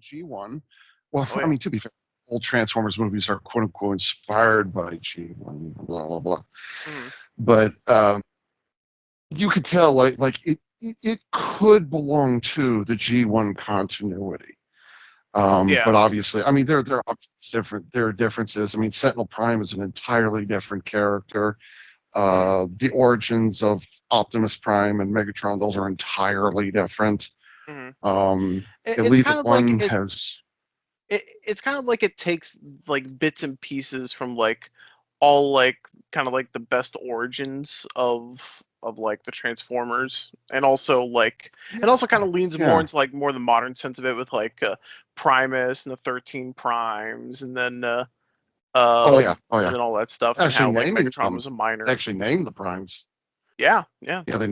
G1. Well, Oh I yeah. mean, to be fair, all Transformers movies are quote unquote inspired by G1, blah blah blah. Mhm. But you could tell, it could belong to the G1 continuity. Yeah. But obviously, I mean, there are different. There are differences. I mean, Sentinel Prime is an entirely different character. Mhm. The origins of Optimus Prime and Megatron, those are entirely different. Mhm. Um, It's Elita kind of like One has, it's kind of like it takes like bits and pieces from like all like kind of like the best origins of like the Transformers, and also like it yeah, also kind of leans more yeah. into like more the modern sense of it with like Primus and the 13 primes, Oh yeah, oh and yeah. then all that stuff, and Actually how like naming Megatron them, was a they minor. actually named the primes. Yeah, yeah. Yeah, they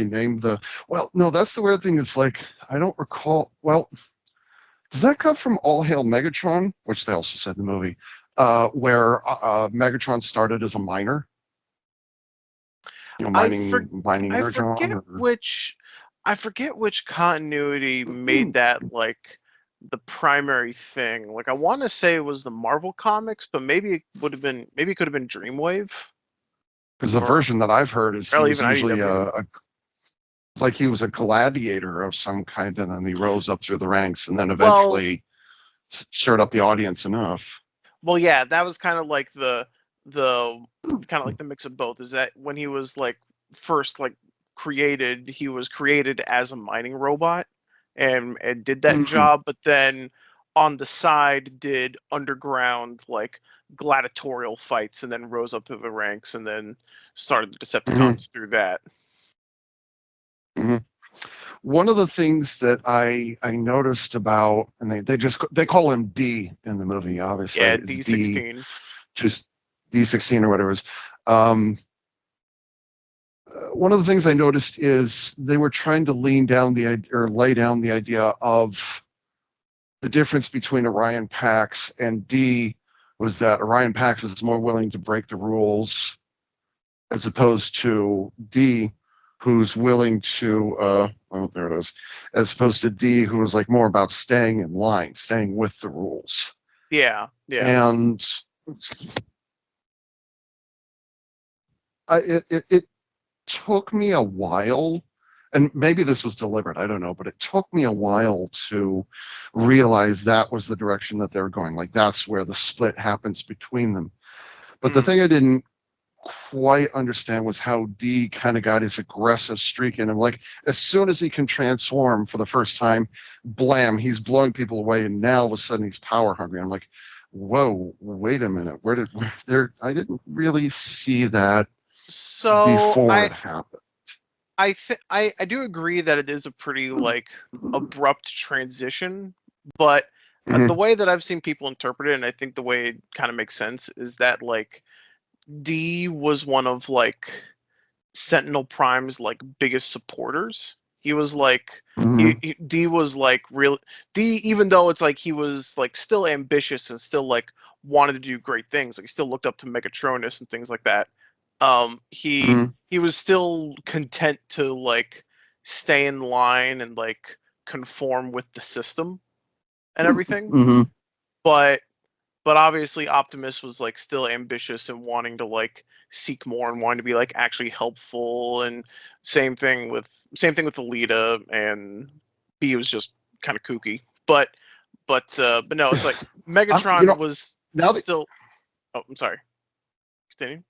named the. Well, no, that's the weird thing. Is like I don't recall. Well, does that come from All Hail Megatron, which they also said in the movie, where Megatron started as a miner, I for mining I energon, forget or which I forget which continuity made that like the primary thing. Like I want to say it was the Marvel comics, but maybe it would have been maybe it could have been Dreamwave because the or version that I've heard is he or was even usually IDW. like he was a gladiator of some kind, and then he rose up through the ranks, and then Well, eventually stirred up the audience enough. well, yeah, that was kind of like the kind of like the mix of both. Is that when he was like first like created, he was created as a mining robot and did that Mm, job, but then on the side did underground like gladiatorial fights, and then rose up through the ranks, and then started the mm, Decepticons through that. mm. One of the things that I noticed about, and they call him D in the movie. Obviously, Yeah, is D D16. just D16 or whatever it is. Um, One of the things I noticed is they were trying to lean down the idea or lay down the idea of the difference between Orion Pax and D was that Orion Pax is more willing to break the rules as opposed to D, who's willing to oh there it is, as opposed to D, who was like more about staying in line, staying with the rules. Yeah, yeah. And it took me a while, and maybe this was deliberate, I don't know, but it took me a while to realize that was the direction that they were going. Like that's where the split happens between them. But the Mm, thing I didn't quite understand was how D kind of got his aggressive streak in him. Like as soon as he can transform for the first time, blam, he's blowing people away, and now all of a sudden he's power hungry. I'm like, whoa, wait a minute, where there? I didn't really see that so before it happened. I do agree that it is a pretty like abrupt transition, but the Mhm, way that I've seen people interpret it, and I think the way it kind of makes sense, is that like D was one of like Sentinel Prime's like biggest supporters. He was like mhm, D was like real D, even though it's like he was like still ambitious and still like wanted to do great things. Like he still looked up to Megatronus and things like that. mhm, He was still content to like stay in line and like conform with the system and everything. mhm. But obviously Optimus was like still ambitious and wanting to like seek more and wanting to be like actually helpful, and same thing with Alita, and B was just kind of kooky. But no, it's like I'm, you Megatron know, was now that still. Oh, I'm sorry. Continue.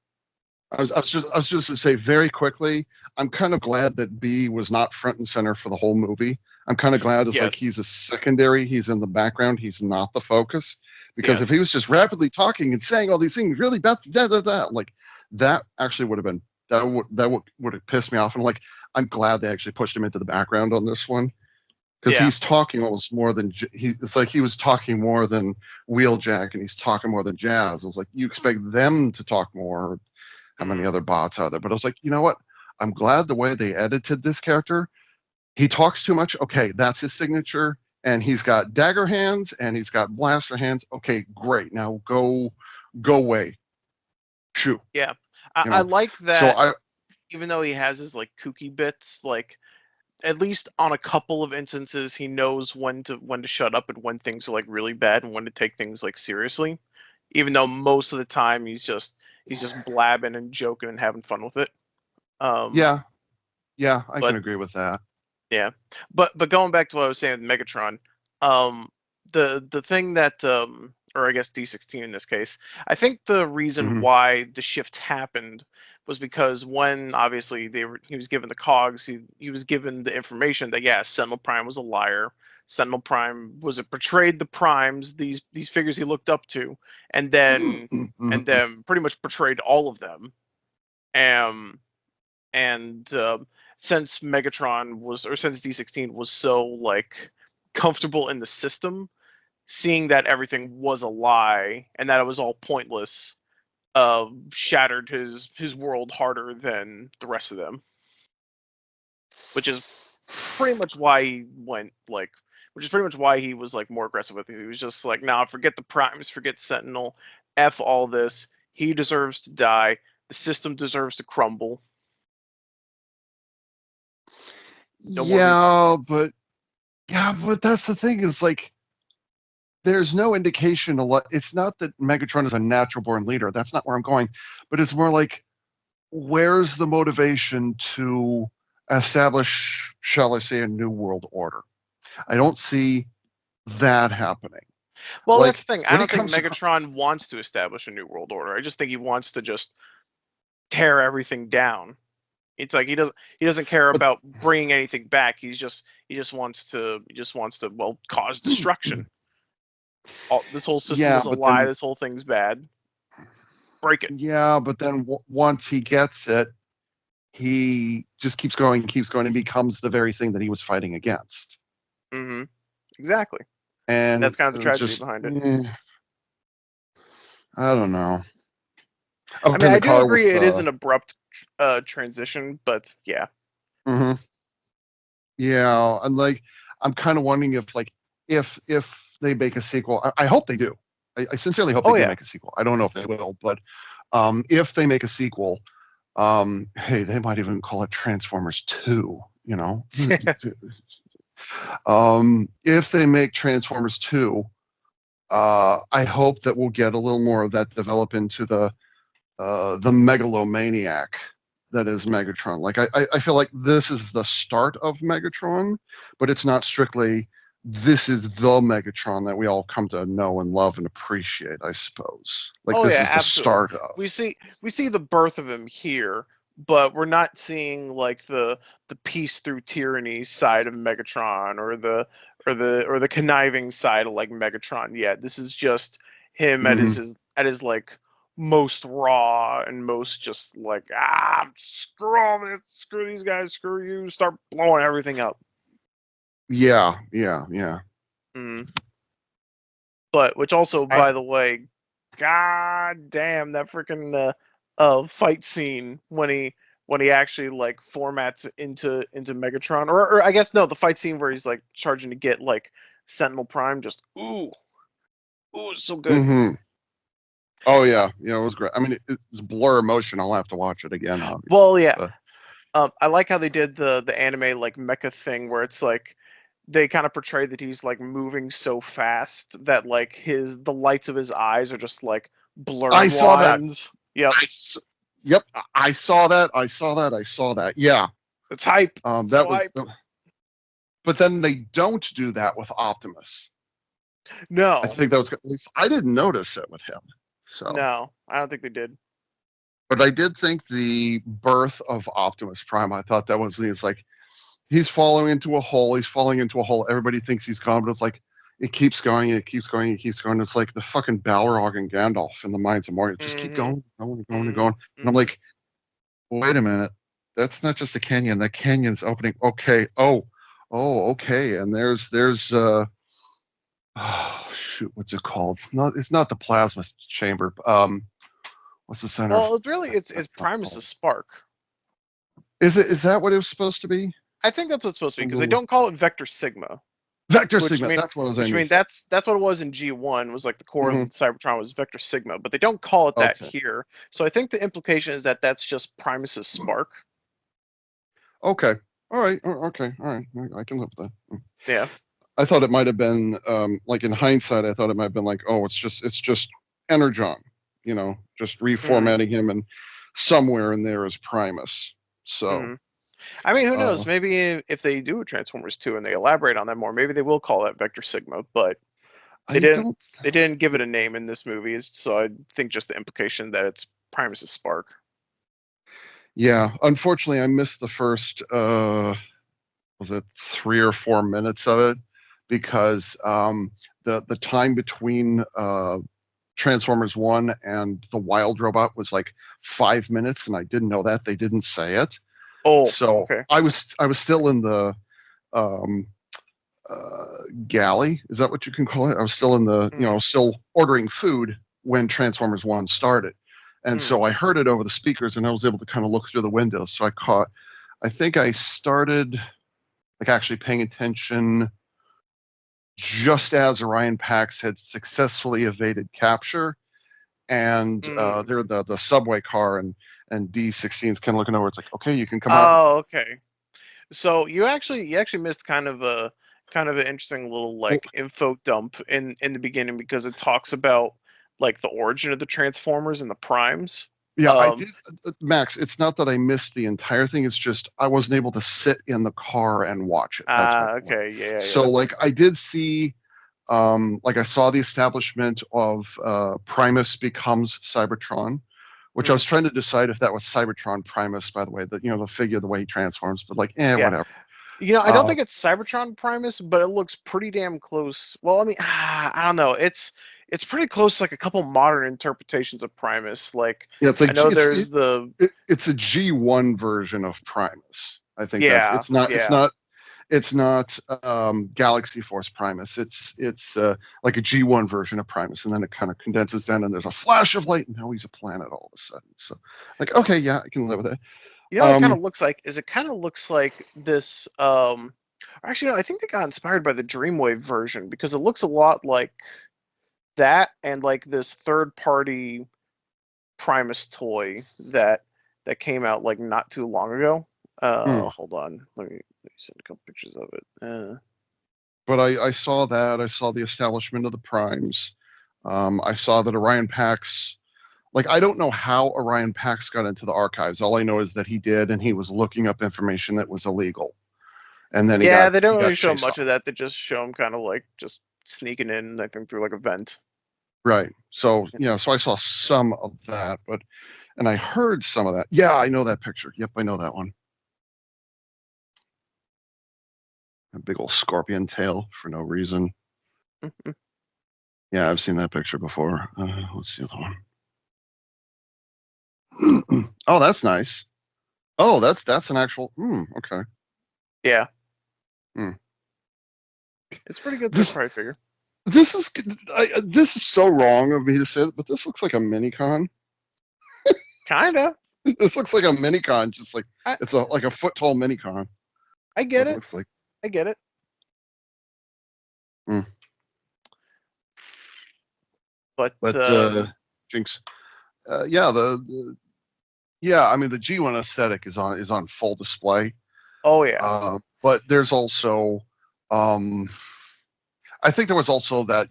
I was just to say very quickly, I'm kind of glad that B was not front and center for the whole movie. I'm kind of glad it's like Yes. he's a secondary, he's in the background, he's not the focus. Because if Yes. he was just rapidly talking and saying all these things really about that, like that actually would have been would have pissed me off. And like I'm glad they actually pushed him into the background on this one because Yeah. he's talking almost more than it's like he was talking more than Wheeljack and he's talking more than Jazz. I was like, you expect them to talk more, how many Mm. other bots are there? But I was like, you know what? I'm glad the way they edited this character. He talks too much. Okay, that's his signature. And he's got dagger hands and he's got blaster hands. Okay, great. Now go away. Shoot. Yeah. You I know. like So that I even though he has his like kooky bits, like at least on a couple of instances, he knows when to shut up and when things are like really bad and when to take things like seriously. Even though most of the time he's just blabbing and joking and having fun with it. Yeah, yeah, I can But agree with that. yeah, but going back to what I was saying with Megatron, um, the thing that or I guess D16 in this case, I think the reason Hmm. why the shift happened was because when obviously he was given the cogs, he was given the information that yeah, Sentinel Prime was a liar. Sentinel Prime was it portrayed the primes, these figures he looked up to, and then pretty much portrayed all of them. Um, and since Megatron was, or since D16 was so like comfortable in the system, seeing that everything was a lie and that it was all pointless, shattered his world harder than the rest of them, which is pretty much why he went like, which is pretty much why he was like more aggressive with it. He was just like, nah, forget the primes, forget Sentinel, f all this. He deserves to die. The system deserves to crumble. No more being. Yeah, but that's the thing is like there's no indication it's not that Megatron is a natural born leader. That's not where I'm going. But it's more like where's the motivation to establish, shall I say, a new world order? I don't see that happening. Well, that's Like the thing. I when it don't think comes to Megatron wants to establish a new world order. I just think he wants to just tear everything down. It's like he doesn't care but about bringing anything back. He just wants to well cause destruction. This whole system yeah, is a but lie. then This whole thing's bad. Break it. once he gets it, he just keeps going, and becomes the very thing that he was fighting against. Hmm. Exactly. And And that's kind of the tragedy just, behind it. I don't know. I Up mean, in I the do car agree with, it is an abrupt transition, but yeah. mhm. Yeah, and like, I'm kind of wondering if like, if they make a sequel, I hope they do. I sincerely hope they Oh do yeah. make a sequel. I don't know if they will, but if they make a sequel, hey, they might even call it Transformers 2, you know? If they make Transformers 2, I hope that we'll get a little more of that develop into the megalomaniac that is Megatron. Like I feel like this is the start of Megatron, but it's not strictly this is the Megatron that we all come to know and love and appreciate, I suppose. Like Oh this yeah, is the absolutely. start of. We see the birth of him here, but we're not seeing like the peace through tyranny side of Megatron or the conniving side of like Megatron yet. This is just him at Hmm. his like most raw and most just like screw all this, screw these guys, screw you, start blowing everything up. Yeah, yeah, yeah. Mm. But which also, I, by the way, god damn that freaking fight scene when he actually like formats into Megatron, or I guess no, the fight scene where he's like charging to get like Sentinel Prime, just ooh, it's so good. hmm. Oh yeah, yeah, it was great. I mean, it's blur emotion. I'll have to watch it again, obviously. Well, yeah, But I like how they did the anime like mecha thing where it's like they kind of portray that he's like moving so fast that like the lights of his eyes are just like I blurred saw that. lines. Yep, I s- yep, I saw that. I saw that. I saw that. Yeah. it's hype. That So was, hype. but then they don't do that with Optimus. I No, think that was, at least I didn't notice it with him. So, no, I don't think they did. but I did think the birth of Optimus Prime, I thought that was, it's like, he's falling into a hole. He's falling into a hole. Everybody thinks he's gone, but it's like, it keeps going, it keeps going, it keeps going. It's like the fucking Balrog and Gandalf in the Mines of Moria. Just keep Mm-hmm. going, going, going, and Mm-hmm. going. And I'm Mm-hmm. like, wait a minute. That's not just a canyon. The canyon's opening. Okay. Oh, okay. And there's oh shoot, what's it called? No, it's not the plasma chamber. What's the center of Well, it's really that's it's not Primus's called? spark. Is that what it was supposed to be? I think that's what it's supposed to It's a be because they little don't call it Vector Sigma, Vector Sigma. That's what I was which aiming mean for. that's what it was in G1 was like the core of Hmm. the Cybertron was Vector Sigma, but they don't call it that Okay. here. So I think the implication is that that's just Primus's spark. Okay. All right. Okay. All right. I can live with that. Yeah. I thought it might have been like in hindsight. I thought it might have been like, oh, it's just Energon, just Mm, reformatting him, and somewhere in there is Primus. So mm. I mean, who uh, knows? Maybe if they do a Transformers 2 and they elaborate on that more, maybe they will call that Vector Sigma. But they I didn't. don't. They didn't give it a name in this movie, so I think just the implication that it's Primus's spark. Yeah, unfortunately, I missed the first was it 3 or 4 minutes of it because the time between Transformers One and the Wild Robot was like 5 minutes, and I didn't know that. They didn't say it, Oh, so okay. I was still in the um, galley. Is that what you can call it? I was still in the Mm, still ordering food when Transformers One started, and mm, so I heard it over the speakers, and I was able to kind of look through the windows. So I caught. I think I started like actually paying attention just as Orion Pax had successfully evaded capture, and mm. they're the subway car, and D16 is kind of looking over. It's like, okay, you can come out. Oh, okay. So you actually missed kind of an interesting little Well, like info dump in the beginning because it talks about like the origin of the Transformers and the Primes. yeah, I Um, did, Max. It's not that I missed the entire thing. It's just I wasn't able to sit in the car and watch it. That's my point. okay, yeah, yeah, So yeah. like I did see, like I saw the establishment of Primus becomes Cybertron, which I Mm, was trying to decide if that was Cybertron Primus, by the way, the figure, the way he transforms, but like, yeah. whatever. I don't Uh, think it's Cybertron Primus, but it looks pretty damn close. Well, I mean, I don't know. It's pretty close to like a couple modern interpretations of Primus. Like yeah, it's I like know there's the it's a G1 version of Primus. I think that's yeah, yeah. it's not Galaxy Force Primus. It's like a G1 version of Primus, and then it kind of condenses down, and there's a flash of light, and now he's a planet all of a sudden. So, like, okay, yeah, I can live with it. You know what it kind Um, of looks like is it kind of looks like this actually no, I think they got inspired by the Dreamwave version because it looks a lot like that and like this third party Primus toy that came out like not too long ago. hmm. Hold on. Let me send a couple pictures of it. But I saw that. I saw the establishment of the primes. I saw that Orion Pax. Like, I don't know how Orion Pax got into the archives. All I know is that he did, and he was looking up information that was illegal, and then he Yeah, got they he don't really got show chased much off. of that. They just show him kind of like just sneaking in, I think, through like a vent. Right. So yeah. So I saw some of that, and I heard some of that. Yeah, I know that picture. Yep, I know that one. A big old scorpion tail for no reason. Mhm. Yeah, I've seen that picture before. What's the other one? Oh, that's nice. Oh, that's an actual. Okay. Yeah, Hmm. it's pretty good This surprise figure. this is this is so wrong of me to say, but this looks like a mini con. Kinda. This looks like a mini con, just like I it's like a foot tall mini con. I What get it it. looks like. I get it. Hmm. But But Jinx, yeah, yeah, I mean the G1 aesthetic is on full display. oh yeah. But there's also, um, I think there was also that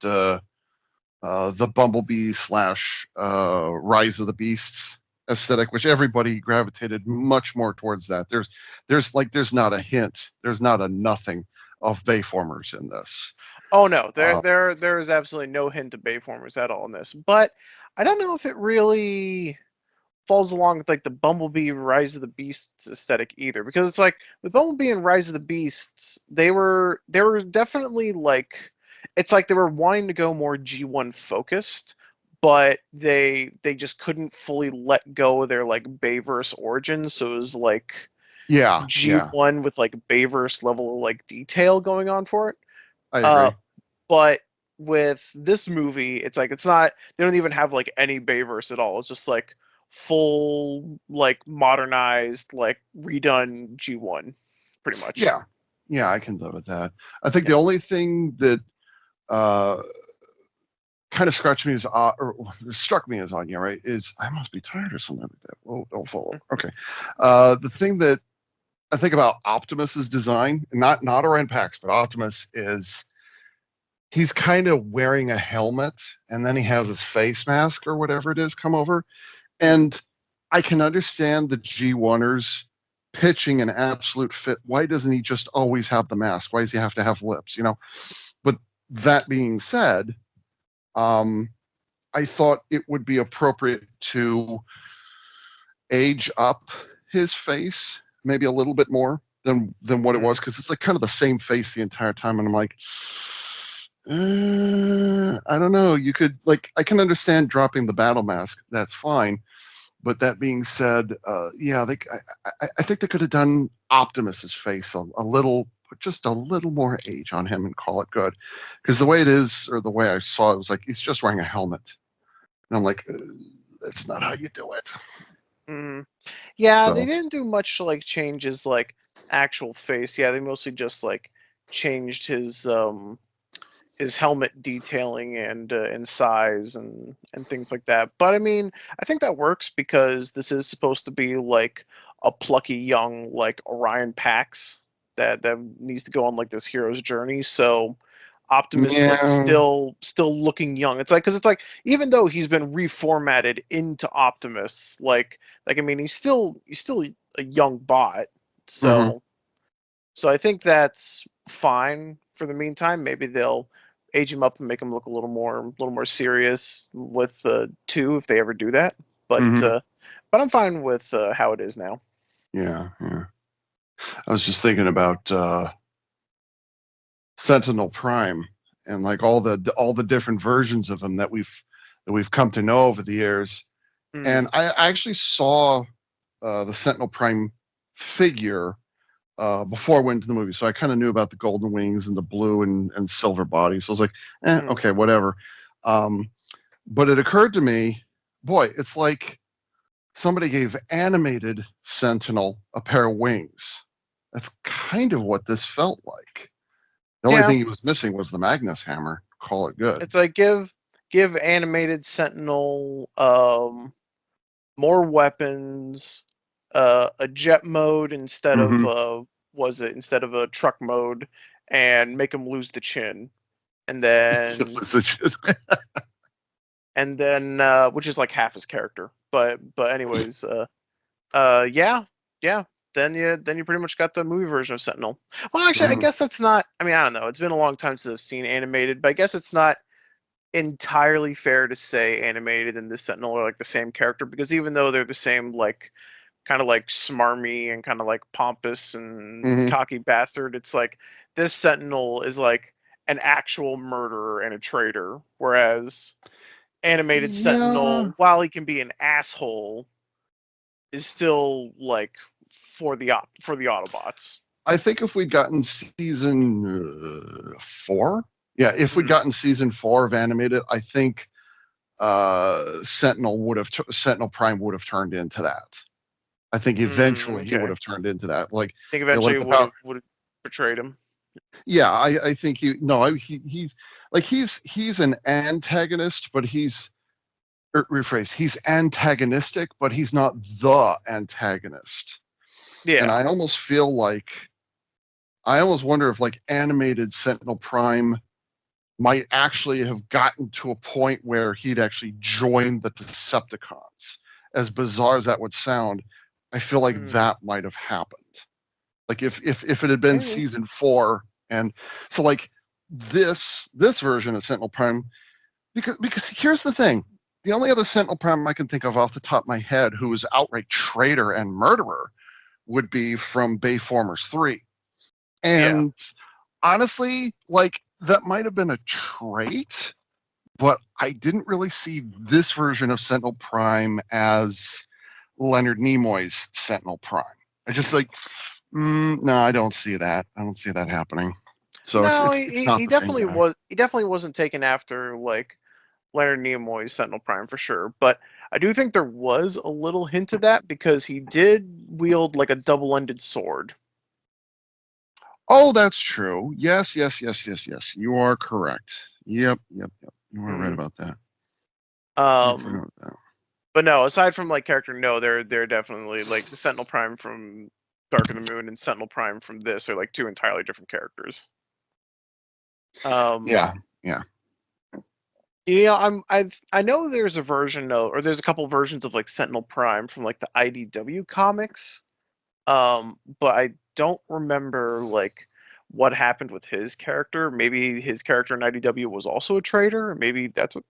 the Bumblebee slash Rise of the Beasts aesthetic, which everybody gravitated much more towards that. There's not a hint, there's not a nothing of Bayformers in this. Oh no, there Uh, there there is absolutely no hint of Bayformers at all in this. But I don't know if it really falls along with like the Bumblebee Rise of the Beasts aesthetic either, because it's like with Bumblebee and Rise of the Beasts, they were definitely like it's like they were wanting to go more G1 focused, but they just couldn't fully let go of their like Bayverse origins, so it was like yeah, yeah, G1 with like Bayverse level like detail going on for it. I Uh, agree. but with this movie, it's like it's not. They don't even have like any Bayverse at all. It's just like full, like modernized, like redone G1, pretty much. Yeah, yeah, I can live with that. I think Yeah. the only thing that uh, kind of scratched me as or struck me as odd, right, is I must be tired or something like that. Oh, don't fall over. Okay. The thing that I think about Optimus's design, not Orion Pax, but Optimus is he's kind of wearing a helmet, and then he has his face mask or whatever it is come over, and I can understand the G1ers pitching an absolute fit. Why doesn't he just always have the mask? Why does he have to have lips? But that being said, I thought it would be appropriate to age up his face maybe a little bit more than what it was, because it's like kind of the same face the entire time, and I'm like, I don't know. You could I can understand dropping the battle mask. That's fine. But that being said, yeah, I think they could have done Optimus's face a little, put just a little more age on him and call it good. Because the way it is, or the way I saw it, was like he's just wearing a helmet, and I'm like, that's not how you do it. Yeah, So, they didn't do much to like change his like actual face. Yeah, they mostly just like changed his helmet detailing and size and things like that. But I mean, I think that works because this is supposed to be like a plucky young like Orion Pax that needs to go on like this hero's journey. So Optimus like yeah. still looking young. It's like because it's like even though he's been reformatted into Optimus, like I mean he's still a young bot. Hmm. So I think that's fine for the meantime. Maybe they'll age him up and make him look a little more serious with two if they ever do that. Hmm. But I'm fine with how it is now. Yeah, yeah. I was just thinking about Sentinel Prime and like all the different versions of him that we've come to know over the years. And I actually saw the Sentinel Prime figure before I went to the movie, so I kind of knew about the golden wings and the blue and silver body. So I was like, okay, whatever. Um, but it occurred to me, boy, it's like somebody gave animated Sentinel a pair of wings. That's kind of what this felt like. The only Yeah, thing he was missing was the Magnus hammer. Call it good. it's like give animated Sentinel more weapons, a jet mode instead of Hmm. was it instead of a truck mode, and make him lose the chin, and then which is like half his character. But anyways, yeah, yeah. Then you pretty much got the movie version of Sentinel. Well, actually, I Mhm. guess that's not. I mean, I don't know. It's been a long time since I've seen animated, but I guess it's not entirely fair to say animated and this Sentinel are like the same character because even though they're the same, like kind of like smarmy and kind of like pompous and Mhm. cocky bastard, it's like this Sentinel is like an actual murderer and a traitor, whereas animated Yeah, Sentinel, while he can be an asshole, is still like for the Autobots. I think if we'd gotten season 4, yeah, if we'd Mm. gotten season 4 of animated, I think Sentinel Prime would have turned into that. I think eventually he would Okay. have turned into that. Like, I think like eventually the power. would have betrayed him. Yeah, I think he no, he's like he's an antagonist, but rephrase, he's antagonistic, but he's not the antagonist. And Yeah. I almost wonder if like animated Sentinel Prime might actually have gotten to a point where he'd actually joined the Decepticons. As bizarre as that would sound, I feel like Mm. that might have happened. Like if it had been Maybe. season 4, and so like this version of Sentinel Prime, because here's the thing. The only other Sentinel Prime I can think of off the top of my head who was outright traitor and murderer would be from Bayformers 3. Yeah. And honestly, like that might have been a trait, but I didn't really see this version of Sentinel Prime as Leonard Nimoy's Sentinel Prime. I just like, no, I don't see that. I don't see that happening. So No, it's not he the same definitely guy. was. He definitely wasn't taken after like Leonard Nimoy's Sentinel Prime for sure. But I do think there was a little hint of that because he did wield like a double-ended sword. Oh, that's true. Yes, yes, yes, yes, yes. You are correct. Yep, yep, yep. You are right Mm. about that. I forgot Um, about that. but no, aside from like character, no, they're definitely like the Sentinel Prime from Dark of the Moon and Sentinel Prime from this are like two entirely different characters. Yeah. You know, I know there's a version of, or there's a couple versions of like Sentinel Prime from like the IDW comics, but I don't remember like what happened with his character. Maybe his character in IDW was also a traitor, or maybe that's what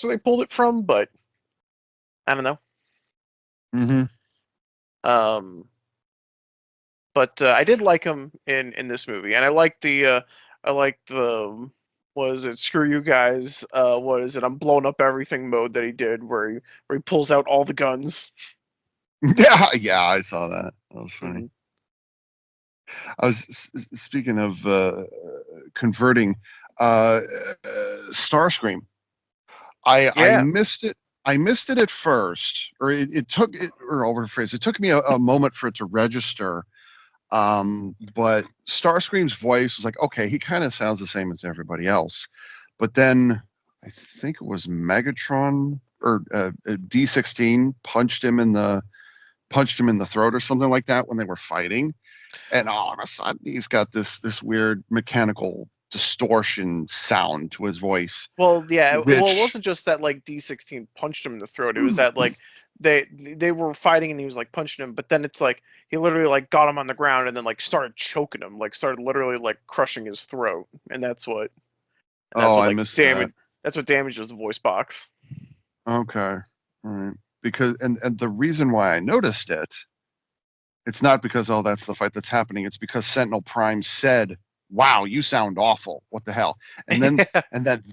they pulled it from. But I don't know. Mm-hmm. But I did like him in this movie, and I like the was it screw you guys? What is it? I'm blowing up everything mode that he did, where he pulls out all the guns. Yeah, I saw that. That was funny. Mhm. I was speaking of converting Starscream. I Yeah. missed it. I missed it at first, or it took it, or I'll rephrase. It took me a moment for it to register. But Starscream's voice was like, okay, he kind of sounds the same as everybody else. But then I think it was Megatron or D16 punched him in the throat or something like that when they were fighting, and all of a sudden he's got this weird mechanical distortion sound to his voice, Well, yeah. Well, it which wasn't just that like D16 punched him in the throat. It was that like they were fighting and he was like punching him, but then it's like he literally like got him on the ground and then like started choking him, like started literally like crushing his throat, and that's oh, what I like missed that. damage. That's what damages the voice box. Okay, all right. Because and the reason why I noticed it, it's not because, oh, that's the fight that's happening. It's because Sentinel Prime said, "Wow, you sound awful. What the hell?" And then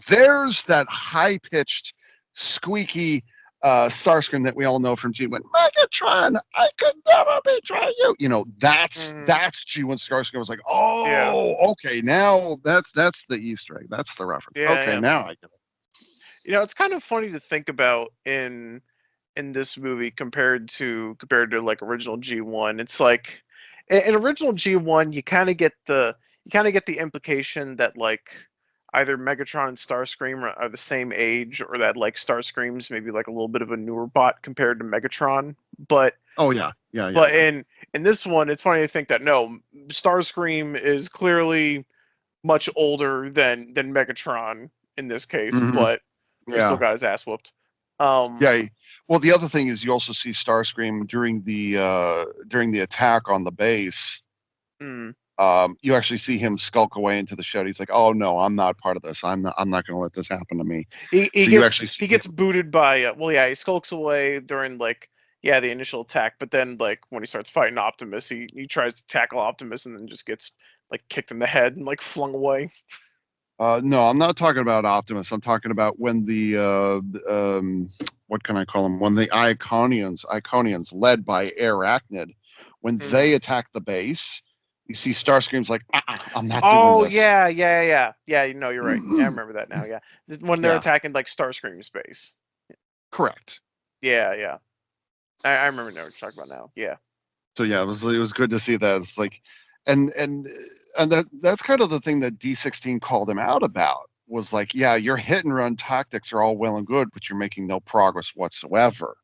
there's that high pitched, squeaky Starscream that we all know from G1. Megatron, I could never betray you. You know, that's Mhm. G1 Starscream. I was like, Yeah. oh, okay, now that's the Easter egg. That's the reference. Yeah. Okay, Yeah. now I get it. You know, it's kind of funny to think about in this movie compared to like original G1. It's like in original G1 you kind of get the implication that like either Megatron and Starscream are the same age, or that like Starscream's maybe like a little bit of a newer bot compared to Megatron. But Oh yeah, yeah, yeah, but yeah. in this one it's funny to think that no, Starscream is clearly much older than Megatron in this case, Hmm. but he still Yeah. got his ass whooped. Um, Yeah. Well, the other thing is you also see Starscream during the attack on the base. mm. You actually see him skulk away into the shed. He's like, "Oh no, I'm not part of this. I'm not going to let this happen to me." So you actually He see gets him. booted by well, yeah, he skulks away during like the initial attack, but then like when he starts fighting Optimus, he tries to tackle Optimus and then just gets like kicked in the head and like flung away. No, I'm not talking about Optimus. I'm talking about when the what can I call them? When the Iconians led by Arachnid, when Hmm. they attack the base, you see Starscream's like, I'm not doing Oh this. yeah. You know, you're right. Yeah, I remember that now. Yeah, when they're Yeah, attacking like Starscream space. correct. Yeah. I remember now what you're talking about now. Yeah. So yeah, it was good to see that. It's like, and and that's kind of the thing that D16 called him out about, was like, yeah, your hit and run tactics are all well and good, but you're making no progress whatsoever.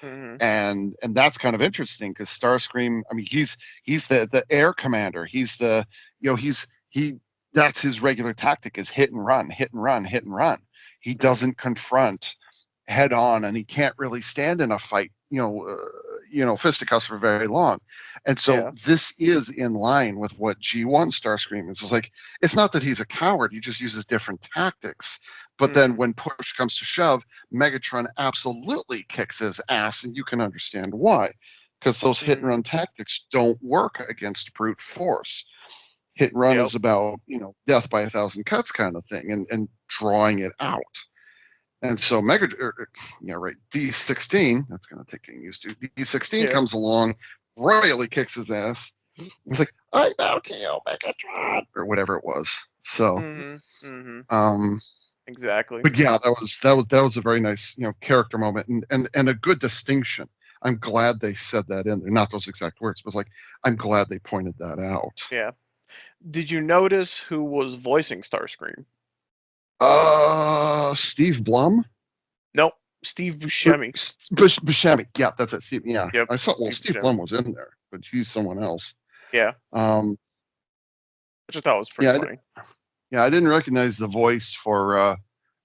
Hmm. And that's kind of interesting because Starscream, I mean, he's the air commander. He's the, he that's his regular tactic, is hit and run, hit and run, hit and run. He Hmm. doesn't confront head on, and he can't really stand in a fight, fisticuffs for very long. And so Yeah. this is in line with what G1 Starscream is. It's like, it's not that he's a coward, he just uses different tactics. But then Hmm. when push comes to shove, Megatron absolutely kicks his ass, and you can understand why. Because those hit and Hmm. run tactics don't work against brute force. Hit and run Yep. is about, death by a thousand cuts kind of thing, and drawing it out. And so right, D16, that's going to take getting used to. D16 Yeah. comes along, royally kicks his ass. He's like, I now kill Megatron, or whatever it was. So, Hmm. Hmm. um, Exactly. but yeah, that was a very nice, character moment, and a good distinction. I'm glad they said that in there. Not those exact words, but like, I'm glad they pointed that out. Yeah. Did you notice who was voicing Starscream? Steve Blum? Nope. Steve Or Buscemi. Buscemi. Yeah, that's it. Steve, yeah. Yep. I saw, well, Steve Steve Buscemi. Blum was in there. but he's someone else. Yeah, which I thought was pretty Yeah, funny. I didn't recognize the voice for.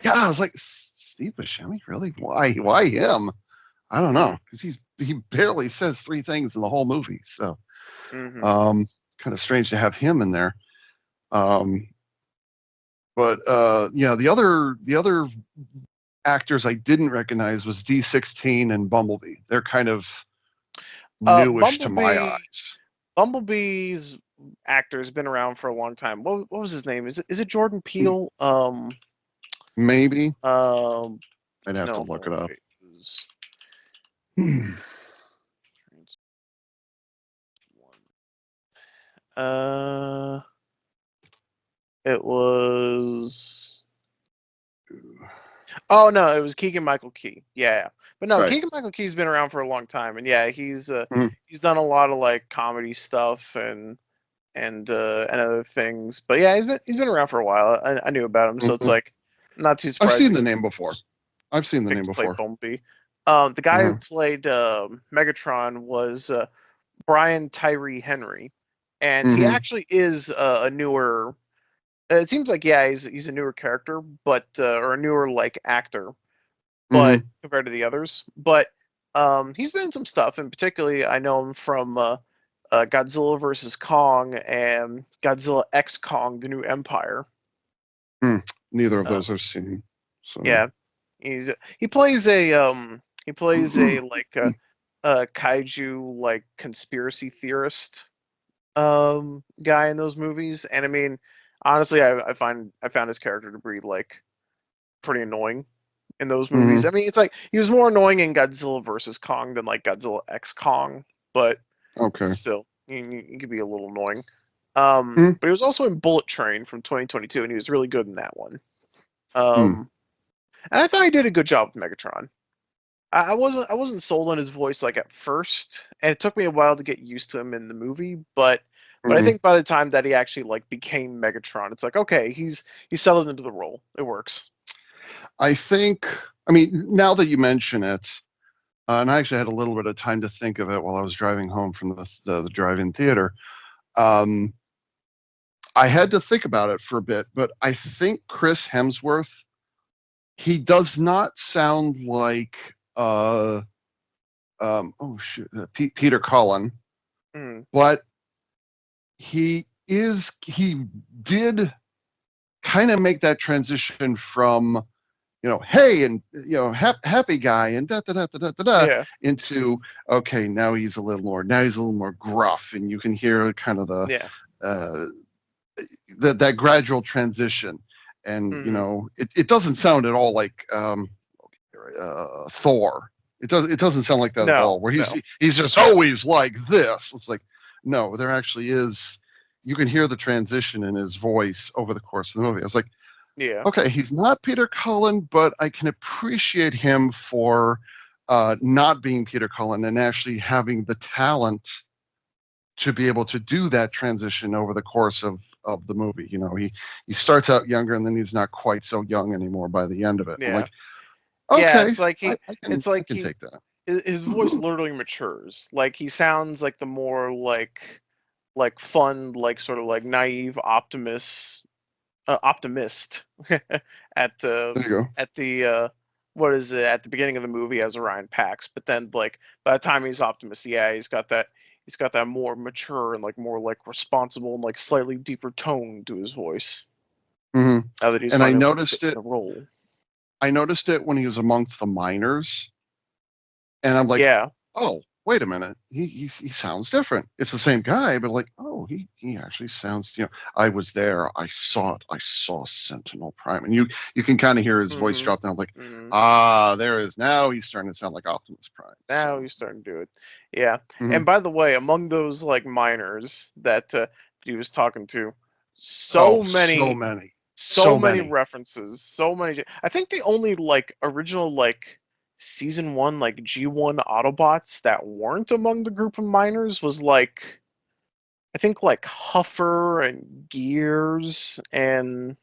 Yeah, I was like, Steve Buscemi, really? Why him? I don't know, because he barely says three things in the whole movie, so kind of strange to have him in there. But yeah, the other actors I didn't recognize was D16 and Bumblebee. They're kind of newish to my eyes. Bumblebee's actor has been around for a long time. What was his name? Is it Jordan Peele? Maybe Um, I'd have to no, look it up. wait, it was- Uh, it was. Oh no, it was Keegan Michael Key. Yeah, but no, Right. Keegan Michael Key's been around for a long time, and yeah, he's Mhm. he's done a lot of like comedy stuff and other things. But yeah, he's been around for a while. I knew about him, so it's like not too I've seen surprising. the name before. I've seen the name Picked to play before. Bumblebee. The guy who played Megatron was Brian Tyree Henry, and he actually is a newer. It seems like yeah, he's a newer character, but or a newer like actor, but compared to the others. But he's been in some stuff, and particularly I know him from Godzilla versus Kong and Godzilla X Kong: The New Empire. Neither of Uh, those I've seen. So yeah, he plays a like a kaiju like conspiracy theorist guy in those movies, and I mean honestly, I found his character to be like pretty annoying in those movies. I mean, it's like he was more annoying in Godzilla versus Kong than like Godzilla X Kong, but okay. still, he could be a little annoying. Mm, But he was also in Bullet Train from 2022, and he was really good in that one. mm, And I thought he did a good job with Megatron. I wasn't sold on his voice like at first, and it took me a while to get used to him in the movie. But I mm. think by the time that he actually like became Megatron, it's like okay, he's settled into the role. It works. I think. I mean, now that you mention it, and I actually had a little bit of time to think of it while I was driving home from the drive-in theater. Um, I had to think about it for a bit, but I think Chris Hemsworth, he does not sound like oh shoot, Peter Cullen, Mm, but he did kind of make that transition from hey, and happy guy, and da da da da da da, yeah, into okay, now he's a little more gruff, and you can hear kind of yeah. uh, that gradual transition, and Hmm. it doesn't sound at all like Thor. It doesn't sound like that at No, all. Where no. he's just always like this. It's like no, there actually is. You can hear the transition in his voice over the course of the movie. I was like, Yeah. okay, he's not Peter Cullen, but I can appreciate him for not being Peter Cullen and actually having the talent to be able to do that transition over the course of the movie. He starts out younger and then he's not quite so young anymore by the end of it. I'm Yeah. like, Yeah, okay, it's like it's I like can take that. his voice literally matures. Like he sounds like the more like fun, like sort of like naive optimist at There you go. at the what is it at the beginning of the movie as Orion Pax, but then like by the time he's Optimus, yeah, he's got that more mature and like more like responsible and like slightly deeper tone to his voice. hmm Now that he's And finally like fit in the role. I noticed it when he was amongst the miners, and I'm like, Yeah. oh, wait a minute, he sounds different. It's the same guy, but like, oh, he actually sounds. I was there, I saw it, I saw Sentinel Prime, and you can kind of hear his voice Mm-hmm. drop down. Like, Mm-hmm. there is now he's starting to sound like Optimus Prime. Now So, he's starting to do it. Yeah. And mhm. by the way, among those like miners that he was talking to, Oh, so so many, many, so so many many. references, so many. I think the only like original like season one like G1 Autobots that weren't among the group of miners was like I think like Huffer and Gears and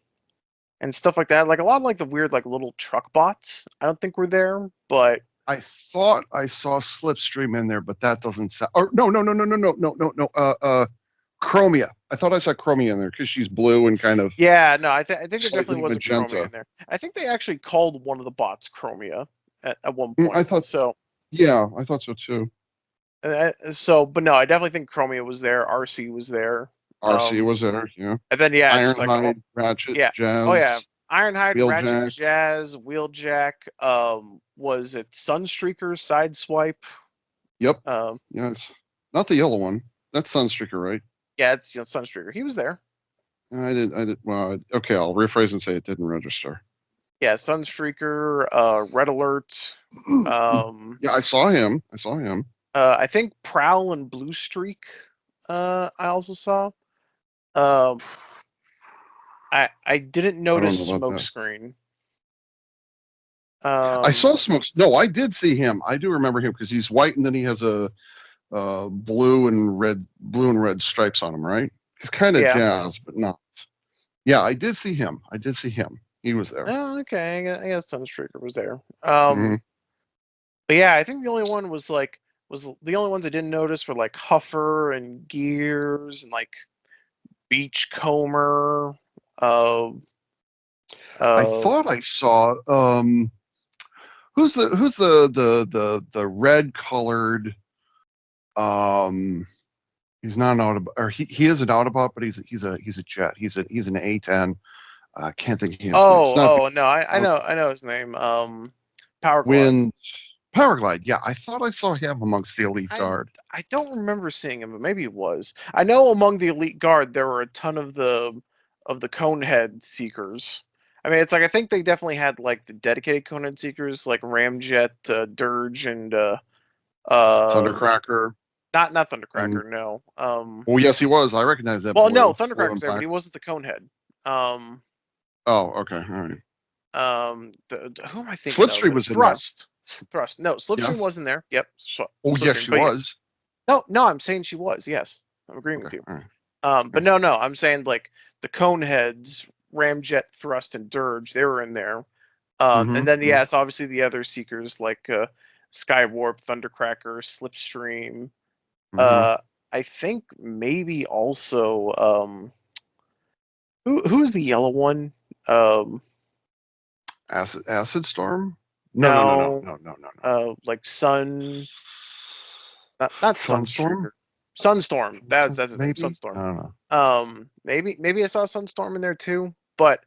stuff like that. Like a lot of like the weird like little truck bots. I don't think were there, but I thought I saw Slipstream in there, but that doesn't sound. Or no. Chromia. I thought I saw Chromia in there because she's blue and kind of Yeah, no, I think there definitely slightly was a Chromia magenta. in there. I think they actually called one of the bots Chromia at one I point. thought, So, yeah, I thought so too. but no, I definitely think Chromia was there. RC was there. RC was there, yeah. And then yeah, just like Ironhide, Ratchet, yeah, oh yeah, Jazz, Ironhide, Ratchet, Wheeljack. Jazz, Wheeljack. Was it Sunstreaker, Sideswipe? Yep. Um, Yes. Not the yellow one. That's Sunstreaker, right? yeah, it's Sunstreaker. He was there. Well, okay, I'll rephrase and say it didn't register. Yeah, Sunstreaker, Red Alert. Yeah, I saw him. I think Prowl and Blue Streak. I also saw. Um, I didn't I don't notice know about that. Smokescreen. I saw Smokes. No, I did see him. I do remember him because he's white and then he has a blue and red stripes on him, right? He's kind of Yeah. jazz, but not. Yeah, I did see him. He was there. Oh, okay. I guess Sunstreaker was there. Mhm. But yeah, I think the only one was the only ones I didn't notice were like Huffer and Gears and like Beachcomber. I thought I saw who's the red colored he's not an Autobot, or he is an Autobot, but he's a jet. He's an A10. I can't think of his name. It's not No, I know his name. Power Glide. Wind Powerglide. Yeah, I thought I saw him amongst the Elite I Guard. I don't remember seeing him, but maybe it was. I know among the Elite Guard there were a ton of the Conehead Seekers. I mean, it's like I think they definitely had like the dedicated Conehead Seekers, like Ramjet, Dirge, and Thundercracker. not And Thundercracker, no. well, yes, he was. I recognize that Well, no, blue Thundercracker's and there, but black. he wasn't the Conehead. Um, Oh, okay, all right. who am I thinking of? Slipstream was in there. Thrust. No, Yeah. Slipstream wasn't there. Yep. Oh, yes, Slipstream. she But yeah, was. no, I'm saying she was. Yes, I'm agreeing with Okay, you. all right. But no, I'm saying like the Coneheads, Ramjet, Thrust, and Dirge, they were in there. And then yes, obviously the other Seekers like Skywarp, Thundercracker, Slipstream. I think maybe also who's the yellow one? Acid Storm. No. No. Like not Sunstorm. Sunstreaker. Sunstorm. That's his name. Maybe. Sunstorm. I don't know. Maybe I saw Sunstorm in there too, but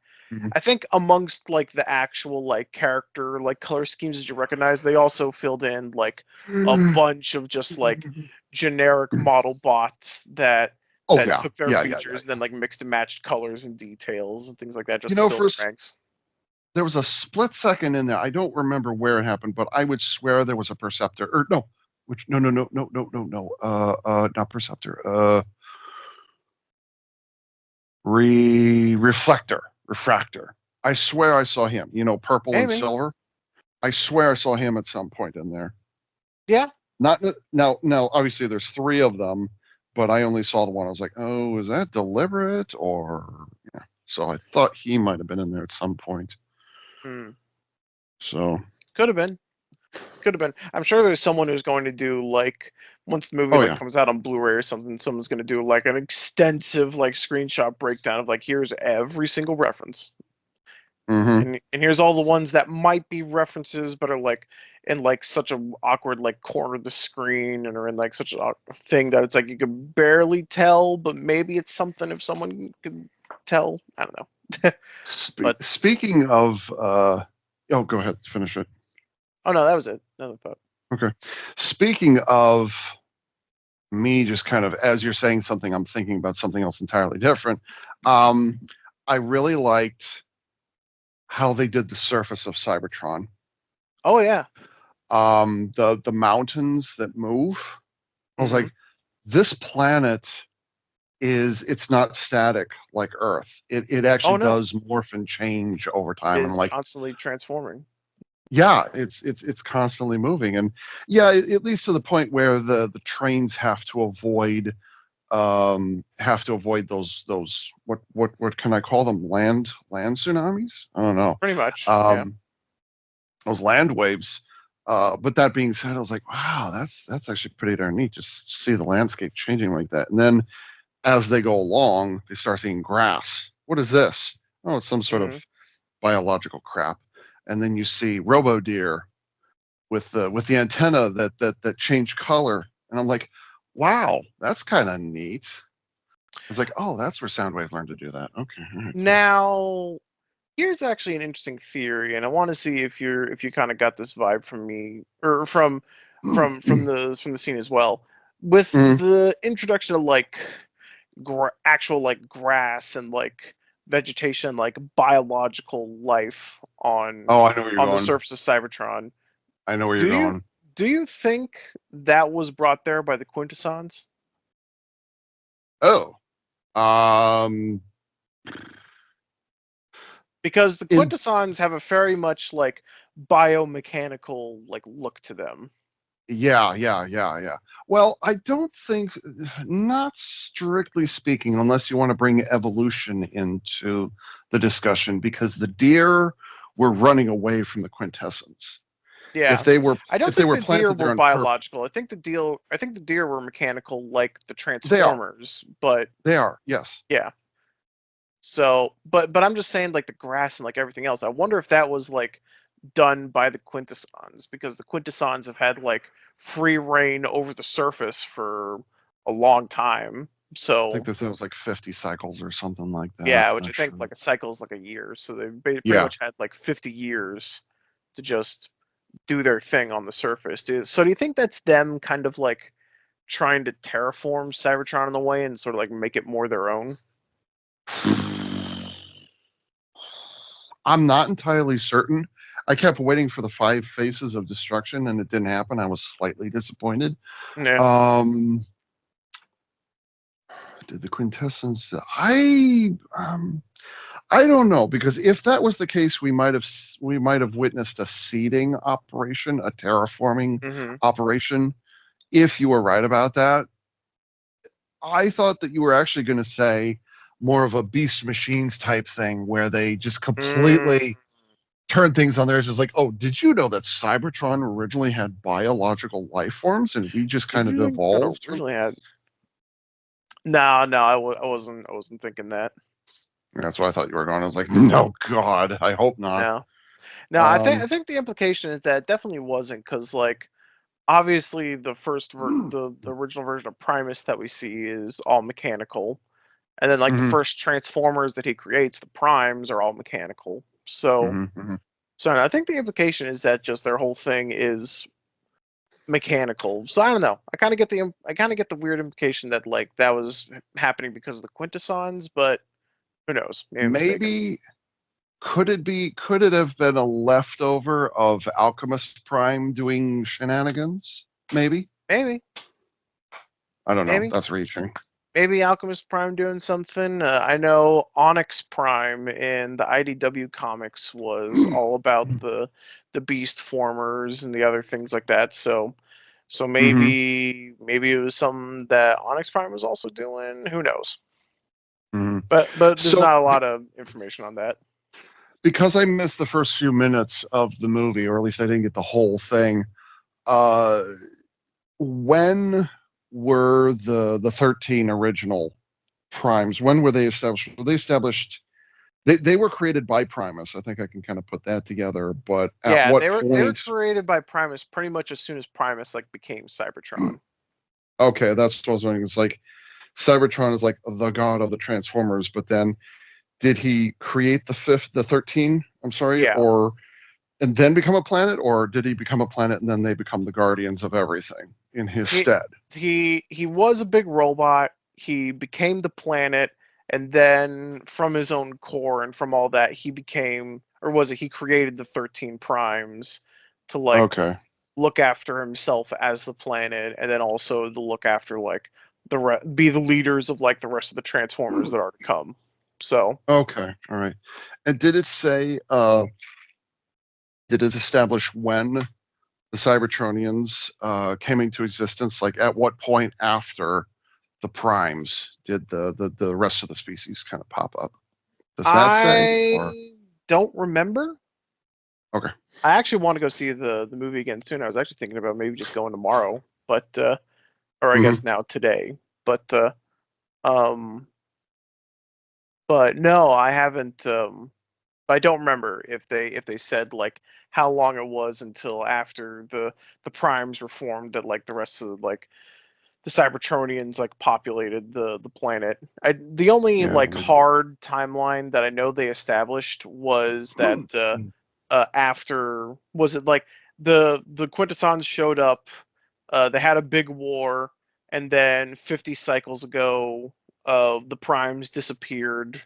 I think amongst like the actual like character like color schemes that you recognize, they also filled in like a bunch of just like generic model bots that Oh yeah, took their yeah. features and then like mixed and matched colors and details and things like that You just to know, fill in ranks. there was a split second in there. I don't remember where it happened, but I would swear there was a Perceptor. Or no, no. Not Perceptor. Refractor. I swear I saw him. You know, purple and Maybe. silver. I swear I saw him at some point in there. Yeah. Not now. Obviously, there's three of them, but I only saw the one. I was like, oh, is that deliberate or? Yeah. So I thought he might have been in there at some point. So could have been. I'm sure there's someone who's going to do like once the movie comes out on Blu-ray or something, someone's going to do like an extensive like screenshot breakdown of like here's every single reference. And here's all the ones that might be references but are like in like such a awkward like corner of the screen and are in like such a thing that it's like you can barely tell, but maybe it's something if someone could tell. I don't know. But speaking of oh, go ahead, finish it. Oh no, that was it. Another thought. Okay. Speaking of me, just kind of as you're saying something, I'm thinking about something else entirely different. I really liked how they did the surface of Cybertron. Oh yeah. The mountains that move. I was like, this planet it's not static like Earth. It actually does morph and change over time. It is and like constantly transforming. Yeah, it's constantly moving, and yeah, it leads to the point where the trains have to avoid those what can I call them, land tsunamis? I don't know. Pretty much. Yeah. Those land waves. But that being said, I was like, wow, that's actually pretty darn neat. Just to see the landscape changing like that. And then as they go along, they start seeing grass. What is this? Oh, it's some sort Hmm. of biological crap. And then you see robo deer with the antenna that change color. And I'm like, wow, that's kind of neat. I was like, oh, that's where Soundwave learned to do that. Okay, all right, cool. Now, here's actually an interesting theory, and I want to see if you kind of got this vibe from me or from the scene as well. With Mm. the introduction of like actual like grass and like vegetation, like biological life Oh, I know where you're on the going. surface of Cybertron. I know where you're Do you going. do you think that was brought there by the Quintessons? Oh, um, Because the in Quintessons have a very much like biomechanical like look to them. yeah. Well, I don't think, not strictly speaking, unless you want to bring evolution into the discussion, because the deer were running away from the quintessence. If Yeah. they were I don't if they think were the deer planted there were on purpose, biological. I think the deer were mechanical like the they are. Transformers, but They are. Yes. yeah. So, but I'm just saying like the grass and like everything else. I wonder if that was like done by the Quintessons because the Quintessons have had like free reign over the surface for a long time. I think So, this was like 50 cycles or something like that, yeah, which I think actually. like a cycle is like a year. So they've pretty Yeah. much had like 50 years to just do their thing on the surface. So do you think that's them kind of like trying to terraform Cybertron in a way and sort of like make it more their own? I'm not entirely certain. I kept waiting for the five faces of destruction and it didn't happen. I was slightly disappointed. Yeah. Um, did the quintessence? I don't know, because if that was the case, we might have witnessed a seeding operation, a terraforming Hmm. operation. If you were right about that, I thought that you were actually going to say more of a beast machines type thing where they just Mm, completely turn things on there. It's just like, oh, did you know that Cybertron originally had biological life forms and we just did kind of you think that evolved from? originally had? No, no, I wasn't thinking that. That's what I thought you were going. I was like, no, God, I hope not. No, no, Um, I think the implication is that it definitely wasn't because like obviously the original version of Primus that we see is all mechanical, and then like the mhm, first Transformers that he creates, the Primes are all mechanical. So mhm. so I think the implication is that just their whole thing is mechanical. So I don't know. I kind of get the weird implication that like that was happening because of the Quintessons, but who knows? Maybe I'm mistaken. Maybe could it be? Could it have been a leftover of Alchemist Prime doing shenanigans? Maybe. Maybe, I don't know. maybe, That's reaching. maybe Alchemist Prime doing something. I know Onyx Prime in the IDW comics was all about the Beast Formers and the other things like that. So so Hmm. maybe it was something that Onyx Prime was also doing. Who knows? Hmm. But there's So, not a lot of information on that. because I missed the first few minutes of the movie, or at least I didn't get the whole thing, uh, when were the 13 original primes? When were they established? Were they established? They were created by Primus. I think I can kind of put that together. But at Yeah, what they were point? created by Primus pretty much as soon as Primus like became Cybertron. Okay, that's what I was wondering. It's like Cybertron is like the god of the Transformers, but then did he create the 13? I'm sorry, Yeah. or and then become a planet, or did he become a planet and then they become the guardians of everything in his He stead? he was a big robot. He became the planet, and then from his own core and from all that, he became, or was it he created the 13 primes to like Okay, look after himself as the planet, and then also to look after like be the leaders of like the rest of the Transformers that are to come. So okay, all right. And did it say? Did it establish when the Cybertronians came into existence? Like at what point after the primes did the rest of the species kind of pop up? Does that say? Or I don't remember. Okay. I actually want to go see the movie again soon. I was actually thinking about maybe just going tomorrow, but or I guess now today. But um, but no, I haven't. I don't remember if they said like how long it was until after the primes were formed that like the rest of like the Cybertronians like populated the planet. The only Yeah. like hard timeline that I know they established was that after was it like the Quintessons showed up, they had a big war, and then 50 cycles ago, the primes disappeared,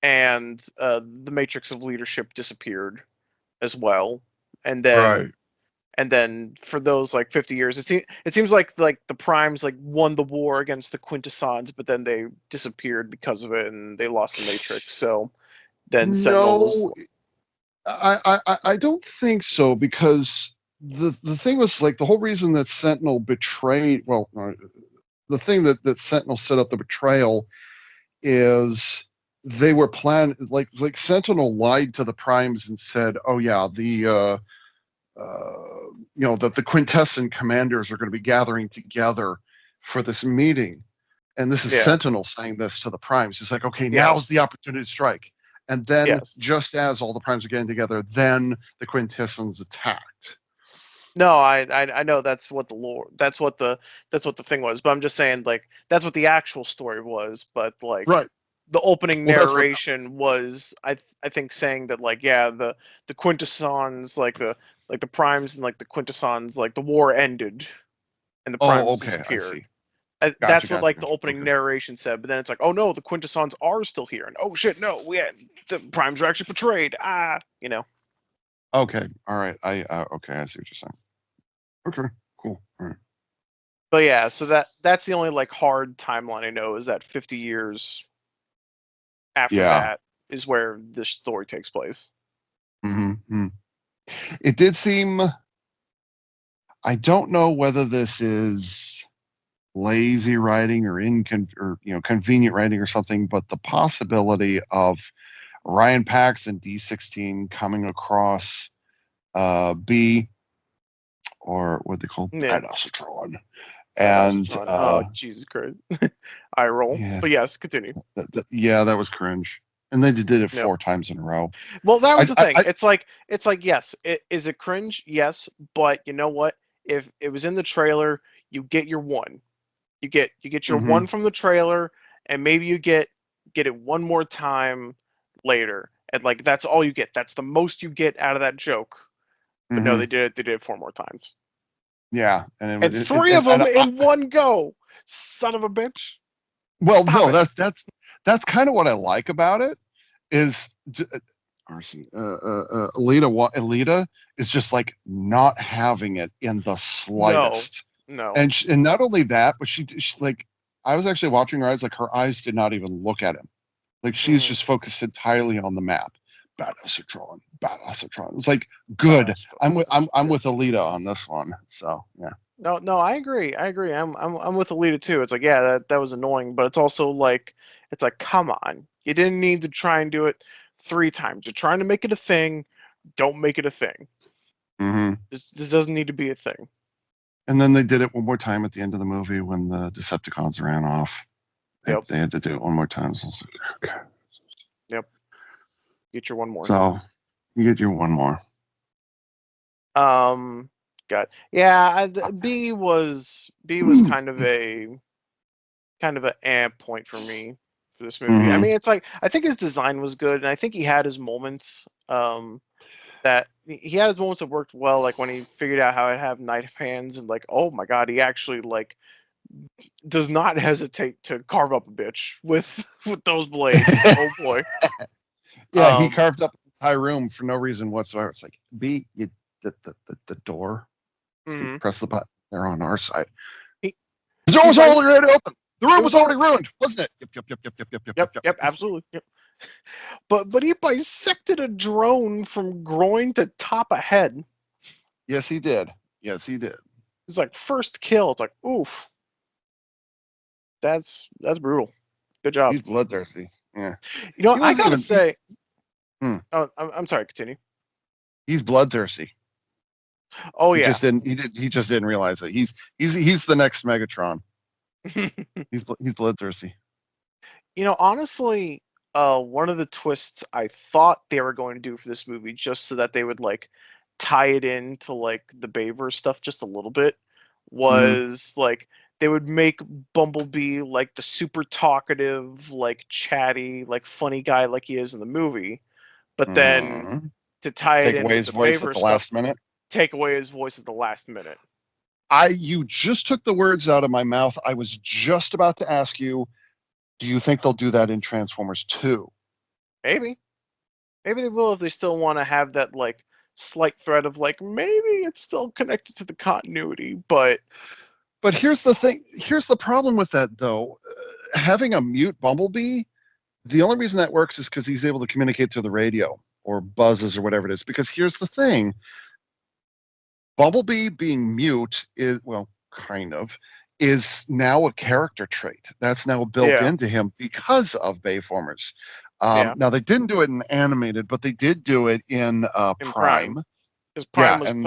and the matrix of leadership disappeared as well, and then Right. for those like 50 years it seems like the primes like won the war against the quintessons, but then they disappeared because of it and they lost the matrix, so then sentinels. No, I don't think so, because the thing was, like, the whole reason that Sentinel betrayed, well, the thing that Sentinel set up the betrayal is they were plan like Sentinel lied to the primes and said, "Oh yeah, that the quintessent commanders are going to be gathering together for this meeting." And this is Yeah. Sentinel saying this to the primes. He's like, "Okay, now's Yes. the opportunity to strike." And then, Yes. just as all the primes are getting together, then the quintessence attacked. No, I know that's what the lore, that's what the thing was, but I'm just saying like that's what the actual story was, but like Right. the opening Well, that's what. narration was I think saying that like yeah, the quintessons like the primes and like the quintessons like the war ended and the Oh, primes okay. I disappeared. see. Gotcha. That's what Gotcha. like the Gotcha. opening Okay. narration said, but then it's like, oh no, the quintessons are still here, and oh shit, no, we had the primes were actually betrayed. Okay. All right. Okay. I see what you're saying. Okay. Cool. All right. But yeah, so that's the only like hard timeline I know is that 50 years after Yeah. that is where this story takes place. Mm-hmm. It did seem. I don't know whether this is lazy writing or convenient writing or something, but the possibility of Ryan Pax and D16 coming across B, or what they call Yeah, Cybertron, that and Astron. Oh Jesus Christ, I roll. yeah, But yes, continue. yeah, that was cringe. And they did it Yep. 4 times in a row. Well, that was I, the I, thing. I It's like yes, is it cringe? Yes, but you know what? If it was in the trailer, you get your one. You get your hmm one from the trailer, and maybe you get it one more time later, and like that's all you get. That's the most you get out of that joke. But no, hmm they did it 4 more times, yeah, and it and was, three of them in one go. Son of a bitch! well, Stop no, it. that's kind of what I like about it. Is Elita is just like not having it in the No, slightest. no. And not only that, but she like, I was actually watching her eyes, like her eyes did not even look at him. Like, she's Mm-hmm. just focused entirely on the map. Badassatron. It's like, good. Badass. I'm Yep. with Alita on this one. So yeah. No, no, I agree. I agree. I'm with Alita too. It's like, yeah, that was annoying, but it's also like, it's like, come on, you didn't need to try and do it 3 times. You're trying to make it a thing. Don't make it a thing. hmm This doesn't need to be a thing. And then they did it one more time at the end of the movie when the Decepticons ran off. Yep. They had to do it one more time. So I was like, okay. Yep. Get your one more. So you get your one more. Um, got yeah. B was kind of a point for me for this movie. I hmm mean, it's like I think his design was good, and I think he had his moments. That he had his moments that worked well, like when he figured out how to have knife hands, and like, oh my god, he actually like does not hesitate to carve up a bitch with with those blades. Oh boy. Yeah, he Um. carved up an entire room for no reason whatsoever. It's like, B, the door, you Mhm. press the button. They're on our side. He The door he was bites. already open. The It room was was all. already ruined, wasn't it? Yep. Yep. Yep. Absolutely. Yep. But he bisected a drone from groin to top of head. Yes, he did. Yes, he did. It's like first kill. It's like oof. That's brutal. Good job. He's bloodthirsty. Yeah. You know, He I wasn't gotta even. say. Hmm. Oh, I'm sorry. Continue. He's bloodthirsty. Oh He yeah. just didn't. He just didn't realize it. He's the next Megatron. He's bloodthirsty. Honestly, one of the twists I thought they were going to do for this movie, just so that they would like tie it into like the Bayverse stuff just a little bit, Hmm. was like they would make Bumblebee like the super talkative, like chatty, like funny guy like he is in the movie, but then Hmm. to tie it Take in away with his the voice at Bayverse the stuff, last minute. take away his voice at the last minute. You just took the words out of my mouth. I was just about to ask you, do you think they'll do that in Transformers 2? Maybe. Maybe they will if they still want to have that like slight thread of like maybe it's still connected to the continuity, but But here's the thing. Here's the problem with that, though. Having a mute Bumblebee, the only reason that works is because he's able to communicate through the radio or buzzes or whatever it is. Because here's the thing: Bumblebee being mute is, well, kind of, is now a character trait. That's now built yeah, into him because of Bayformers. yeah, Now they didn't do it in animated, but they did do it in in Prime, Prime. because Prime Yeah, was and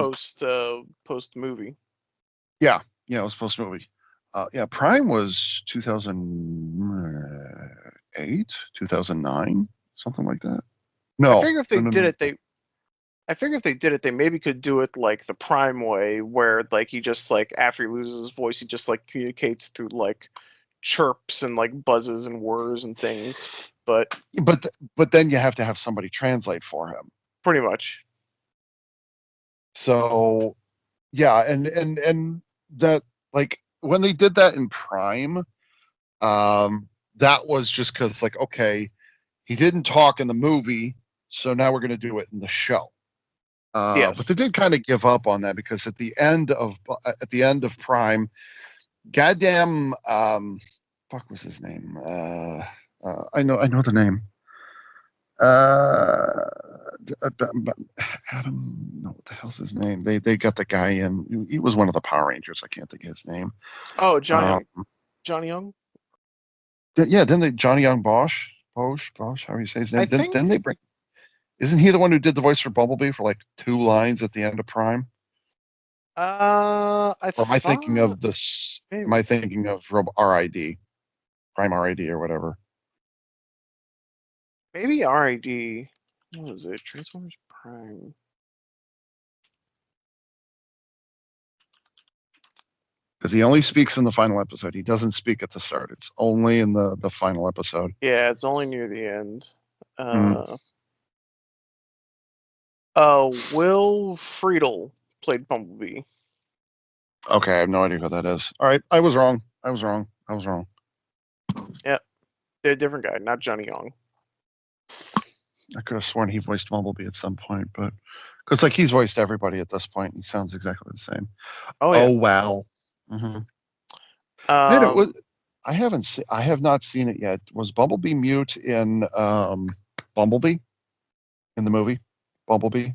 post movie. yeah, yeah, it was supposed to be. Yeah, Prime was 2008, 2009, something like that. I No, figure if no, they no, did no. it, they maybe could do it like the Prime way, where like he just like after he loses his voice, he just like communicates through like chirps and like buzzes and whirs and things. But But then you have to have somebody translate for him. pretty much, So yeah, and that, like, when they did that in Prime, that was just because, like, okay, he didn't talk in the movie, so now we're going to do it in the show. But yes. they did kind of give up on that because at the end of Prime, goddamn, fuck was his name? I know the name. Uh, Adam, no, what the hell's his name? They got the guy in. He was one of the Power Rangers. I can't think of his name. Oh, Johnny Um, Young, Johnny Young. yeah, then they Johnny Young Bosch, how do you say his I name? Then think then they bring. Isn't he the one who did the voice for Bumblebee for like 2 lines at the end of Prime? I Or am I thinking thought of this? Am maybe I thinking of RID, Prime RID or whatever? maybe RID. What was it? Transformers Prime. Because he only speaks in the final episode. He doesn't speak at the start. It's only in the final episode. Yeah, it's only near the end. Mm, Uh, Will Friedle played Bumblebee. okay, I have no idea who that is. All right, I was wrong. I was wrong. I was wrong. Yeah, they're a different guy, not Johnny Young. I could have sworn he voiced Bumblebee at some point, but because, like, he's voiced everybody at this point, he sounds exactly the same. Oh Oh yeah. well. Hmm. I don't. Um, I haven't seen. I have not seen it yet. Was Bumblebee mute in Bumblebee in the movie Bumblebee?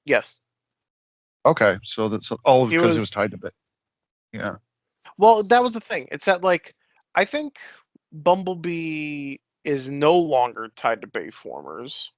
yes, Okay, so that's all he because it was was. tied to bit. Yeah. Well, that was the thing. It's that like I think Bumblebee is no longer tied to Bayformers.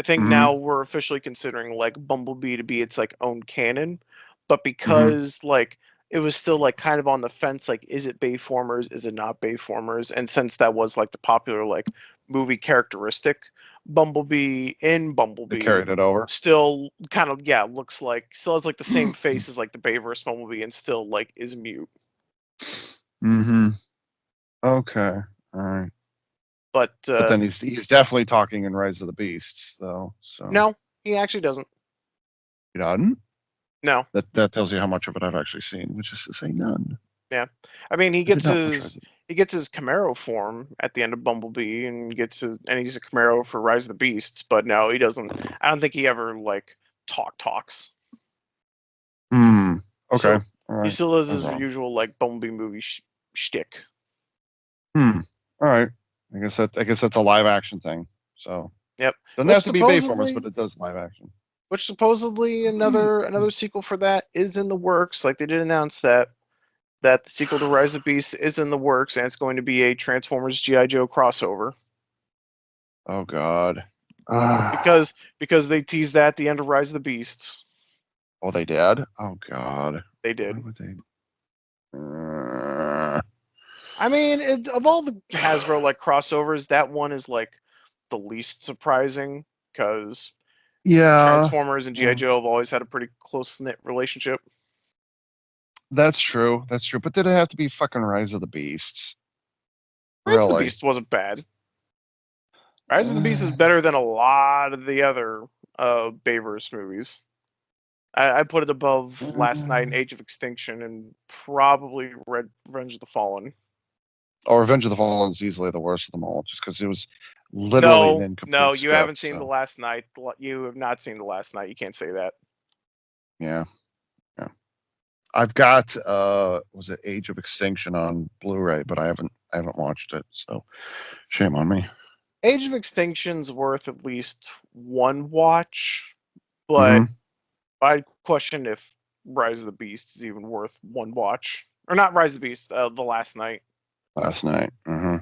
I think Hmm. now we're officially considering like Bumblebee to be its like own canon, but Hmm. because like it was still like kind of on the fence, like is it Bayformers, is it not Bayformers? And since that was like the popular like movie characteristic, Bumblebee in They Bumblebee carried it over. still kind of looks like still has like the same face as like the Bayverse Bumblebee and still like is mute. Hmm. Okay. All right. But But then he's definitely talking in Rise of the Beasts, though. So no, he actually doesn't. he doesn't. No. That tells you how much of it I've actually seen, which is to say none. Yeah, I mean I did not watch Rise of the he gets his Camaro form at the end of Bumblebee, and he's a Camaro for Rise of the Beasts. But no, he doesn't. I don't think he ever like talks. Hmm. He Okay. still All he right. still does I was his wrong. usual like Bumblebee movie shtick. Hmm. All right. I guess that's a live action thing. So Yep. doesn't Which have to be Bayformers, but supposedly it does live action. another sequel for that is in the works. Like they did announce that the sequel to Rise of the Beasts is in the works, and it's going to be a Transformers GI Joe crossover. Oh God. Because they teased that at the end of Rise of the Beasts. Oh, they did? Oh God. They Why did. would they? I mean, of all the Hasbro like crossovers, that one is like the least surprising because Yeah, Transformers and GI Joe have always had a pretty close knit relationship. that's true. That's true. But did it have to be fucking Rise of the Beasts? Rise of the Really? Beast wasn't bad. Rise of the Beast is better than a lot of the other Bayverse movies. I put it above Last Night and Age of Extinction and probably Revenge of the Fallen. Oh, Revenge of the Fallen is easily the worst of them all, just because it was literally an No, incomplete you haven't script. seen So, The Last Night. You have not seen The Last Night. You can't say that. yeah, yeah. I've got was it Age of Extinction on Blu-ray, but I haven't watched it, so shame on me. Age of Extinction's worth at least one watch, but Hmm. I'd question if Rise of the Beast is even worth one watch. Or not Rise of the Beast, The Last Night. Last night. Hmm.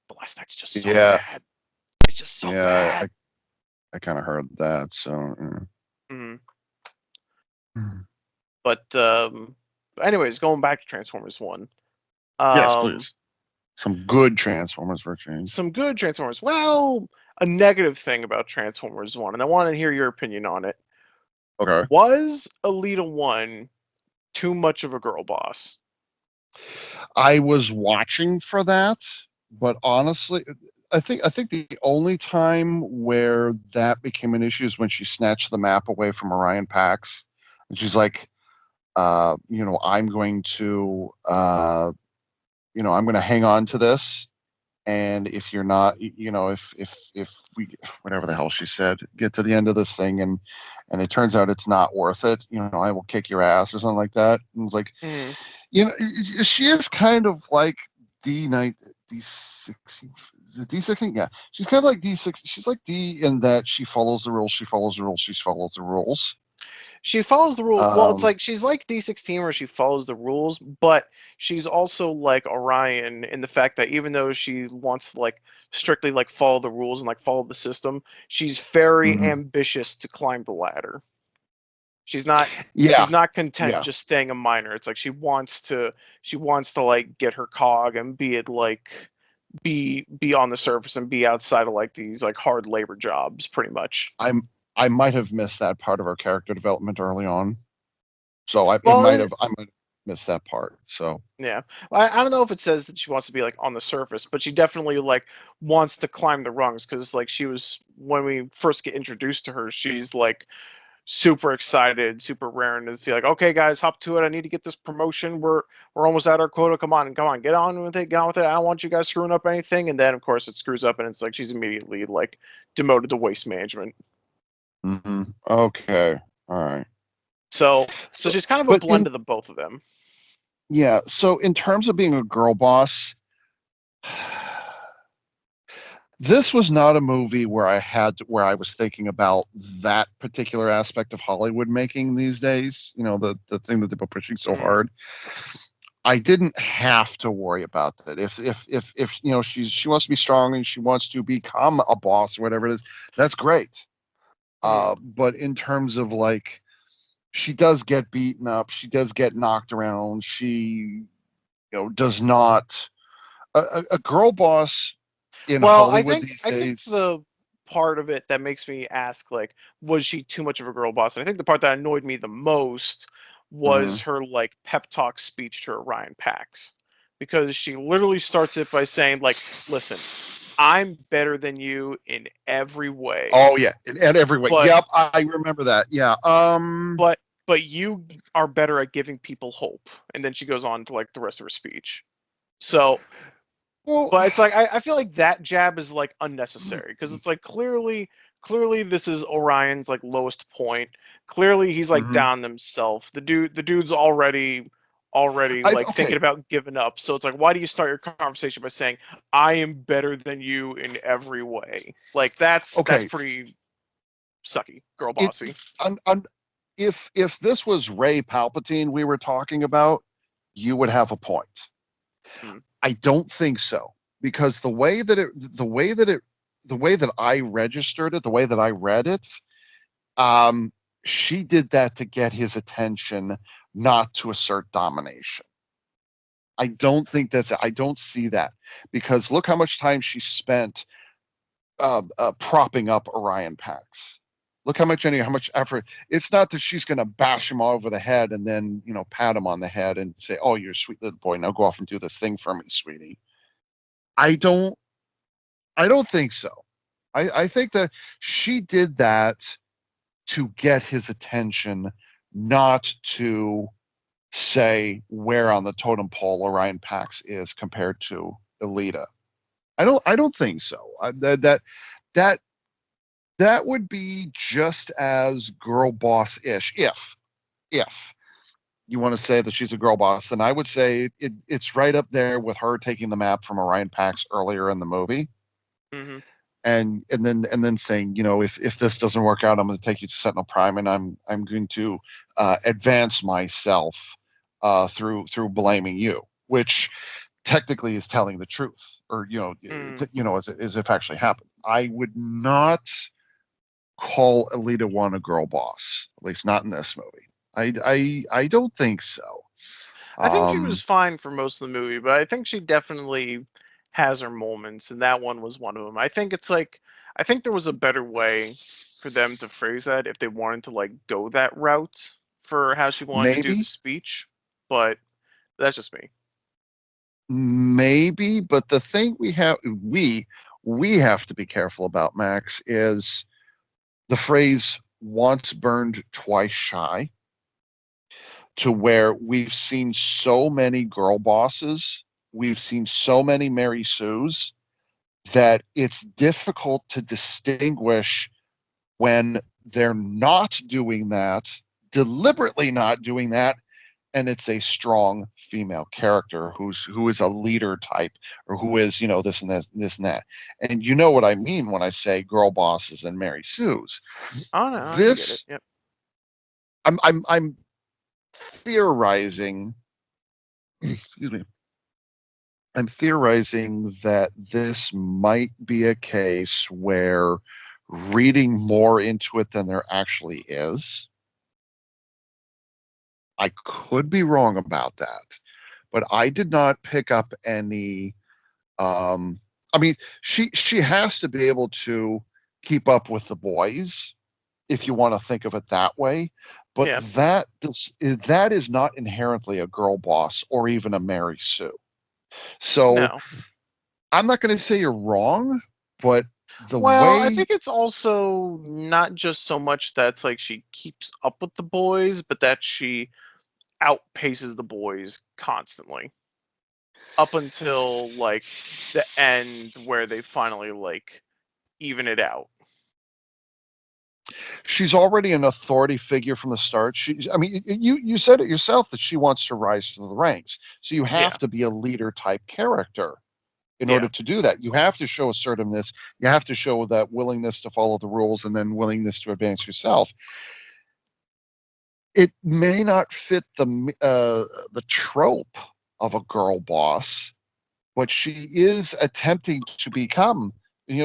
The Last Night's just so Yeah, bad. It's just so yeah. bad. I kind of heard that. So, Mhm. mm. But anyways, going back to Transformers 1. Yes, Um, please. Some good Transformers for a change. some good Transformers. Well, a negative thing about Transformers 1, and I want to hear your opinion on it. Okay. Was Elita 1 too much of a girl boss? I was watching for that, but honestly, I think the only time where that became an issue is when she snatched the map away from Orion Pax, and she's like, I'm going to, I'm going to hang on to this, and if you're not, if we, whatever the hell she said, get to the end of this thing, and it turns out it's not worth it, I will kick your ass or something like that. And it's like, Mhm. she is kind of like D16. Is it D16? Yeah, she's kind of like D6. She's like D in that she follows the rules. She follows the rules. She follows the rules. She follows the rule. Well, it's Um, like she's like D16 where she follows the rules, but she's also like Orion in the fact that even though she wants to like strictly like follow the rules and like follow the system, she's very mhm. ambitious to climb the ladder. She's not Yeah, she's not content yeah. just staying a minor. It's like she wants to like get her cog and be it like be on the surface and be outside of like these like hard labor jobs pretty much. I might have missed that part of her character development early on, so Well, I might have missed that part. So, yeah. I don't know if it says that she wants to be like on the surface, but she definitely like wants to climb the rungs because like she was when we first get introduced to her, she's like super excited, super raring to see like, okay guys, hop to it. I need to get this promotion. We're almost at our quota. Come on, get on with it, get on with it. I don't want you guys screwing up anything. And then of course it screws up and it's like she's immediately like demoted to waste management. okay, all right. So So, she's kind of a but blend of the both of them. yeah, so in terms of being a girl boss, this was not a movie where I was thinking about that particular aspect of Hollywood making these days. The thing that they're pushing so Mhm. hard. I didn't have to worry about that. If she wants to be strong and she wants to become a boss or whatever it is, that's great. Mhm. But in terms of like, she does get beaten up, she does get knocked around, she does not. A girl boss in Well, Hollywood these I think days. the part of it that makes me ask like was she too much of a girl boss? And I think the part that annoyed me the most was Mhm. her like pep talk speech to Orion Pax. Because she literally starts it by saying like, "Listen, I'm better than you in every way, Oh yeah, in every way. but Yep, I remember that. Yeah. but but you are better at giving people hope." And then she goes on to like the rest of her speech. So Well. but it's like I feel like that jab is like unnecessary because it's like clearly this is Orion's like lowest point. Clearly he's like Mhm. down himself. The dude's already like thinking Okay. about giving up. So it's like why do you start your conversation by saying I am better than you in every way? Like that's Okay. pretty sucky, girl It. bossy. Un, if this was Ray Palpatine we were talking about, you would have a point. Mm, I don't think so because the way that it I registered it, the way that I read it, she did that to get his attention, not to assert domination. I don't think that's it. I don't see that, because look how much time she spent propping up Orion Pax. Look how much effort. It's not that she's going to bash him all over the head and then, pat him on the head and say, "Oh, you're a sweet little boy. Now go off and do this thing for me, sweetie." I don't. I don't think so. I think that she did that to get his attention, not to say where on the totem pole Orion Pax is compared to Elita. I don't think so. That that would be just as girl boss ish. If you want to say that she's a girl boss, then I would say it's right up there with her taking the map from Orion Pax earlier in the movie, Hmm. and then saying, if this doesn't work out, I'm going to take you to Sentinel Prime, and I'm going to advance myself through blaming you, which technically is telling the truth, or Mm. as if actually happened. I would not call Elita One a girl boss, at least not in this movie. I don't think so. I think she was Um, fine for most of the movie, but I think she definitely has her moments, and that one was one of them. I think it's like I think there was a better way for them to phrase that if they wanted to like go that route for how she wanted to do the maybe, speech, but that's just me. maybe, but the thing we have to be careful about, Max, is the phrase "once burned, twice shy," to where we've seen so many girl bosses, we've seen so many Mary Sues, that it's difficult to distinguish when they're not doing that, deliberately not doing that, and it's a strong female character who is a leader type, or who is, this and this and that. And you know what I mean when I say girl bosses and Mary Sue's. Oh no, I get it. This Yep. I'm theorizing, excuse me. I'm theorizing that this might be a case where reading more into it than there actually is. I could be wrong about that, but I did not pick up any. Um, I mean, she has to be able to keep up with the boys, if you want to think of it that way. But Yeah. that is not inherently a girl boss or even a Mary Sue. So No. I'm not going to say you're wrong, but the Well, I way think it's also not just so much that's like she keeps up with the boys, but that she outpaces the boys constantly up until like the end where they finally like even it out. she's already an authority figure from the start. I mean, you said it yourself that she wants to rise to the ranks. So you have Yeah. to be a leader type character in order Yeah. to do that. You have to show assertiveness. You have to show that willingness to follow the rules, and then willingness to advance yourself. It may not fit the trope of a girl boss, but she is attempting to become.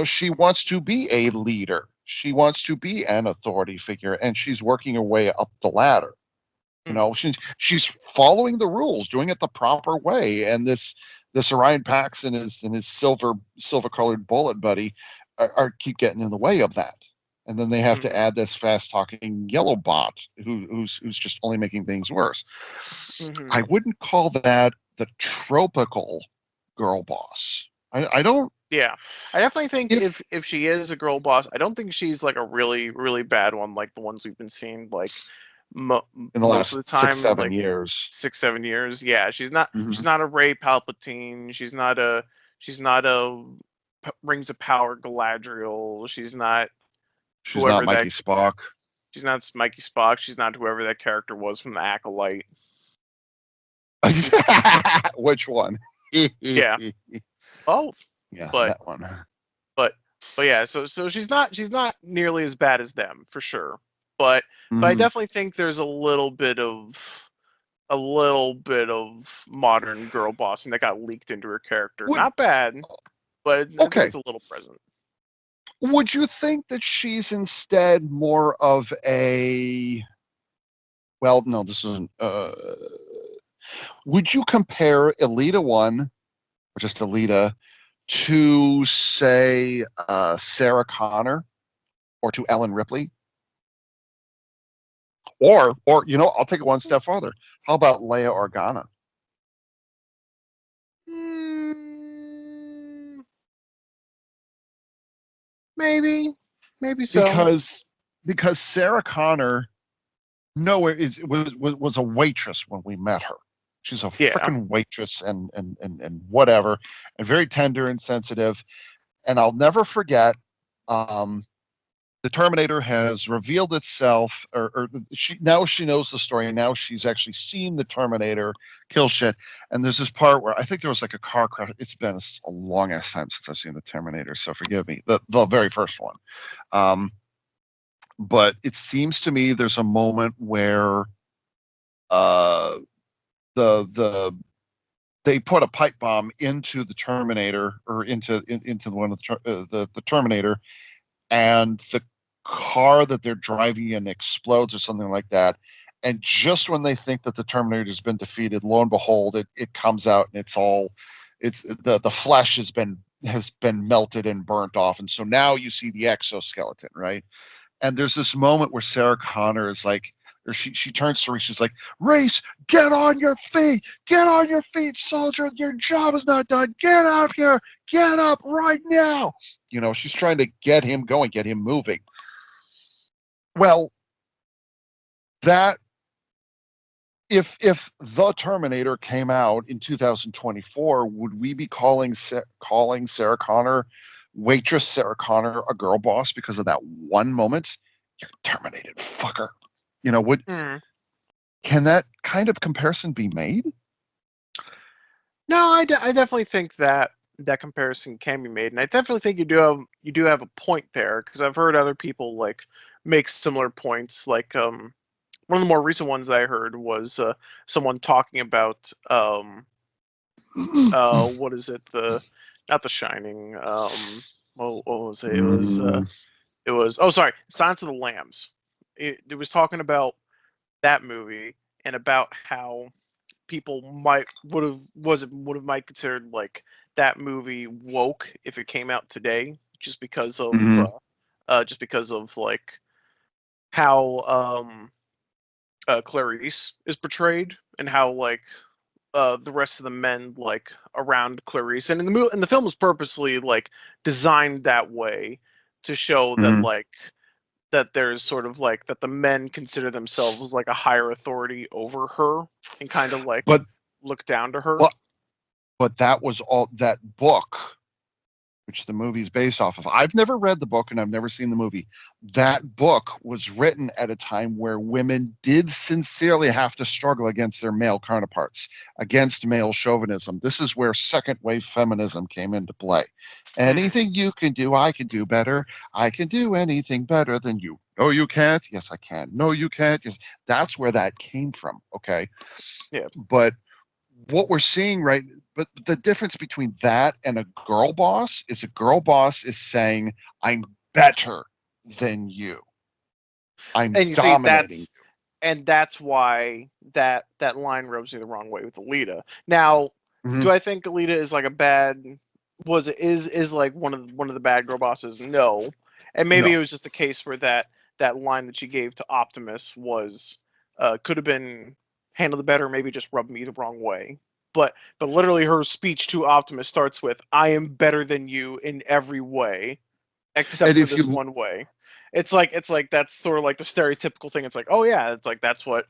She wants to be a leader. She wants to be an authority figure, and she's working her way up the ladder. Mm. She's following the rules, doing it the proper way, and this Orion Pax and his silver colored bullet buddy are keep getting in the way of that. And then they have to Hmm. add this fast talking yellow bot who's just only making things worse. Hmm. I wouldn't call that the tropical girl boss. I don't. Yeah. I definitely think If if she is a girl boss, I don't think she's like a really bad one like the ones we've been seeing like in the most of last the six time seven like years, 6 7 years. Yeah, she's mhm, not a Ray Palpatine. She's not a Rings of Power Galadriel. She's not she's not whoever that Mikey Spock. she's not Mikey Spock. She's not whoever that character was from the Acolyte. Which one? Yeah, both. Yeah, But that one. but but yeah, so she's not nearly as bad as them for sure. But I Hmm. definitely think there's a little bit of modern girl bossing that got leaked into her character. Would Not bad, but I think Okay. it's a little present. Would you think that she's instead more of a? Well, no, this isn't. Would you compare Elita 1, or just Elita, to, say, Sarah Connor or to Ellen Ripley? Or, I'll take it one step farther. How about Leia Organa? Mm, maybe so. Because Sarah Connor nowhere was a waitress when we met her. She's a Yeah. freaking waitress and whatever, and very tender and sensitive. And I'll never forget. The Terminator has revealed itself, or she knows the story, and now she's actually seen the Terminator kill shit. And there's this part where I think there was like a car crash. It's been a long ass time since I've seen the Terminator, so forgive me. The very first one. Um, but it seems to me there's a moment where uh, the they put a pipe bomb into the Terminator, or into one of the Terminator, and the car that they're driving in explodes or something like that. And just when they think that the Terminator has been defeated, lo and behold, it comes out, and it's the flesh has been melted and burnt off, and so now you see the exoskeleton, right? And there's this moment where Sarah Connor is like, or she turns to Reese, she's like, Reese, get on your feet, soldier. Your job is not done. Get up here, get up right now. She's trying to get him going, get him moving. Well, that if the Terminator came out in 2024, would we be calling Sarah Connor, waitress Sarah Connor, a girl boss because of that one moment? You're terminated, fucker. Can that kind of comparison be made? No, I definitely think that comparison can be made, and I definitely think you do have a point there, because I've heard other people like make similar points. Like one of the more recent ones that I heard was someone talking about what is it, the not The Shining, what was it? It was, oh, sorry, Silence of the Lambs. It was talking about that movie, and about how people would have might considered like that movie woke if it came out today, Mhm. just because of like how Clarice is portrayed, and how like the rest of the men like around Clarice, and in the film was purposely like designed that way to show that Mhm. like that there's sort of like that the men consider themselves like a higher authority over her, and kind of like But look down to her. but but that was all that book, which the movie is based off of. I've never read the book and I've never seen the movie. That book was written at a time where women did sincerely have to struggle against their male counterparts, against male chauvinism. This is where second wave feminism came into play. Hmm. Anything you can do, I can do better. I can do anything better than you. No, you can't. Yes, I can. No, you can't. Yes. That's where that came from. Okay. Yeah. But what we're seeing, right, but the difference between that and a girl boss is, a girl boss is saying, I'm better than you, I'm And you see, dominating that's why that line rubs me the wrong way with Alita. Now, you. Mhm. do I think Alita is like a bad is like one of the bad girl bosses? No. And maybe it No, was just a case where that line that she gave to Optimus was could have been handled better, maybe just rubbed me the wrong way. But literally her speech to Optimus starts with, I am better than you in every way except and for if this you one way. It's like that's sort of like the stereotypical thing. It's like, oh yeah, it's like that's what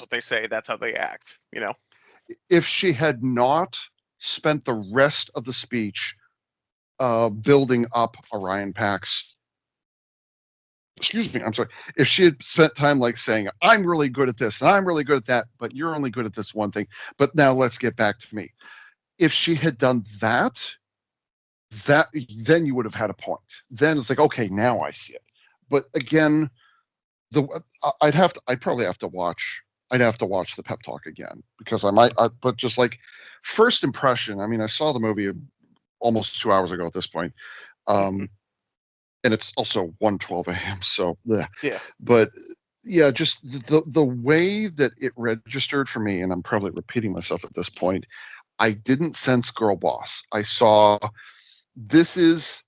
they say, that's how they act, you know. if she had not spent the rest of the speech building up Orion Pax, excuse me, I'm sorry, if she had spent time like saying, I'm really good at this and I'm really good at that, but you're only good at this one thing, but now let's get back to me. If she had done that, then you would have had a point. Then it's like, okay, now I see it. But again, the I'd probably have to watch. I'd have to watch the pep talk again, because but just like first impression, I mean, I saw the movie almost 2 hours ago at this point. Hmm. Um, and it's also 1:12 a.m. So, bleh. Yeah. But yeah, just the way that it registered for me, and I'm probably repeating myself at this point. I didn't sense girl boss. I saw this is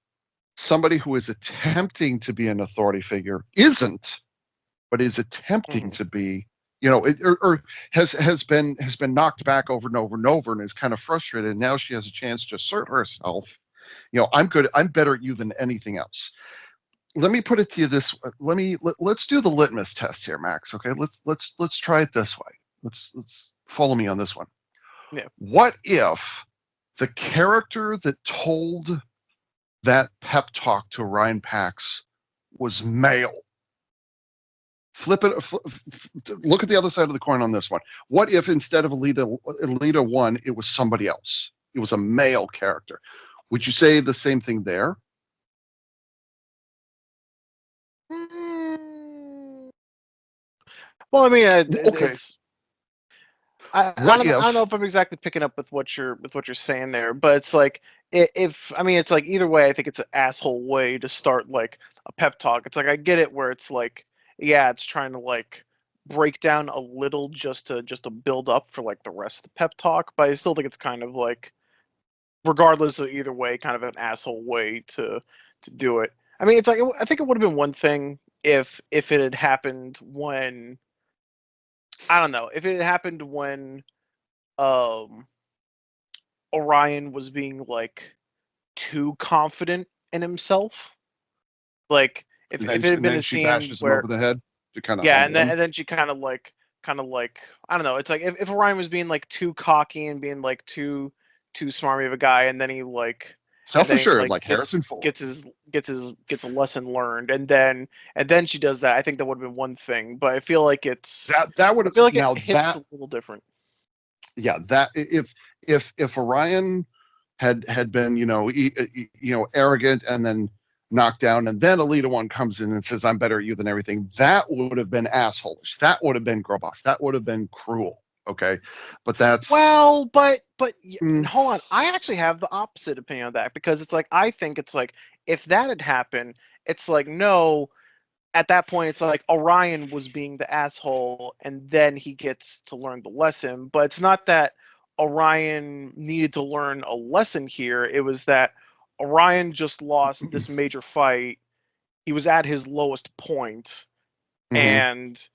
somebody who is attempting to be an authority figure, isn't, but is attempting Mhm. to be. Or has been knocked back over and over and over, and is kind of frustrated. And now she has a chance to assert herself. I'm good. I'm better at you than anything else. Let me put it to you this. Let's do the litmus test here, Max. Okay, let's try it this way. Let's follow me on this one. Yeah. What if the character that told that pep talk to Ryan Pax was male? Flip it. Look at the other side of the coin on this one. What if instead of Elita 1, it was somebody else? It was a male character. Would you say the same thing there? Mm, well, I mean, Okay. it's What I don't know if? if I'm exactly picking up with what you're saying there, but it's like if I mean it's like either way, I think it's an asshole way to start like a pep talk. It's like I get it where it's like yeah, it's trying to like break down a little just to build up for like the rest of the pep talk, but I still think it's kind of like regardless of either way, kind of an asshole way to do it. I mean, it's like I think it would have been one thing if it had happened when I don't know if it had happened when um Orion was being like too confident in himself. Like And if then it had and been then a she scene bashes him where over the head to kind of yeah, humble him. and then she kind of like I don't know. It's like if Orion was being like too cocky and being like too smarmy of a guy, and then he Self-assured, like like Harrison Ford. gets a lesson learned, and then she does that. I think that would have been one thing, but That would I have feel like it now hits that a little different. yeah that if Orion had been arrogant and then knocked down, and then Elita 1 comes in and says I'm better at you than everything, that would have been assholeish. That would have been girl boss. That would have been cruel. Okay, but that's Well, but mm, hold on. I actually have the opposite opinion of that because it's like I think it's like if that had happened, it's like no. At that point, it's like Orion was being the asshole, and then he gets to learn the lesson. But it's not that Orion needed to learn a lesson here. It was that Orion just lost this major fight. He was at his lowest point, mhm. and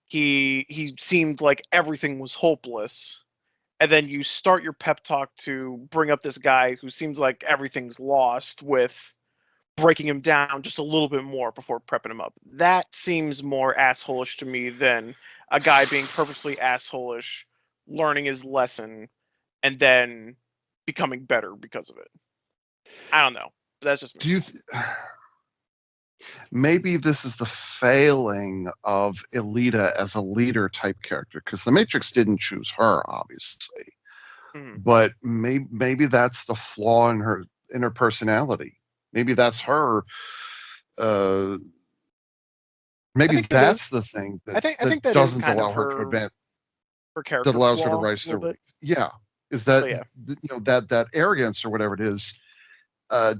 he seemed like everything was hopeless, and then you start your pep talk to bring up this guy who seems like everything's lost with breaking him down just a little bit more before prepping him up. That seems more assholish to me than a guy being purposely assholish, learning his lesson, and then becoming better because of it. I don't know. That's just me. Do you maybe this is the failing of Elita as a leader type character, because the Matrix didn't choose her, obviously, Mhm. but maybe that's the flaw in her personality. Maybe that's her. Uh, I maybe think it that's is. the thing I that think that is doesn't kind of allow her to advance. her That character allows her to flaw a rise little to. bit. Yeah, is that But yeah. that arrogance or whatever it is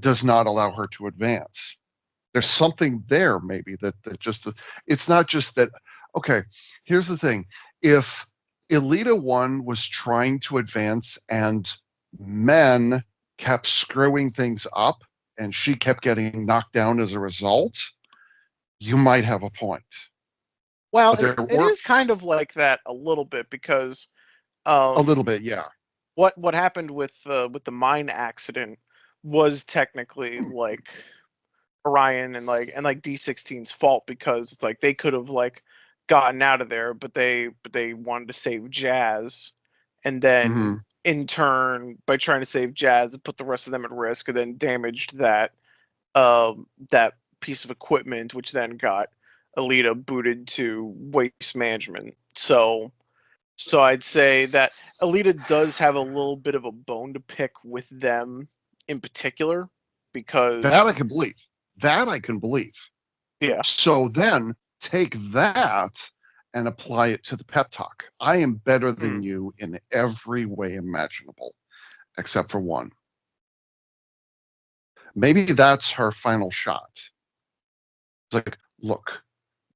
does not allow her to advance. There's something there maybe that just it's not just that. Okay, here's the thing. If Elita 1 was trying to advance and men kept screwing things up and she kept getting knocked down as a result, you might have a point. Well, But there it were is kind of like that a little bit because a little um bit, yeah. what happened with the mine accident was technically like Orion and like D16's fault because it's like they could have like gotten out of there, but they wanted to save Jazz, and then Hmm. in turn by trying to save Jazz, it put the rest of them at risk, and then damaged that piece of equipment, which then got Elita booted to waste management. So I'd say that Elita does have a little bit of a bone to pick with them in particular because That I can believe. That I can believe. yeah. So then take that and apply it to the pep talk. I am better than Mm. you in every way imaginable, except for one. Maybe that's her final shot. It's like, look,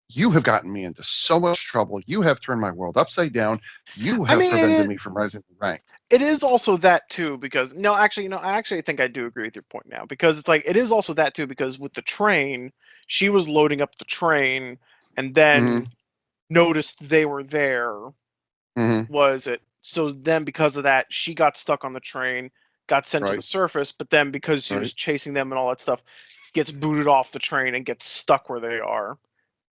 you have gotten me into so much trouble. You have turned my world upside down. You I have mean, prevented me from rising the rank. it is also that too, because no, actually, I actually think I do agree with your point now, because it's like it is also that too, because with the train, she was loading up the train and then noticed they were there. Was it? So then, because of that, she got stuck on the train, got sent to the Right. surface, but then because she was chasing them and all that stuff, gets booted off the train and gets stuck where they are.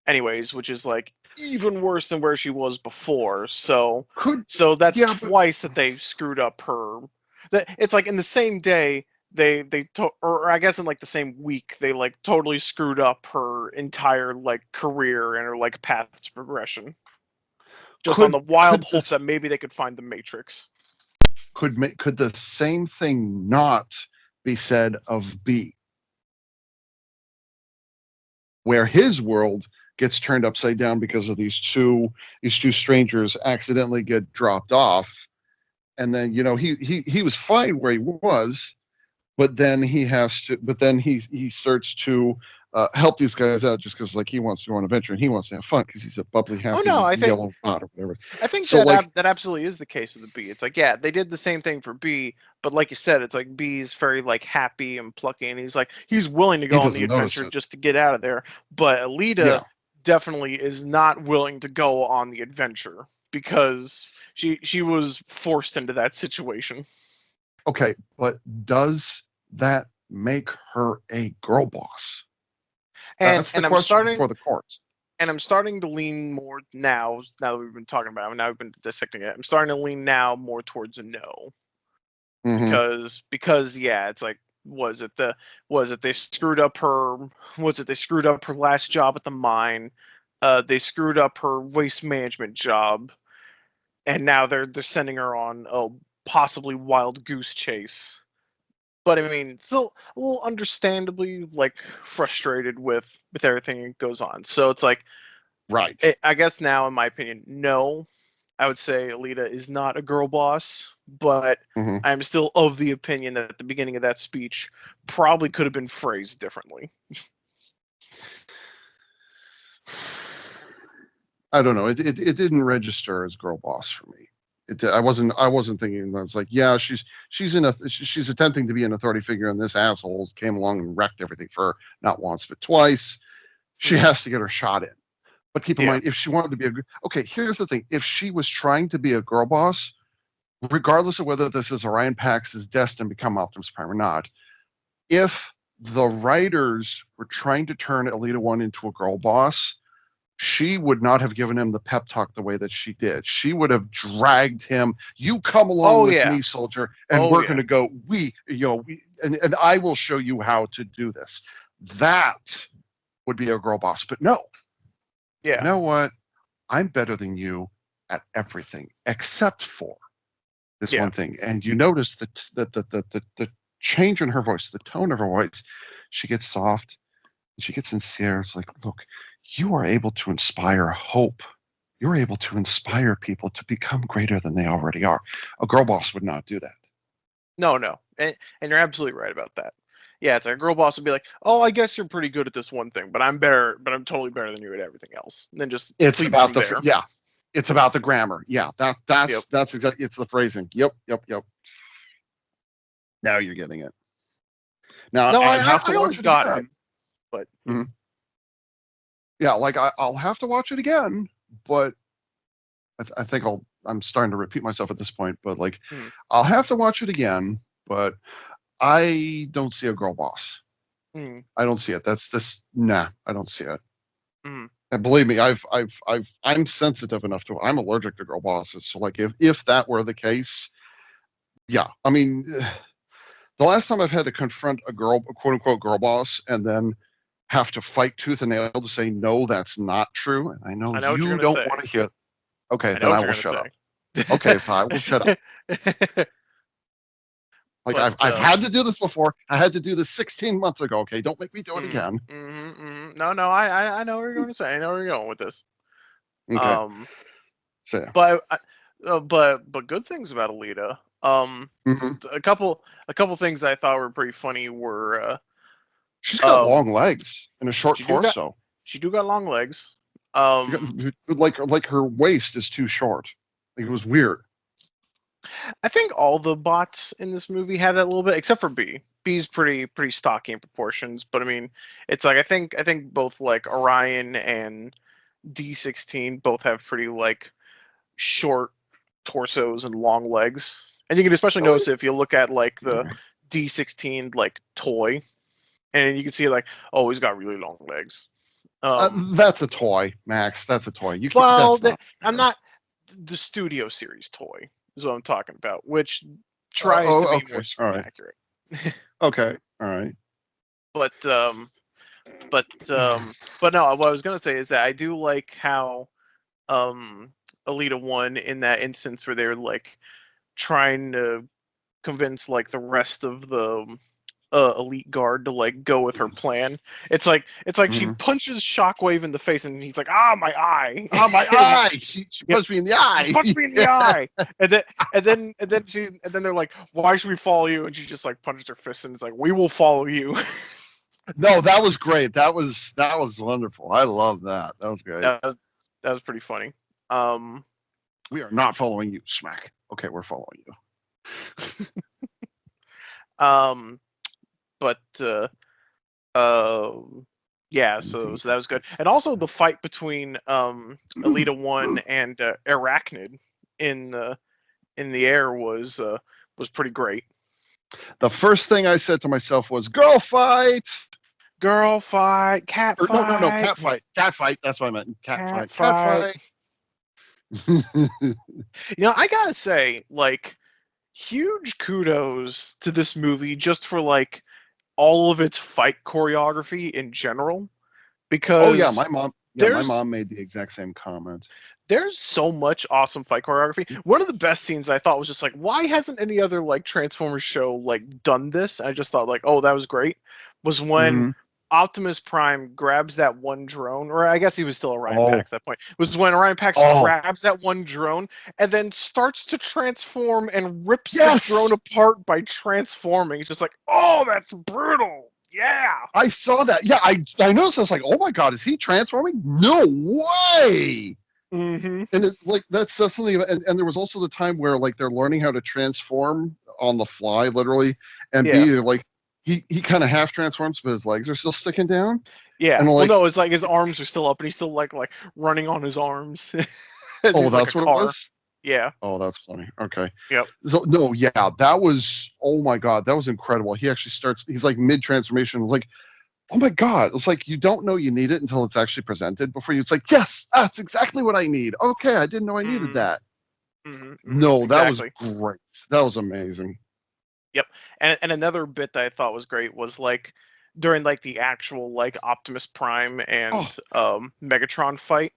Anyways, which is like even worse than where she was before. So that's twice that they screwed up her. It's like in the same day or I guess in like the same week they like totally screwed up her entire like career and her like path to progression. Just on the wild hope that maybe they could find the Matrix. Could the same thing not be said of B, where his world gets turned upside down because of these two strangers accidentally get dropped off, and then he was fine where he was, but then he starts to help these guys out just because like he wants to go on an adventure and he wants to have fun because he's a bubbly, happy yellow bot or whatever. I think so that absolutely is the case with the B. It's like, yeah, they did the same thing for B, but like you said, it's like B's very like happy and plucky, and he's willing to go on the adventure just to get out of there. But Elita definitely is not willing to go on the adventure because she was forced into that situation. Okay, but does that make her a girl boss? That's the question for the courts. And I'm starting to lean more now that we've been talking about it, now we've been dissecting it. I'm starting to lean now more towards a no. Because yeah, it's like was it they screwed up her last job at the mine, they screwed up her waste management job, and now they're sending her on a possibly wild goose chase. But I mean, still a little understandably like frustrated with everything that goes on. So it's like, right. I guess now, in my opinion, no. I would say Elita is not a girl boss, but I'm still of the opinion that at the beginning of that speech probably could have been phrased differently. I don't know. It didn't register as girl boss for me. I wasn't thinking that. It's like, yeah, she's attempting to be an authority figure, and this asshole came along and wrecked everything for her, not once but twice. She has to get her shot in. But keep in mind, if she wanted to be okay, here's the thing: if she was trying to be a girl boss, regardless of whether this is Orion Pax is destined to become Optimus Prime or not, if the writers were trying to turn Elita 1 into a girl boss, she would not have given him the pep talk the way that she did. She would have dragged him. You come along with me, soldier, and we're going to go. And I will show you how to do this. That would be a girl boss. But no. You know what? I'm better than you at everything except for this one thing. And you notice that the change in her voice, the tone of her voice, she gets soft and she gets sincere. It's like, look, you are able to inspire hope. You're able to inspire people to become greater than they already are. A girl boss would not do that. No. And you're absolutely right about that. Yeah, it's like a girl boss would be like, oh, I guess you're pretty good at this one thing, but I'm totally better than you at everything else. And then just it's about it's about the grammar. Yeah, that's exactly, it's the phrasing. Yep. Now you're getting it. Now no, I'd have to I watch always it got again. it, but yeah, like I'll have to watch it again, but I think I'm starting to repeat myself at this point, but like I'll have to watch it again, but I don't see a girl boss. I don't see it. I don't see it. And believe me, I'm sensitive enough to. I'm allergic to girl bosses. So like, if that were the case, yeah. I mean, the last time I've had to confront a quote unquote girl boss, and then have to fight tooth and nail to say no, that's not true. And I know you don't want to hear. Okay, then I will shut up. Okay, so I will shut up. Like I've had to do this before. I had to do this 16 months ago. Okay, don't make me do it again. No, I know what you're going to say. I know where you're going with this. Okay. So, but good things about Elita. A couple things I thought were pretty funny were she's got long legs and a short torso. She do got long legs. Like her waist is too short. Like, it was weird. I think all the bots in this movie have that a little bit, except for B. B's pretty stocky in proportions, but I mean, it's like I think both like Orion and D16 both have pretty like short torsos and long legs, and you can especially notice it if you look at like the D16 like toy, and you can see like, oh, he's got really long legs. That's a toy, Max. That's a toy. You can't. Well, That's not I'm not the Studio Series toy is what I'm talking about, which tries to be okay. more screen accurate. Okay. All right. But no, what I was gonna say is that I do like how Elita-1 in that instance where they're like trying to convince like the rest of the elite guard to like go with her plan. It's like she punches Shockwave in the face and he's like, ah, my eye. Oh, my eye. She punched me in the eye. She punched me in the eye. And then they're like, why should we follow you? And she just like punches her fist and it's like, we will follow you. No, that was great. That was wonderful. I love that. That was great. That was pretty funny. We are not following you, Smack. Okay, we're following you. But yeah, so that was good. And also the fight between Elita-1 and Arachnid in the air was pretty great. The first thing I said to myself was, "Girl fight." Girl fight, cat fight. No, cat fight. Cat fight. That's what I meant. Cat fight. Cat fight. I gotta say, like, huge kudos to this movie just for like all of its fight choreography in general. Because my mom made the exact same comment. There's so much awesome fight choreography. One of the best scenes I thought was just like, why hasn't any other like Transformers show like done this? I just thought like, oh, that was great. Was when Optimus Prime grabs that one drone, or I guess he was still Orion Pax at that point. Was when Orion Pax grabs that one drone and then starts to transform and rips the drone apart by transforming. It's just like, oh, that's brutal. Yeah. I saw that. Yeah, I noticed. I was like, oh my god, is he transforming? No way. Mm-hmm. And it, like that's something. And there was also the time where like they're learning how to transform on the fly, literally, and be like. He kind of half transforms, but his legs are still sticking down. Yeah. And Well, no, it's like his arms are still up, and he's still like running on his arms. That's what it was. Yeah. Oh, that's funny. Okay. Yep. So no, yeah, that was. Oh my god, that was incredible. He actually starts. He's like mid transformation. Like, oh my god, it's like you don't know you need it until it's actually presented before you. It's like, yes, that's exactly what I need. Okay, I didn't know I needed that. No, that was great. That was amazing. Yep. And another bit that I thought was great was like during like the actual like Optimus Prime and Megatron fight.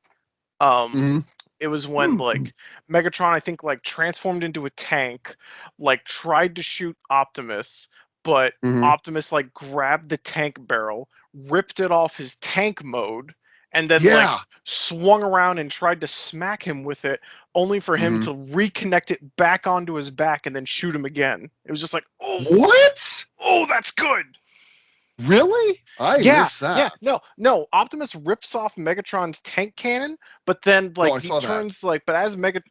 It was when like Megatron, I think, like transformed into a tank, like tried to shoot Optimus, but Optimus like grabbed the tank barrel, ripped it off his tank mode, and then like swung around and tried to smack him with it, only for him to reconnect it back onto his back and then shoot him again. It was just like, oh, what? Oh, that's good. Really? I missed that. Yeah, no. Optimus rips off Megatron's tank cannon, but then like he turns like, but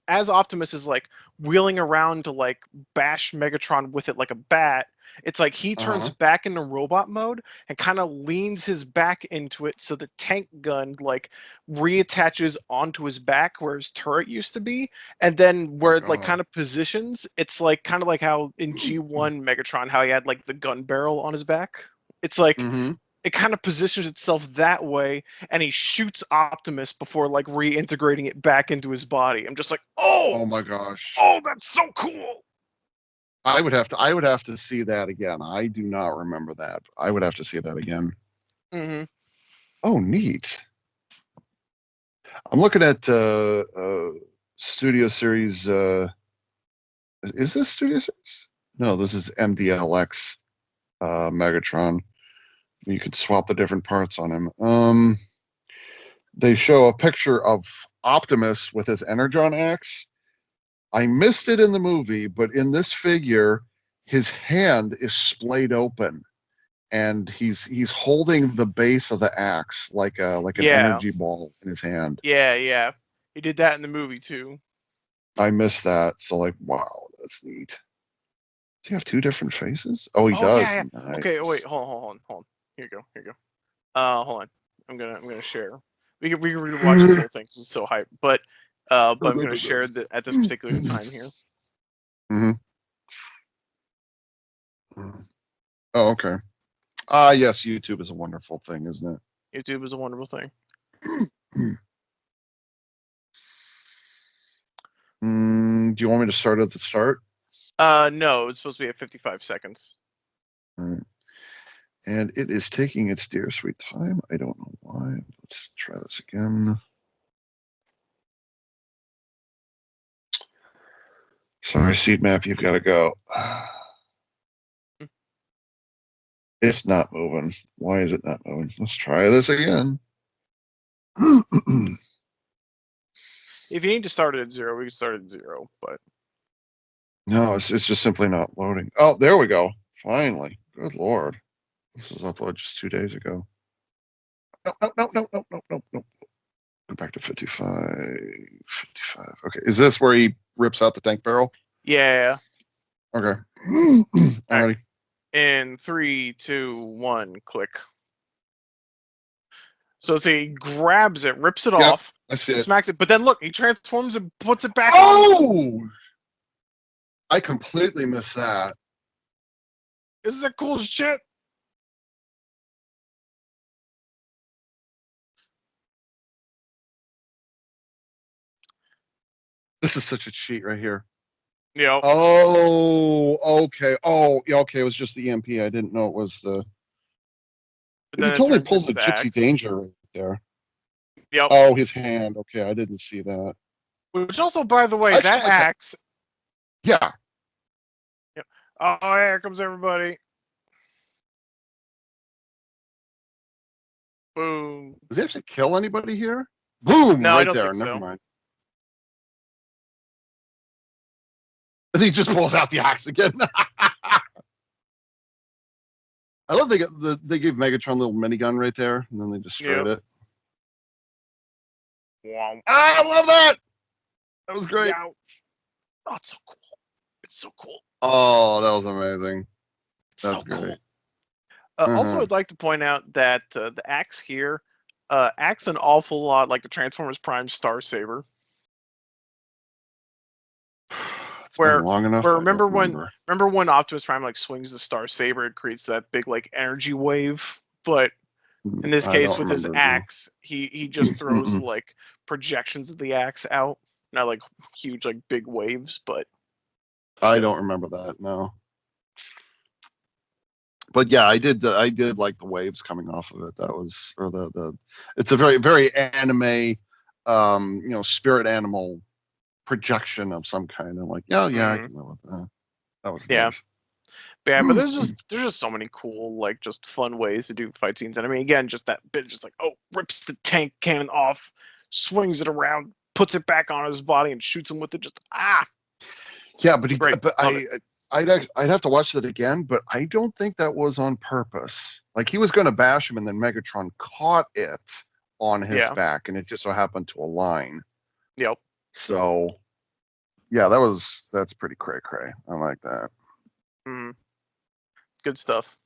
as Optimus is like wheeling around to like bash Megatron with it like a bat, it's like he turns back into robot mode and kind of leans his back into it, so the tank gun like reattaches onto his back where his turret used to be, and then where it like kind of positions, it's like kind of like how in G1 Megatron, how he had like the gun barrel on his back. It's like it kind of positions itself that way, and he shoots Optimus before like reintegrating it back into his body. I'm just like, oh my gosh, oh, that's so cool. I would have to see that again. I do not remember that. I would have to see that again. Oh, neat. I'm looking at Studio Series. Is this Studio Series? No, this is MDLX Megatron. You could swap the different parts on him. They show a picture of Optimus with his Energon axe. I missed it in the movie, but in this figure, his hand is splayed open, and he's holding the base of the axe like an Yeah. energy ball in his hand. Yeah. He did that in the movie too. I missed that. So like, wow, that's neat. Does he have two different faces? Oh, he Oh does. yeah. Nice. Okay. Oh, wait. Hold on. Here you go. Hold on. I'm gonna share. We can rewatch this whole thing because it's so hype. But I'm gonna share that at this particular time here. Mm-hmm. Oh, okay. Yes, YouTube is a wonderful thing, isn't it? YouTube is a wonderful thing. Do you want me to start at the start? No, it's supposed to be at 55 seconds. All right. And it is taking its dear sweet time. I don't know why. Let's try this again. Sorry, seed map, you've got to go. It's not moving. Why is it not moving? Let's try this again. If you need to start it at 0, we can start it at 0. But No, it's just simply not loading. Oh, there we go. Finally. Good Lord. This was uploaded just 2 days ago. No. Go back to 55. Okay. Is this where he rips out the tank barrel? yeah. Okay. I'm ready. In 3, 2, 1, click. So see, he grabs it, rips it off, I see it. smacks it, but then look, he transforms and puts it back on. Oh! I completely missed that. Isn't that cool as shit? This is such a cheat right here. Yep. Oh, okay. Oh, yeah, okay. It was just the EMP. I didn't know it was the. But He then it totally turns pulls into the the Gypsy axe. Danger right there. Yep. Oh, his hand. Okay, I didn't see that. Which also, by the way, Actually, that axe. Yeah. Yep. Oh, here comes everybody. Boom. Does he actually kill anybody here? Boom! No, I Right don't there. think Never so. mind. And he just pulls out the axe again. I love they gave Megatron a little minigun right there, and then they destroyed it. Wow. I love that. That was great. Ouch. Oh, it's so cool. It's so cool. Oh, that was amazing. It's That's so great. cool. Also, I'd like to point out that the axe here acts an awful lot like the Transformers Prime Star Saber. It's been long enough. Where I don't remember when Optimus Prime like swings the Star Saber, it creates that big like energy wave. But in this I case, don't with his remember, axe, he just throws like projections of the axe out, not like huge like big waves, but I don't remember that. No. But yeah, I did like the waves coming off of it. That was or the it's a very anime spirit animal projection of some kind. I'm like, yeah, I can live with that. That was nice. Yeah, but there's just so many cool like just fun ways to do fight scenes. And I mean again, just that bit just like rips the tank cannon off, swings it around, puts it back on his body and shoots him with it, just Yeah, but I'd have to watch that again, but I don't think that was on purpose. Like he was going to bash him, and then Megatron caught it on his back, and it just so happened to align. Yep. So, yeah, that's pretty cray. I like that. Good stuff.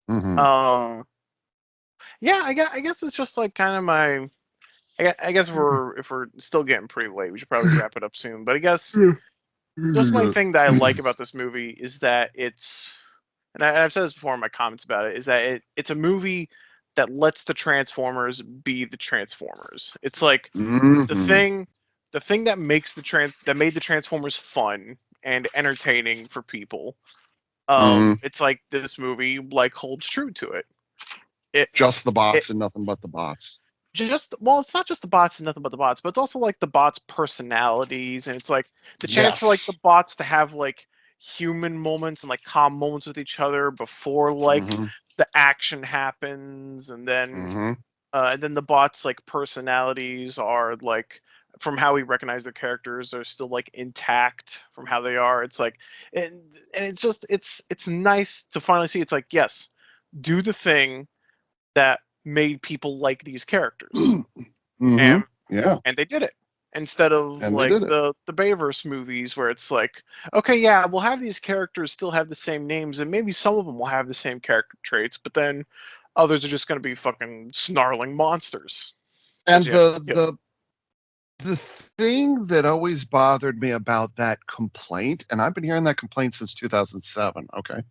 Mm-hmm. Yeah, I guess it's just like kind of my. I guess if we're still getting pretty late, we should probably wrap it up soon. But I guess just my thing that I like about this movie is that it's, and I've said this before in my comments about it, is that it's a movie that lets the Transformers be the Transformers. It's like the thing that makes that made the Transformers fun and entertaining for people. It's like this movie like holds true to it. Just the bots and nothing but the bots. It's not just the bots and nothing but the bots, but it's also like the bots' personalities, and it's like the chance for like the bots to have like human moments and like calm moments with each other before like the action happens, and then the bots' like personalities are like from how we recognize their characters are still like intact from how they are. It's like and it's just it's nice to finally see. It's like yes, do the thing that made people like these characters. Mm-hmm. And Yeah. and they did it. Instead of And they like did it. the Bayverse movies where it's like, okay, yeah, we'll have these characters still have the same names, and maybe some of them will have the same character traits, but then others are just going to be fucking snarling monsters. And You have to kill. the thing that always bothered me about that complaint, and I've been hearing that complaint since 2007, okay?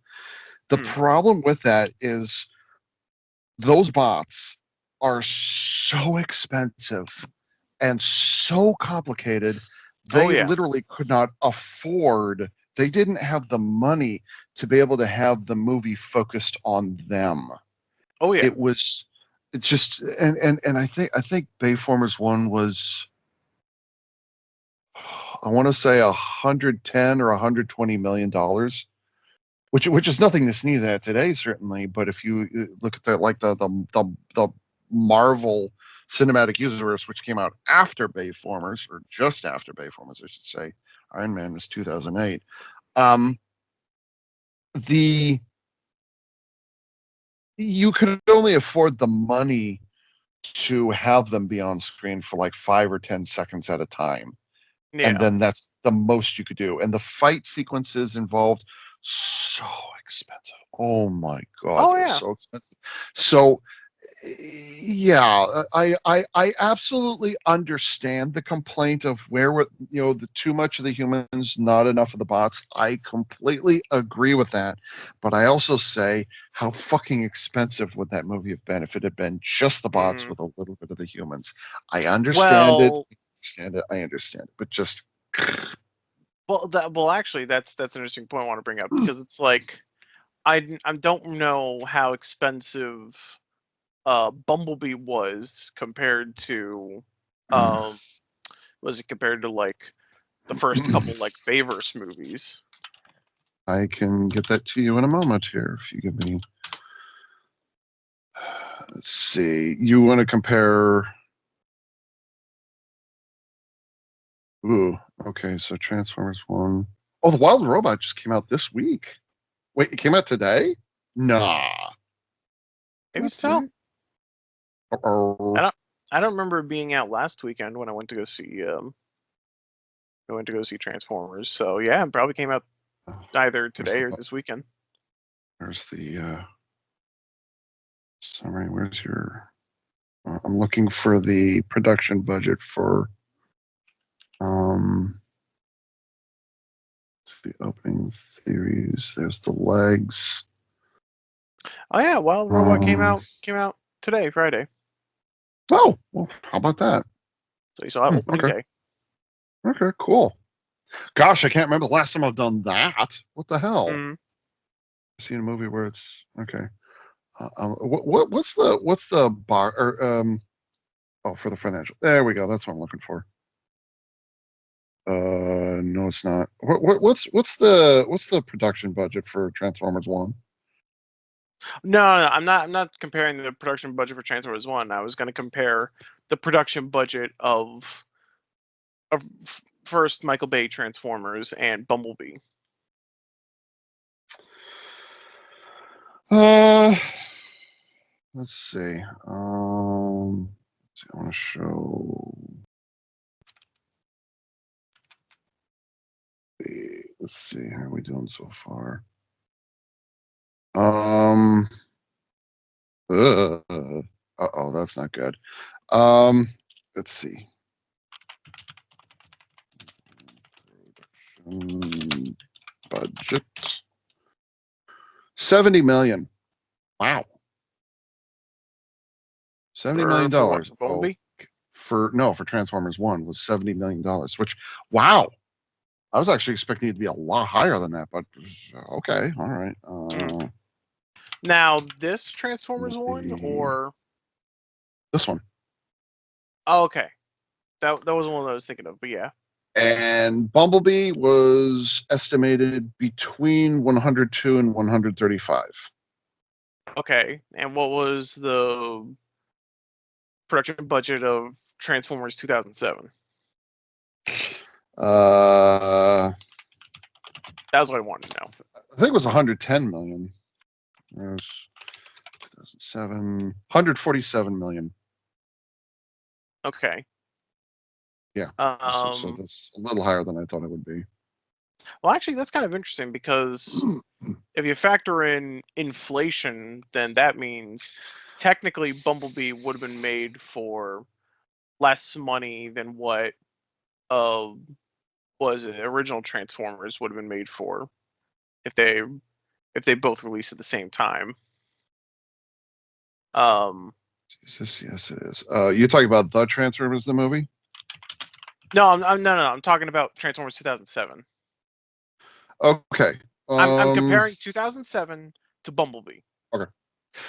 The Hmm. problem with that is those bots are so expensive and so complicated, Oh they yeah. literally could not afford, they didn't have the money to be able to have the movie focused on them. Oh yeah. It's just, and I think Bayformers 1 was, I want to say 110 or 120 million dollars, which is nothing to sneeze at today, certainly. But if you look at like the Marvel Cinematic Universe, which came out after Bayformers, or just after Bayformers, I should say, Iron Man was 2008. Um, the You could only afford the money to have them be on screen for like 5 or 10 seconds at a time, and Yeah. then that's the most you could do. And the fight sequences involved, so expensive. Oh my god, Oh they're yeah. so expensive. So yeah, I absolutely understand the complaint of the too much of the humans, not enough of the bots. I completely agree with that, but I also say, how fucking expensive would that movie have been if it had been just the bots Mm. with a little bit of the humans? I understand it. Well, I understand it, but just well, actually, that's an interesting point I want to bring up because it's like I don't know how expensive Bumblebee was compared to um was it compared to like the first couple like Bayverse movies. I can get that to you in a moment here if you give me. Let's see. You want to compare? Ooh, okay. So Transformers 1. Oh, the Wild Robot just came out this week. Wait, it came out today? Nah. Maybe Not so. today. Oh, I don't I don't remember it being out last weekend when I went to go see Transformers. So yeah, it probably came out either there's today or the this weekend. there's the summary. Where's your? I'm looking for the production budget for um. It's the opening theories. There's the legs. Oh yeah, Wild Robot Um. came out today, Friday. Oh, well, how about that? So you saw it opening Okay. day. Okay. Cool. Gosh, I can't remember the last time I've done that. What the hell? Mm. I've seen a movie where it's okay. What's the bar or oh, for the financial? There we go. That's what I'm looking for. No, it's not. What's the production budget for Transformers One? No, I'm not comparing the production budget for Transformers One. I was going to compare the production budget of first Michael Bay Transformers and Bumblebee. Uh, let's see. Let's see. I want to show. Let's see. How are we doing so far? Um. Uh-oh, that's not good. Um. Let's see. Production budget 70 million. Wow. 70 million For what? dollars. For Oh, Bumblebee? for Transformers 1 was 70 million dollars, which wow. I was actually expecting it to be a lot higher than that, but okay, all right. Mm. Now this Transformers one The or this one. oh, okay, that was one that I was thinking of. But yeah, And Bumblebee was estimated between 102 and 135. okay. And what was the production budget of Transformers 2007? I That was what I wanted to know. think it was 110 million. Yes. 2007, 147 million. Okay. Yeah. So that's a little higher than I thought it would be. Well, actually, that's kind of interesting because if you factor in inflation, then that means technically Bumblebee would have been made for less money than what uh was it original Transformers would have been made for if they both released at the same time. Yes, it is. You're talking about the Transformers, the movie? No, I'm talking about Transformers 2007. Okay. I'm comparing 2007 to Bumblebee. Okay.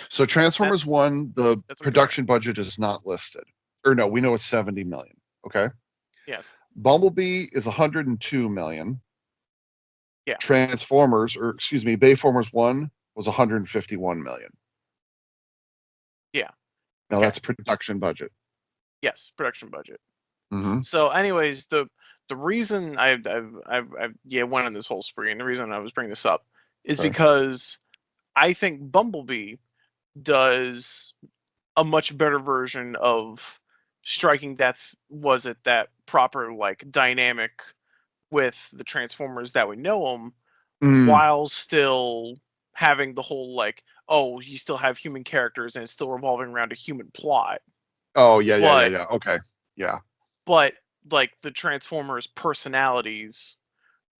So Transformers That's 1, the that's what I'm comparing. production budget is not listed. Or no, we know it's 70 million. Okay. Yes. Bumblebee is 102 million. Yeah. Transformers, or excuse me, Bayformers 1 was 151 million. Yeah. Now Okay. that's production budget. Yes, production budget. Mm-hmm. So, anyways, the reason I've went on this whole spree, and the reason I was bringing this up is Okay. because I think Bumblebee does a much better version of striking death. Was it that proper like dynamic with the Transformers that we know them, while still having the whole like, oh, you still have human characters and it's still revolving around a human plot. Oh yeah. But Okay. Yeah. but like the Transformers personalities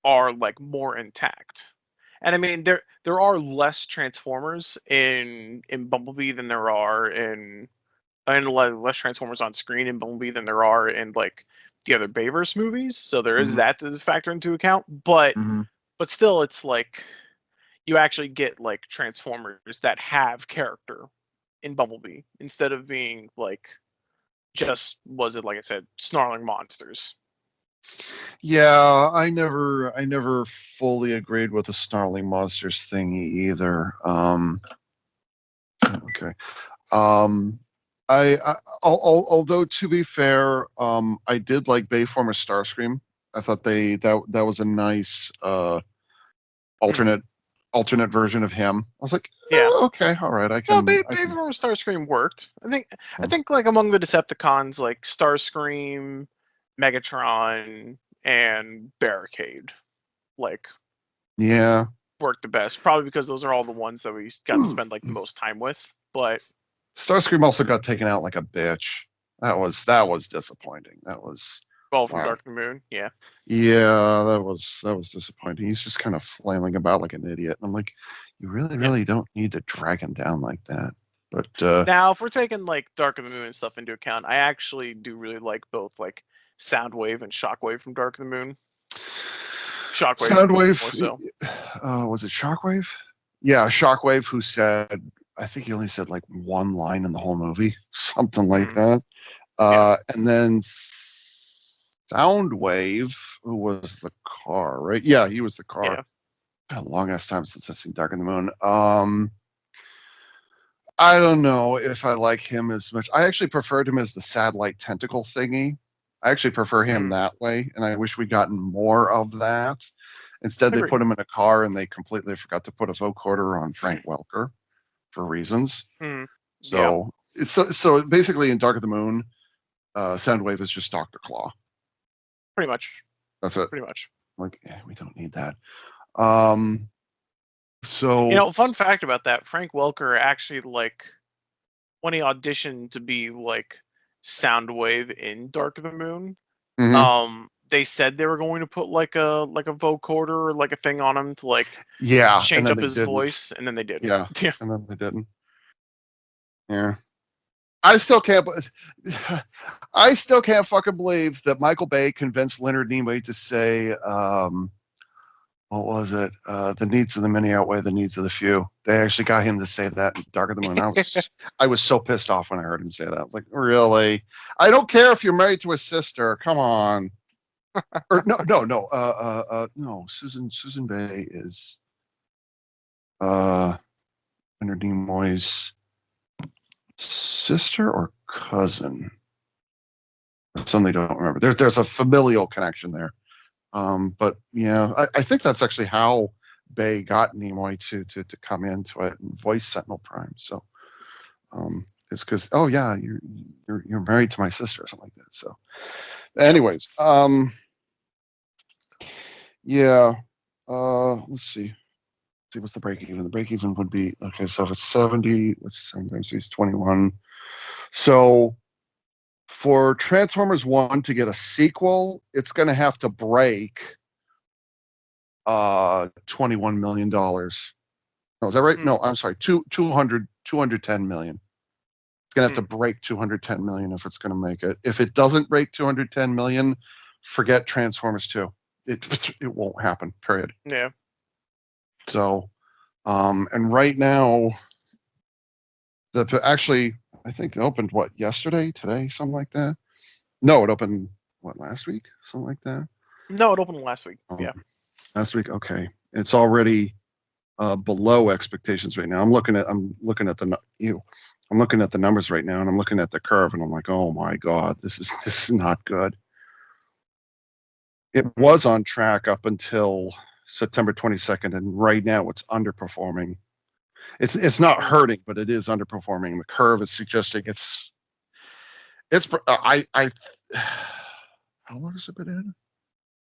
are like more intact. And I mean there are less Transformers in Bumblebee than there are in and less Transformers on screen in Bumblebee than there are in like the other Bayverse movies. So there is Mhm. that to factor into account. But Mhm. still it's like you actually get like Transformers that have character in Bumblebee instead of being like just was it like I said, snarling monsters. Yeah, I never fully agreed with the snarling monsters thingy either. Okay. Um, although to be fair, I did like Bayformers Starscream. I thought that was a nice Hmm. alternate alternate version of him. I was like, Yeah. okay, all right, No, I can. Bayformers Starscream worked. I think like among the Decepticons, like Starscream, Megatron, and Barricade, like Yeah. worked the best. Probably because those are all the ones that we got to spend like the most time with. But Starscream also got taken out like a bitch. That was disappointing. That was well, from wow. Dark of the Moon, yeah. Yeah, that was disappointing. He's just kind of flailing about like an idiot. And I'm like, you really, Yeah. really don't need to drag him down like that. But Now, if we're taking like Dark of the Moon and stuff into account, I actually do really like both like Soundwave and Shockwave from Dark of the Moon. Shockwave more Soundwave, so. was it Shockwave? Yeah, Shockwave, who said, I think he only said like one line in the whole movie, something like Hmm. that. Yeah. And then Soundwave, who was the car, right? Yeah, he was the car. Yeah. Been a long ass time since I've seen Dark in the Moon. I don't know if I like him as much. I actually preferred him as the satellite tentacle thingy. I actually prefer him Hmm. that way, and I wish we'd gotten more of that. Instead, they Agreed. put him in a car, and they completely forgot to put a vocoder on Frank Welker for reasons. Hmm. Yeah. So so basically in Dark of the Moon, Soundwave is just Doctor Claw. Pretty much. That's it. Pretty much. Like we don't need that. Um, You so know, fun fact about that: Frank Welker actually like when he auditioned to be like Soundwave in Dark of the Moon. mhm. They said they were going to put like a vocoder or like a thing on him to like Yeah, and change then up they his didn't. voice, and then they didn't. Yeah, Yeah. and then they didn't. Yeah. I still can't. I still can't fucking believe that Michael Bay convinced Leonard Nimoy to say, what was it? The needs of the many outweigh the needs of the few. They actually got him to say that in Dark of the Moon. I was so pissed off when I heard him say that. I was like, really? I don't care if you're married to a sister. Come on. Or no. Susan Bay is Leonard Nimoy's sister or cousin. I suddenly don't remember. There's a familial connection there. But yeah, I think that's actually how Bay got Nimoy to come into it and voice Sentinel Prime. So It's because, oh yeah, you're married to my sister or something like that. So, anyways, yeah. Let's see. See what's the break even. The break even would be, okay. So if it's 70, what's 7 times 3 is 21. So for Transformers 1 to get a sequel, it's going to have to break $21 million. No, is that right? No, I'm sorry. 210 million. It's going to have to break 210 million if it's going to make it. If it doesn't break 210 million, forget Transformers 2. It won't happen, period. Yeah. So, and right now, actually, I think it opened, what, yesterday, today, something like that? No, it opened, what, last week? Something like that? No, it opened last week. Yeah. Last week, okay. It's already below expectations right now. I'm looking at the numbers right now, and I'm looking at the curve, and I'm like, oh my god, this is not good. It was on track up until September 22nd, and right now it's underperforming. It's not hurting, but it is underperforming. The curve is suggesting it's how long has it been in?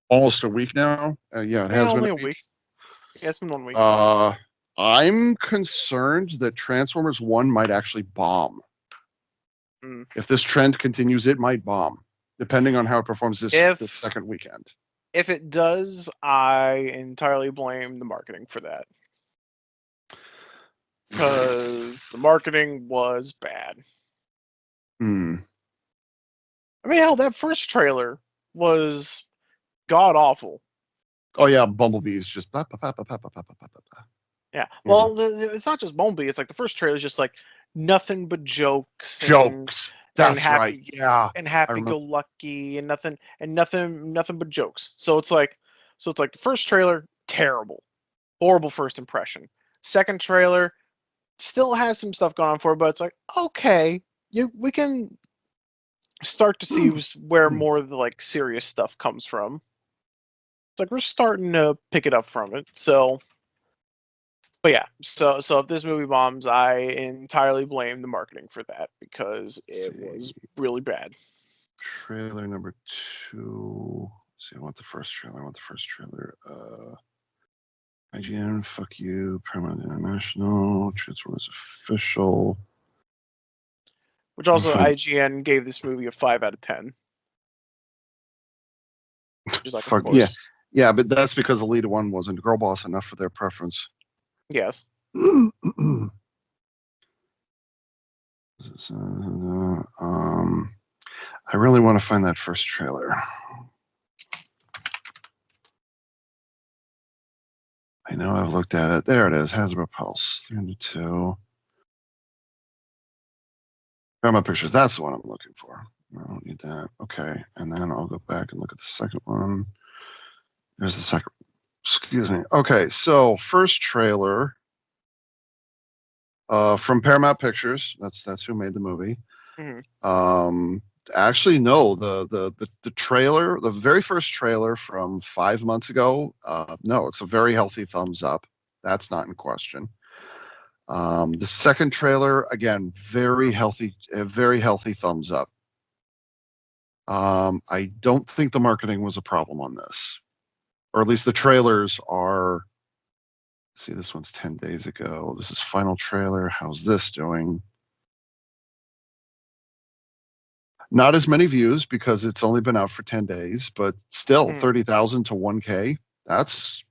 Almost a week now. Yeah, it has been only a week. Yeah, it's been 1 week. I'm concerned that Transformers 1 might actually bomb. If this trend continues, it might bomb, depending on how it performs this second weekend. If it does, I entirely blame the marketing for that. Because the marketing was bad. I mean, hell, that first trailer was god awful. Oh yeah, Bumblebee is just yeah. Well, it's not just Bumblebee. It's like the first trailer is just like nothing but jokes. That's right. Yeah. And happy-go-lucky and nothing but jokes. So it's like the first trailer, terrible, horrible first impression. Second trailer still has some stuff going on for it, but it's like, okay, we can start to see where more of the like serious stuff comes from. It's like we're starting to pick it up from it. So, but yeah, so if this movie bombs, I entirely blame the marketing for that because it was really bad. Trailer number 2. Let's see, I want the first trailer. IGN, fuck you. Paramount International. Transformers official. Which also IGN gave this movie a 5 out of 10. Which is like, fuck, of course. Yeah, but that's because Elita 1 wasn't girl boss enough for their preference. Yes. I really want to find that first trailer. I know I've looked at it. There it is. Hasbro Pulse 302. Paramount Pictures. That's the one I'm looking for. I don't need that. Okay, and then I'll go back and look at the second one. There's the second. Excuse me. Okay, so first trailer from Paramount Pictures. That's who made the movie. Actually, no. The trailer, the very first trailer from 5 months ago. No, it's a very healthy thumbs up. That's not in question. The second trailer, again, very healthy thumbs up. I don't think the marketing was a problem on this, or at least the trailers are. See, this one's 10 days ago. This is final trailer. How's this doing? Not as many views because it's only been out for 10 days, but still 30,000 to 1K. That's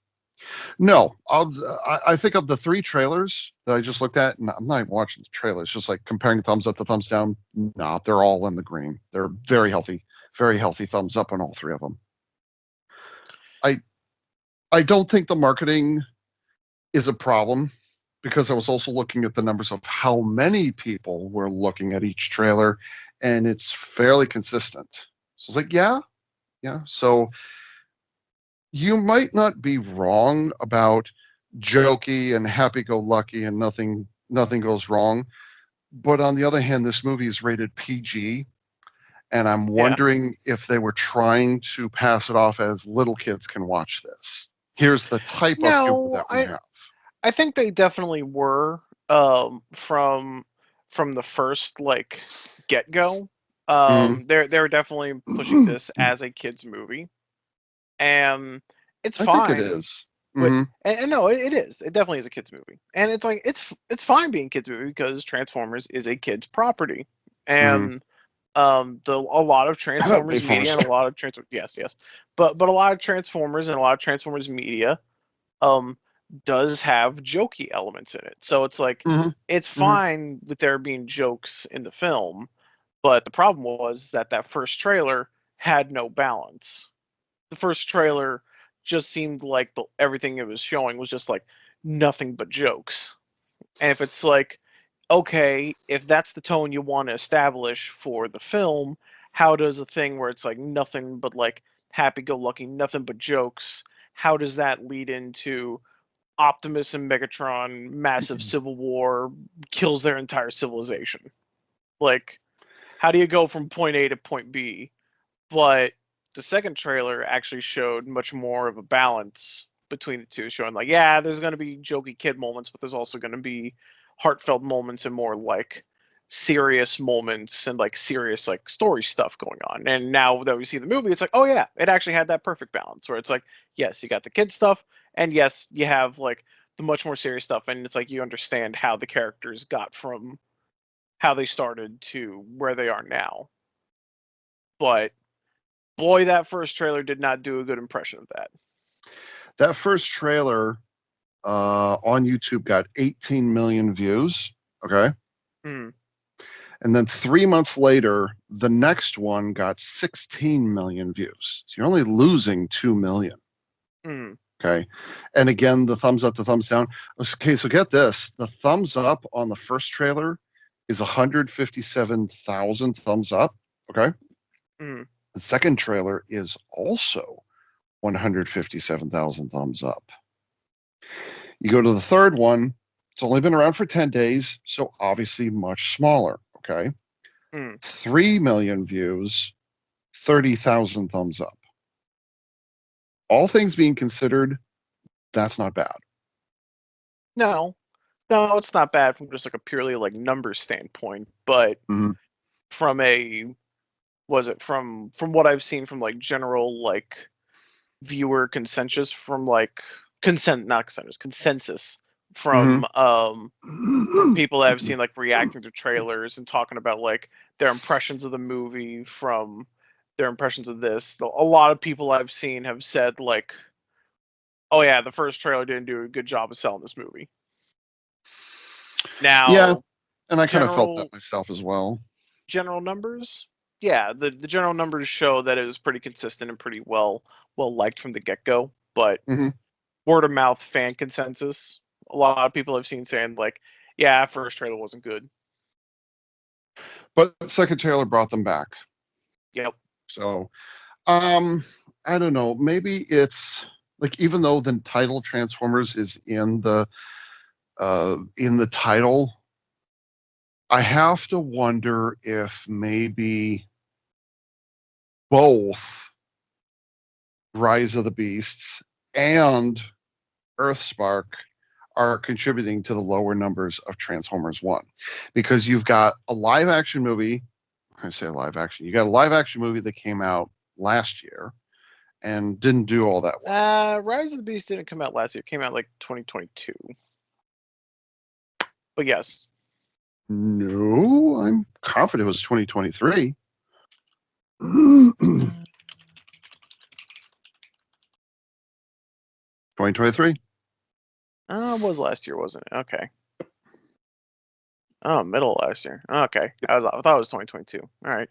no. I think of the 3 trailers that I just looked at, and I'm not even watching the trailers, just like comparing thumbs up to thumbs down. Nah, they're all in the green. They're very healthy thumbs up on all 3 of them. I don't think the marketing is a problem because I was also looking at the numbers of how many people were looking at each trailer, and it's fairly consistent. So it's like, yeah. So you might not be wrong about jokey and happy-go-lucky and nothing goes wrong. But on the other hand, this movie is rated PG, and I'm wondering if they were trying to pass it off as little kids can watch this. Here's the type of humor that we have. I think they definitely were from from the first like get go. Mhm. They were definitely pushing this as a kids movie, and it's I think it fine. is. But Mhm. and no, it is. It definitely is a kids movie, and it's like it's fine being a kids movie because Transformers is a kids property, Mhm. and a lot of Transformers media Bayformers. and a lot of yes, but a lot of Transformers and a lot of Transformers media um does have jokey elements in it. So it's like Mhm. it's Mhm. fine with there being jokes in the film, but the problem was that first trailer had no balance. The first trailer just seemed like everything it was showing was just like nothing but jokes. And if it's like, okay, if that's the tone you want to establish for the film, how does a thing where it's like nothing but like happy go lucky, nothing but jokes, how does that lead into Optimus and Megatron, massive civil war, kills their entire civilization? Like, how do you go from point A to point B? But the second trailer actually showed much more of a balance between the two, showing like, yeah, there's going to be jokey kid moments, but there's also going to be heartfelt moments and more like serious moments and like serious like story stuff going on. And now that we see the movie, it's like, oh yeah, it actually had that perfect balance where it's like, yes, you got the kid stuff, and yes, you have like the much more serious stuff, and it's like you understand how the characters got from how they started to where they are now. But boy, that first trailer did not do a good impression of that. That first trailer on YouTube got 18 million views. Okay. Mm, And then 3 months later, the next one got 16 million views. So you're only losing 2 million. mm, Okay. And again, the thumbs up, the thumbs down. Okay. So get this, the thumbs up on the first trailer is 157,000 thumbs up. Okay. mm. The second trailer is also 157,000 thumbs up. You go to the third one, it's only been around for 10 days, so obviously much smaller. Okay. Mm. 3 million views, 30,000 thumbs up. All things being considered, that's not bad. No, no, it's not bad from just like a purely like numbers standpoint, but Mhm. from a was it from what I've seen from like general like viewer consensus from like consensus Mhm. from people that I've seen like reacting to trailers and talking about like their impressions of the movie from their impressions of this. A lot of people I've seen have said like, "Oh yeah, the first trailer didn't do a good job of selling this movie." Yeah, Now, and I kind of felt that general myself as well. general numbers, yeah, the general numbers show that it was pretty consistent and pretty well liked from the get go. But Mhm. word of mouth fan consensus, a lot of people I've seen saying like, "Yeah, first trailer wasn't good." But second trailer brought them back. Yep. So, um, I don't know. Maybe it's like even though the title Transformers is in the title, I have to wonder if maybe both Rise of the Beasts and Earthspark are contributing to the lower numbers of Transformers 1 because you've got a live action movie. I say live action. You got a live action movie that came out last year and didn't do all that well. Rise of the Beast didn't come out last year. It came out like 2022. But yes. No, I'm confident it was 2023. Uh, 2023. it was last year, wasn't it? Okay. Oh, middle of last year. Okay. I thought it was 2022. All right.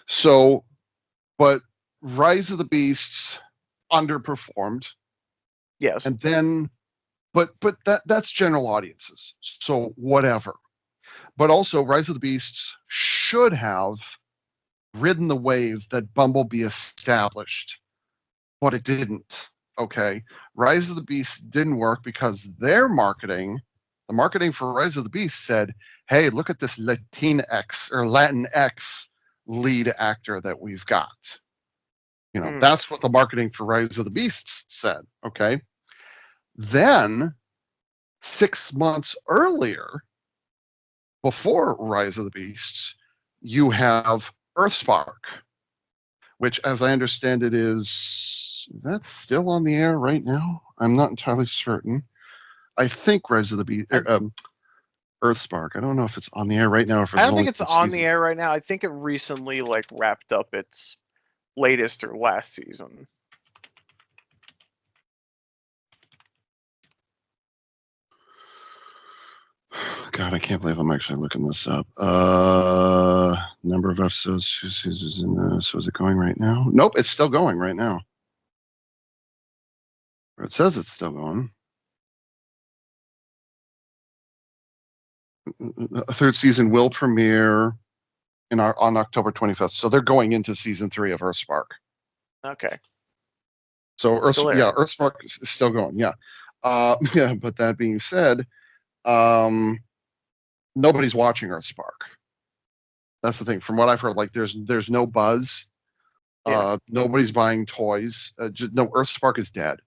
So, but Rise of the Beasts underperformed, Yes. and then, but that's general audiences. So whatever. But also, Rise of the Beasts should have ridden the wave that Bumblebee established, but it didn't. Okay. Rise of the Beasts didn't work because the marketing for Rise of the Beasts said, hey, look at this Latinx or Latinx lead actor that we've got. Mm, That's what the marketing for Rise of the Beasts said. Okay. Then 6 months earlier, before Rise of the Beasts, you have Earthspark, which, as I understand it, is that still on the air right now? I'm not entirely certain. I think Rise of the Beast, Earthspark. I don't know if it's on the air right now. Or if I it's don't think only it's one on the season. air right now. I think it recently like wrapped up its latest or last season. God, I can't believe I'm actually looking this up. Number of episodes. So is it going right now? Nope, it's still going right now. It says it's still going. A third season will premiere on October 25th. So they're going into season 3 of Earthspark. Okay. So Still there. Earthspark is still going. Yeah. Yeah. But that being said, nobody's watching Earthspark. That's the thing. From what I've heard, like there's no buzz. Yeah. Nobody's buying toys. No, Earthspark is dead.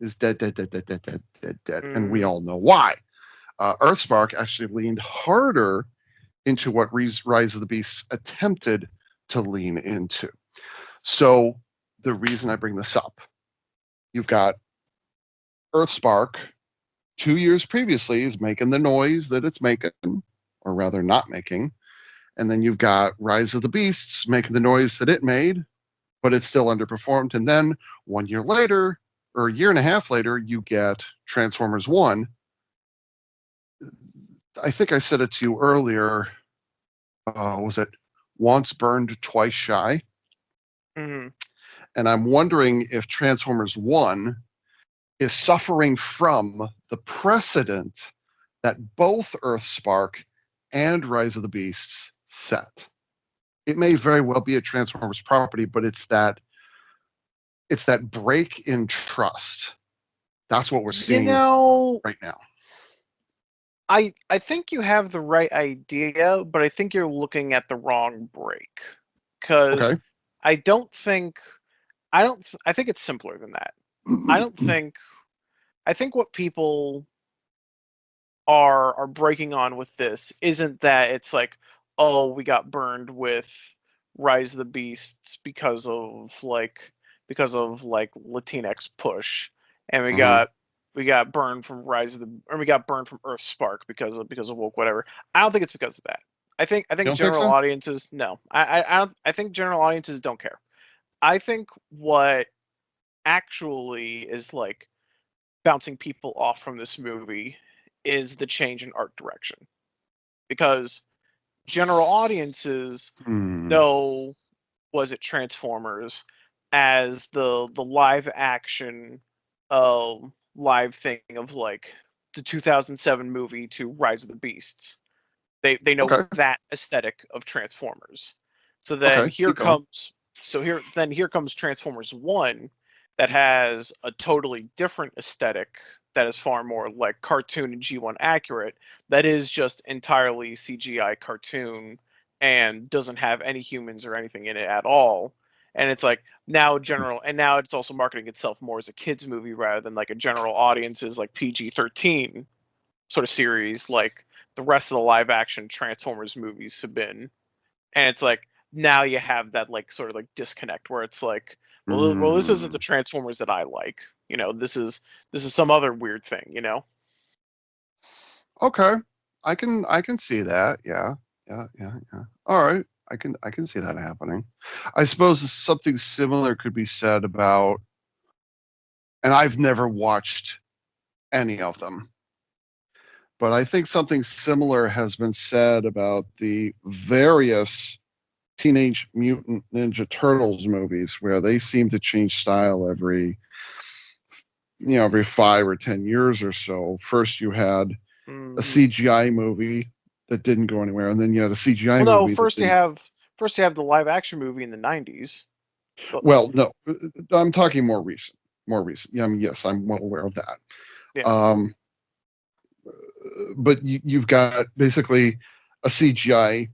Is dead, dead, dead, dead, dead, dead, dead, dead, and we all know why. Earthspark actually leaned harder into what Rise of the Beasts attempted to lean into. So the reason I bring this up, you've got Earthspark 2 years previously is making the noise that it's making, or rather not making. And then you've got Rise of the Beasts making the noise that it made, but it's still underperformed. And then 1 year later, or a year and a half later, you get Transformers 1. I think I said it to you earlier. Was it once burned, twice shy? Mm-hmm. And I'm wondering if Transformers 1 is suffering from the precedent that both Earthspark and Rise of the Beasts set. It may very well be a Transformers property, but it's that break in trust. That's what we're seeing right now. I think you have the right idea, but I think you're looking at the wrong break. Because Okay. I think it's simpler than that. I think what people are breaking on with this isn't that it's like, oh, we got burned with Rise of the Beasts because of Latinx push, and we got burned from we got burned from Earthspark because of woke whatever. I don't think it's because of that. I think You don't think general so? audiences no. I think general audiences don't care. I think what actually is like bouncing people off from this movie is the change in art direction, because general audiences know Was It Transformers as the live action live thing of like the 2007 movie to Rise of the Beasts. They know Okay. that aesthetic of Transformers. So then Okay. Keep going. here comes Transformers 1 that has a totally different aesthetic that is far more like cartoon and G1 accurate, that is just entirely CGI cartoon and doesn't have any humans or anything in it at all. And it's like now it's also marketing itself more as a kids movie rather than like a general audience's like PG-13 sort of series like the rest of the live action Transformers movies have been. And it's like now you have that like sort of like disconnect where it's like, well, this isn't the Transformers that I like. This is some other weird thing. Okay. I can see that. Yeah. Yeah. Yeah. Yeah. All right. I can see that happening. I suppose something similar could be said about, and I've never watched any of them, but I think something similar has been said about the various Teenage Mutant Ninja Turtles movies, where they seem to change style every 5 or 10 years or so. First, you had a CGI movie that didn't go anywhere, and then you had a CGI Well, no, movie that didn't. first you have the live action movie in the 90s. Well, no, I'm talking more recent. More recent. Yeah, I mean, yes, I'm well aware of that. Yeah. Um, but you've got basically a CGI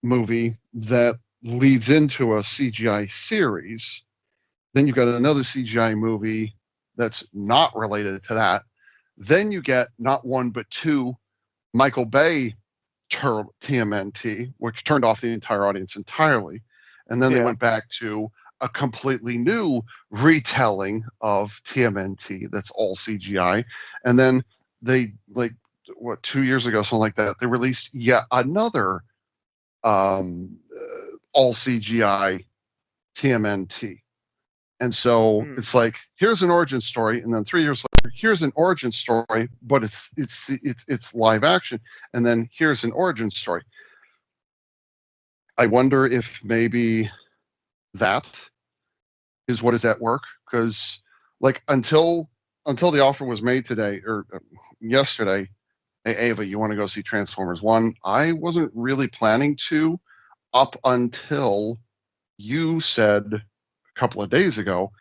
movie that leads into a CGI series. Then you've got another CGI movie that's not related to that. Then you get not one but two Michael Bay TMNT, which turned off the entire audience entirely. And then they Yeah. went back to a completely new retelling of TMNT that's all CGI. And then they, like, 2 years ago, something like that, they released yet another all CGI TMNT. And so it's like, here's an origin story, and then 3 years later, here's an origin story, but it's live action, and then here's an origin story. I wonder if maybe that is what is at work, because like until the offer was made today or yesterday, hey Ava, you want to go see Transformers 1? I wasn't really planning to, up until you said a couple of days ago,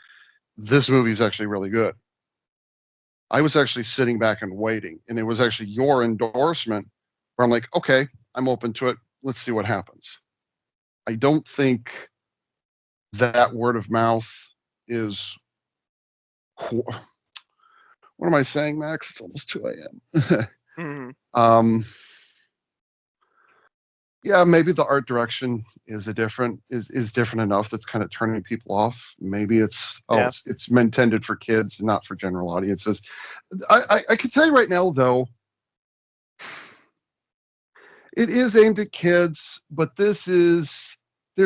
this movie is actually really good. I was actually sitting back and waiting, and it was actually your endorsement where I'm like, okay, I'm open to it. Let's see what happens. I don't think that word of mouth is. What am I saying, Max? It's almost 2 a.m. Yeah, maybe the art direction is different enough that's kind of turning people off. Maybe it's it's intended for kids, not for general audiences. I can tell you right now, though, it is aimed at kids, but there's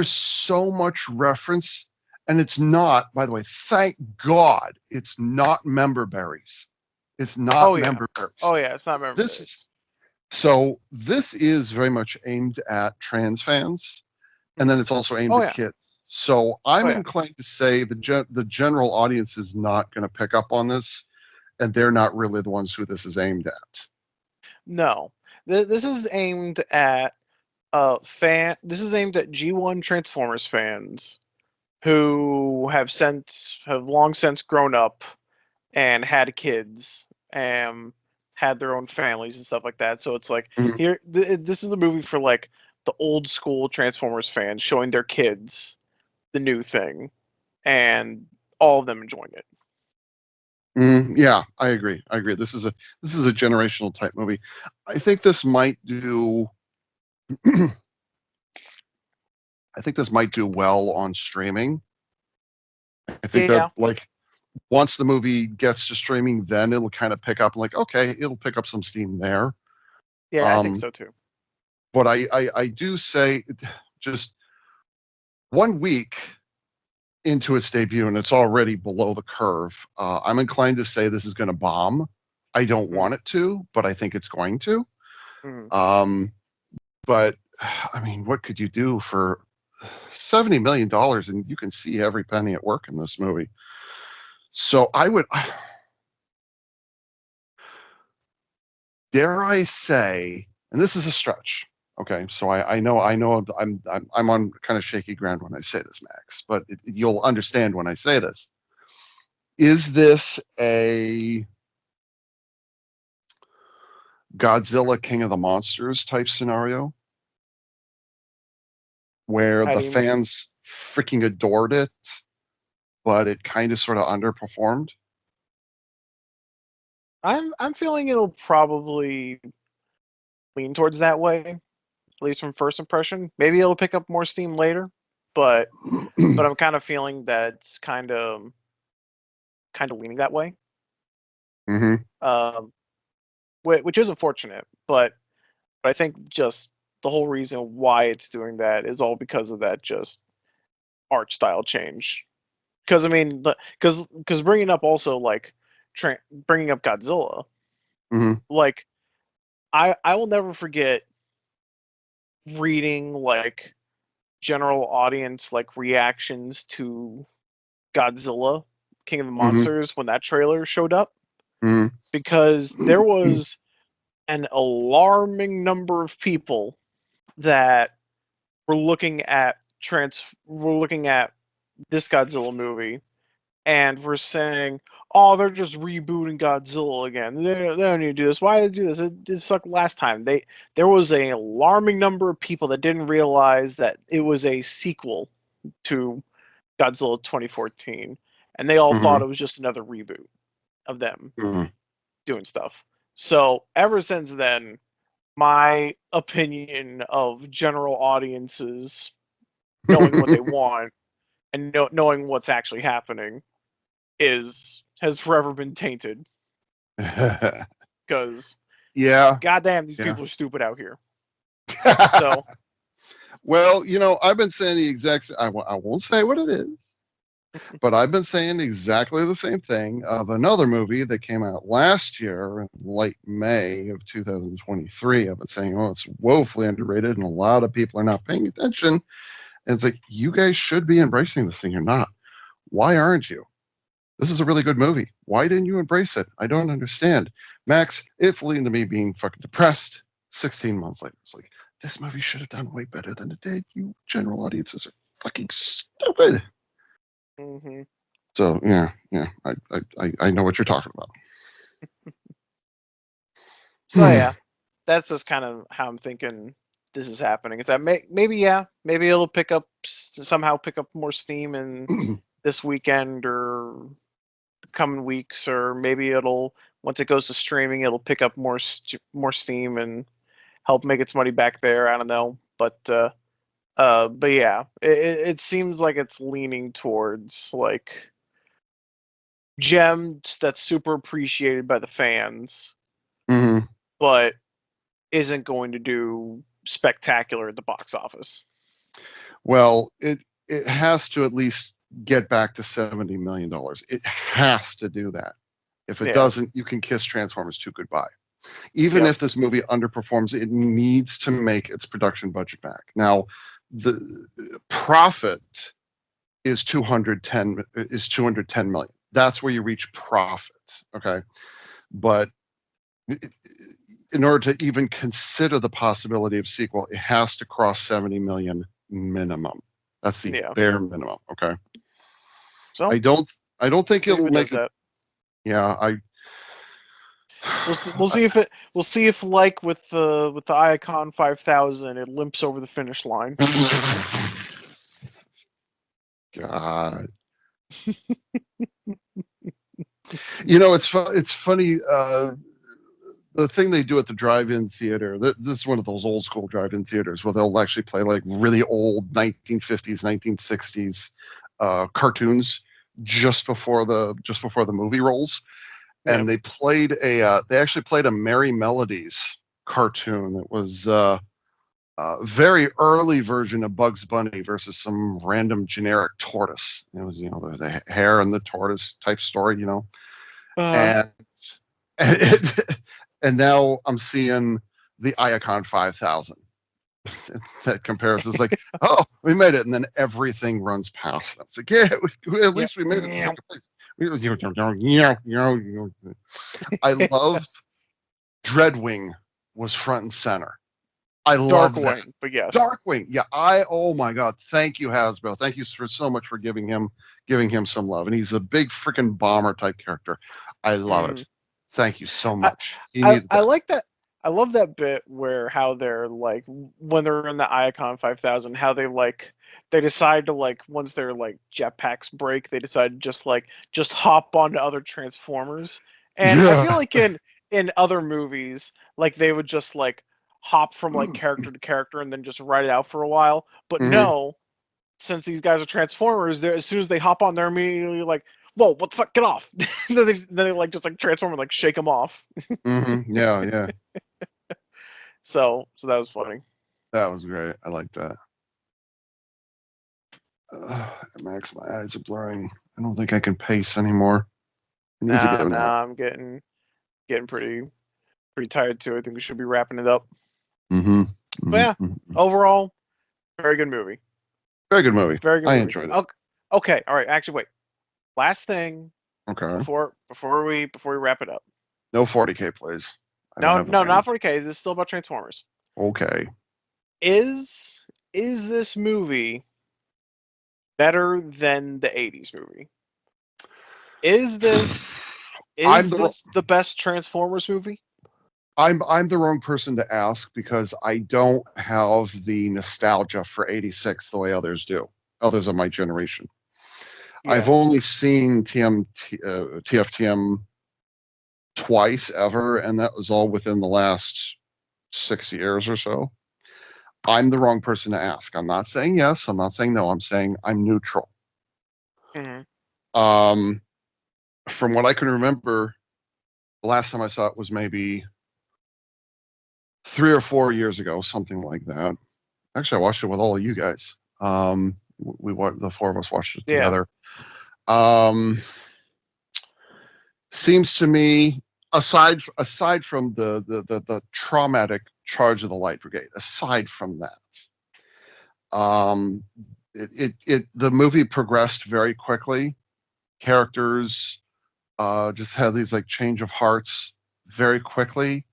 so much reference, and it's not, by the way, thank God, it's not member berries. It's not member berries. Oh yeah, it's not member berries. This is very much aimed at trans fans, and then it's also aimed at kids. So I'm inclined to say the general audience is not going to pick up on this, and they're not really the ones who this is aimed at. No, this is aimed at This is aimed at G1 Transformers fans who have long since grown up and had kids and had their own families and stuff like that. So it's like this is a movie for like the old school Transformers fans showing their kids the new thing, and all of them enjoying it. Yeah, I agree. This is a generational type movie. I think this might do. I think this might do well on streaming. I think that like once the movie gets to streaming, then it'll kind of pick up. Like, okay, it'll pick up some steam there. Yeah, I think so too. But I do say, just 1 week into its debut, and it's already below the curve. I'm inclined to say this is going to bomb. I don't want it to, but I think it's going to. But I mean, what could you do for $70 million, and you can see every penny at work in this movie? So I would, dare I say, and this is a stretch. Okay, so I know I'm on kind of shaky ground when I say this, Max, but you'll understand when I say this. Is this a Godzilla King of the Monsters type scenario where the fans freaking adored it, but it kind of sort of underperformed? I'm feeling it'll probably lean towards that way, at least from first impression. Maybe it'll pick up more steam later, but I'm kind of feeling that it's kind of leaning that way. Which is unfortunate, but I think just the whole reason why it's doing that is all because of that just art style change. Because I mean, because bringing up also like bringing up Godzilla, like I will never forget reading like general audience like reactions to Godzilla King of the Monsters when that trailer showed up, because there was an alarming number of people that were looking at this Godzilla movie and were saying, "Oh, they're just rebooting Godzilla again. They don't need to do this. Why did they do this? It sucked last time." There was an alarming number of people that didn't realize that it was a sequel to Godzilla 2014, and they all thought it was just another reboot of them doing stuff. So ever since then, my opinion of general audiences knowing what they want and knowing what's actually happening has forever been tainted. Because Yeah. goddamn, these Yeah. people are stupid out here. So, well, I've been saying the exact. I won't say what it is, but I've been saying exactly the same thing of another movie that came out last year, in late May of 2023. I've been saying, oh, it's woefully underrated, and a lot of people are not paying attention. And it's like, you guys should be embracing this thing. You're not. Why aren't you? This is a really good movie. Why didn't you embrace it? I don't understand. Max, it's leading to me being fucking depressed 16 months later. It's like, this movie should have done way better than it did. You general audiences are fucking stupid. mm-hmm. So yeah, I know what you're talking about. So yeah, that's just kind of how I'm thinking this is happening. It's that maybe it'll somehow pick up more steam in this weekend or the coming weeks, or maybe it'll once it goes to streaming, it'll pick up more steam and help make its money back there. I don't know, but yeah, it seems like it's leaning towards like gems that's super appreciated by the fans, Mm-hmm. but isn't going to do spectacular at the box office. Well, it has to at least get back to $70 million. It has to do that. If it doesn't, you can kiss Transformers 2 goodbye. Even if this movie underperforms, it needs to make its production budget back. Now, the profit is 210 million. That's where you reach profit. Okay, but in order to even consider the possibility of sequel, it has to cross 70 million minimum. That's the bare minimum. Okay. So I don't think it'll make it. That. Yeah, We'll see if like with the Icon 5000 it limps over the finish line. God. It's funny. The thing they do at the drive-in theater, this is one of those old school drive-in theaters where they'll actually play like really old 1950s, 1960s cartoons just before the movie rolls. And they actually played a Merry Melodies cartoon that was a very early version of Bugs Bunny versus some random generic tortoise. It was, there's a hare and the tortoise type story, and and now I'm seeing the Iacon 5000. That comparison is like, oh, we made it, and then everything runs past them. It's like, yeah, at least we made it to second place. I love Dreadwing was front and center. I love that. Darkwing, but yes, Darkwing. Yeah, oh my God, thank you, Hasbro. Thank you so much for giving him some love, and he's a big freaking bomber type character. I love it. Thank you so much. I like that. I love that bit where how they're like when they're in the Iacon 5000, how they decide to like once their like jetpacks break, they decide to just hop onto other Transformers. And I feel like in other movies, like they would just like hop from like character to character and then just ride it out for a while. But no, since these guys are Transformers, they're as soon as they hop on, they're immediately like, whoa, what the fuck, get off. then they like just like transform and like shake them off. Yeah. So that was funny. That was great. I like that. Max, my eyes are blurring. I don't think I can pace anymore. I'm getting pretty tired too. I think we should be wrapping it up. But yeah, overall, very good movie. Very good movie. Very good I movie. enjoyed it. Okay, all right. Actually, wait. Last thing. Okay. Before we wrap it up. No 40K, please. No, not 40K. This is still about Transformers. Okay. Is this movie better than the 80s movie? Is this the best Transformers movie? I'm the wrong person to ask because I don't have the nostalgia for 86 the way others do. Others of my generation. Yeah. I've only seen TFTM twice ever, and that was all within the last 6 years or so, I'm the wrong person to ask. I'm not saying yes. I'm not saying no. I'm saying I'm neutral. Mhm. From what I can remember, the last time I saw it was maybe 3 or 4 years ago, something like that. Actually, I watched it with all of you guys. The four of us watched it Yeah. together. Seems to me, aside from the traumatic charge of the Light Brigade, aside from that, the movie progressed very quickly. Characters just had these like change of hearts very quickly.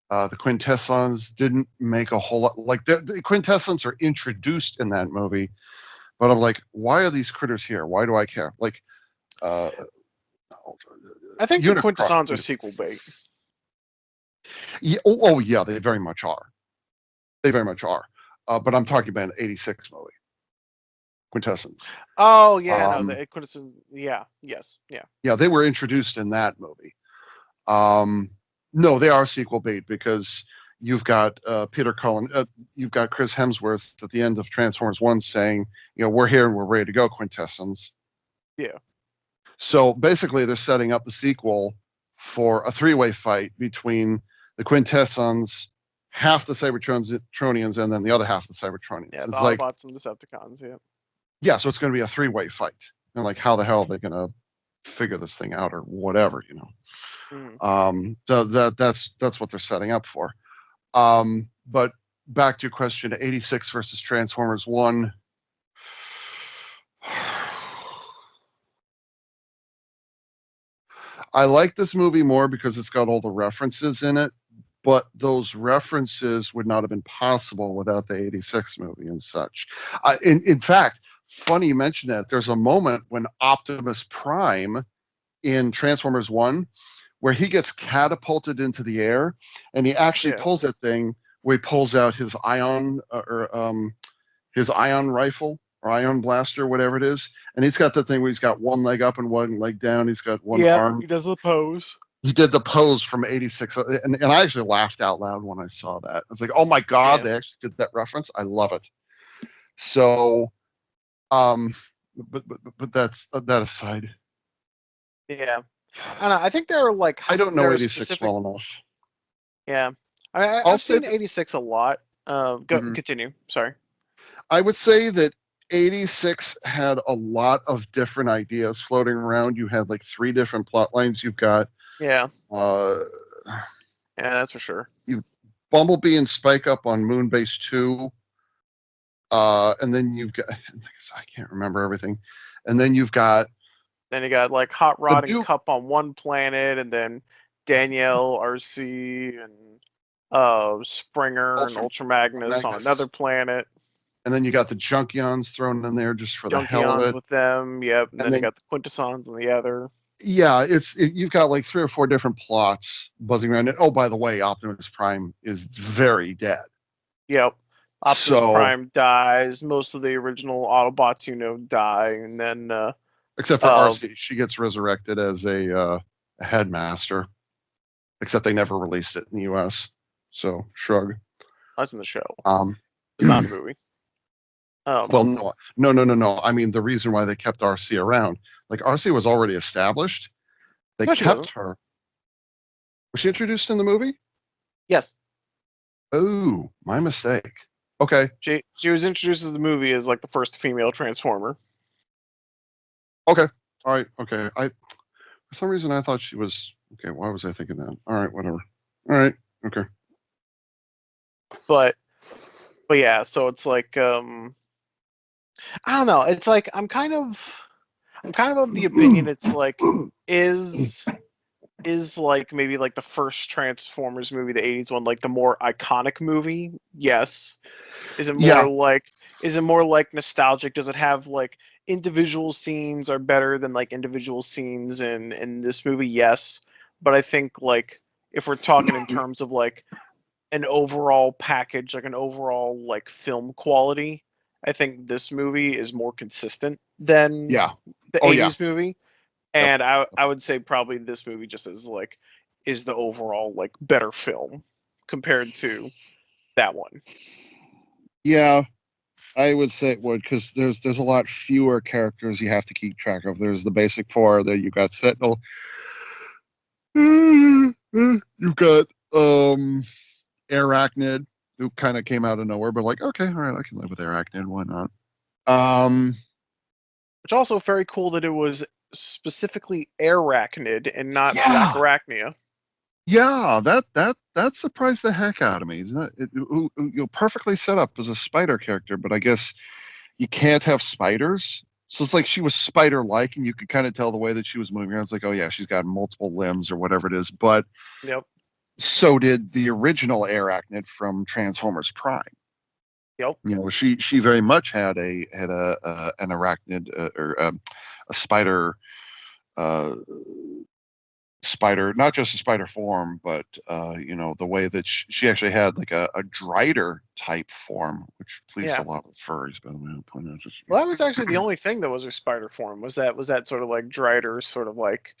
The Quintessons didn't make a whole lot. Like the Quintessons are introduced in that movie, but I'm like, why are these critters here? Why do I care? Like, uh, I think the Unicron. Quintessons are sequel bait. Yeah, yeah, they very much are. They very much are. But I'm talking about an '86 movie, Quintessons. Oh yeah, no, Um, the Quintessons. Yeah, yes, yeah. yeah, they were introduced in that movie. No, they are sequel bait because you've got Peter Cullen, you've got Chris Hemsworth at the end of Transformers One saying, we're here and we're ready to go, Quintessons. Yeah. So basically, they're setting up the sequel for a three-way fight between the Quintessons, half the Cybertronians, and then the other half the Cybertronians. Yeah, the It's like, Autobots and Decepticons, yeah. yeah, so it's going to be a three-way fight. And like, how the hell are they going to figure this thing out or whatever, So that's what they're setting up for. But back to your question, 86 versus Transformers 1. I like this movie more because it's got all the references in it, but those references would not have been possible without the 86 movie and such. In fact, funny you mentioned that. There's a moment when Optimus Prime in Transformers 1 where he gets catapulted into the air and he actually Yeah. pulls that thing where he pulls out his his ion rifle or ion blaster, whatever it is. And he's got that thing where he's got one leg up and one leg down. He's got one Yep, arm. he does the pose. He did the pose from '86, and I actually laughed out loud when I saw that. I was like, "Oh my god, Yeah. they actually did that reference! I love it." So, um, but that's that aside. Yeah. I don't know, I think there are like I don't know there are '86 specific. well enough. Yeah. I'll I've say seen that. 86 a lot. Mhm. Continue. Sorry. I would say that '86 had a lot of different ideas floating around. You had like three different plot lines. You've got Yeah. uh, Yeah, that's for sure. you Bumblebee and Spike Up on Moonbase 2. And then you've got, I can't remember everything. And then you've got Then you got like Hot the Rod and new, Cup on one planet, and then Danielle, RC, and Springer and Ultra Ultra Magnus on another Magnus. planet. And then you got the Junkions thrown in there just for the hell of Junkions it. with them, yep. And And then you then, got the Quintessons on the other. yeah, you've got like three or four different plots buzzing around it. Oh, by the way, Optimus Prime is very dead. Yep. Optimus So, Prime dies. Most of the original Autobots, die, and then except for uh, RC, she gets resurrected as a headmaster. Except they never released it in the U.S. So shrug. that's in the show. Um, It's not in the movie. Well, no. I mean, the reason why they kept RC around, like RC was already established. They No, she wasn't. kept her. Was she introduced in the movie? Yes, Oh, my mistake. Okay. she was introduced as the movie as like the first female Transformer. Okay. All right. Okay. For some reason I thought she was okay. Why was I thinking that? All right. Whatever. All right. Okay. But yeah, so it's like I don't know. It's like I'm kind of of the opinion it's like is like maybe like the first Transformers movie, the 80s one, like the more iconic movie? Yes. Is it Yeah. more like nostalgic? Does it have like individual scenes are better than like individual scenes in this movie? Yes. But I think like if we're talking in terms of like an overall package, like an overall like film quality, I think this movie is more consistent than Yeah. the Oh yeah. 80s movie. Yep. And I would say probably this movie just is the overall like better film compared to that one. Yeah, I would say it would, because there's a lot fewer characters you have to keep track of. There's the basic four. There you've got Sentinel. You've got Arachnid, who kind of came out of nowhere, but like, okay, all right, I can live with Arachnid. Why not? Which also very cool that it was specifically Arachnid and not Yeah. Black Arachnia. Yeah, that surprised the heck out of me. Isn't it? You're perfectly set up as a spider character, but I guess you can't have spiders. So it's like she was spider-like, and you could kind of tell the way that she was moving around. It's like, oh yeah, she's got multiple limbs or whatever it is. But Yep. so did the original Arachnid from Transformers Prime. Yep. You know, she very much had an arachnid or a spider. Spider, not just a spider form, but you know, the way that she actually had like a Drider type form, which pleased Yeah. a lot of furries, by the way. I'll point out. Just Well, that was actually the only thing that was her spider form. Was that sort of like Drider, sort of like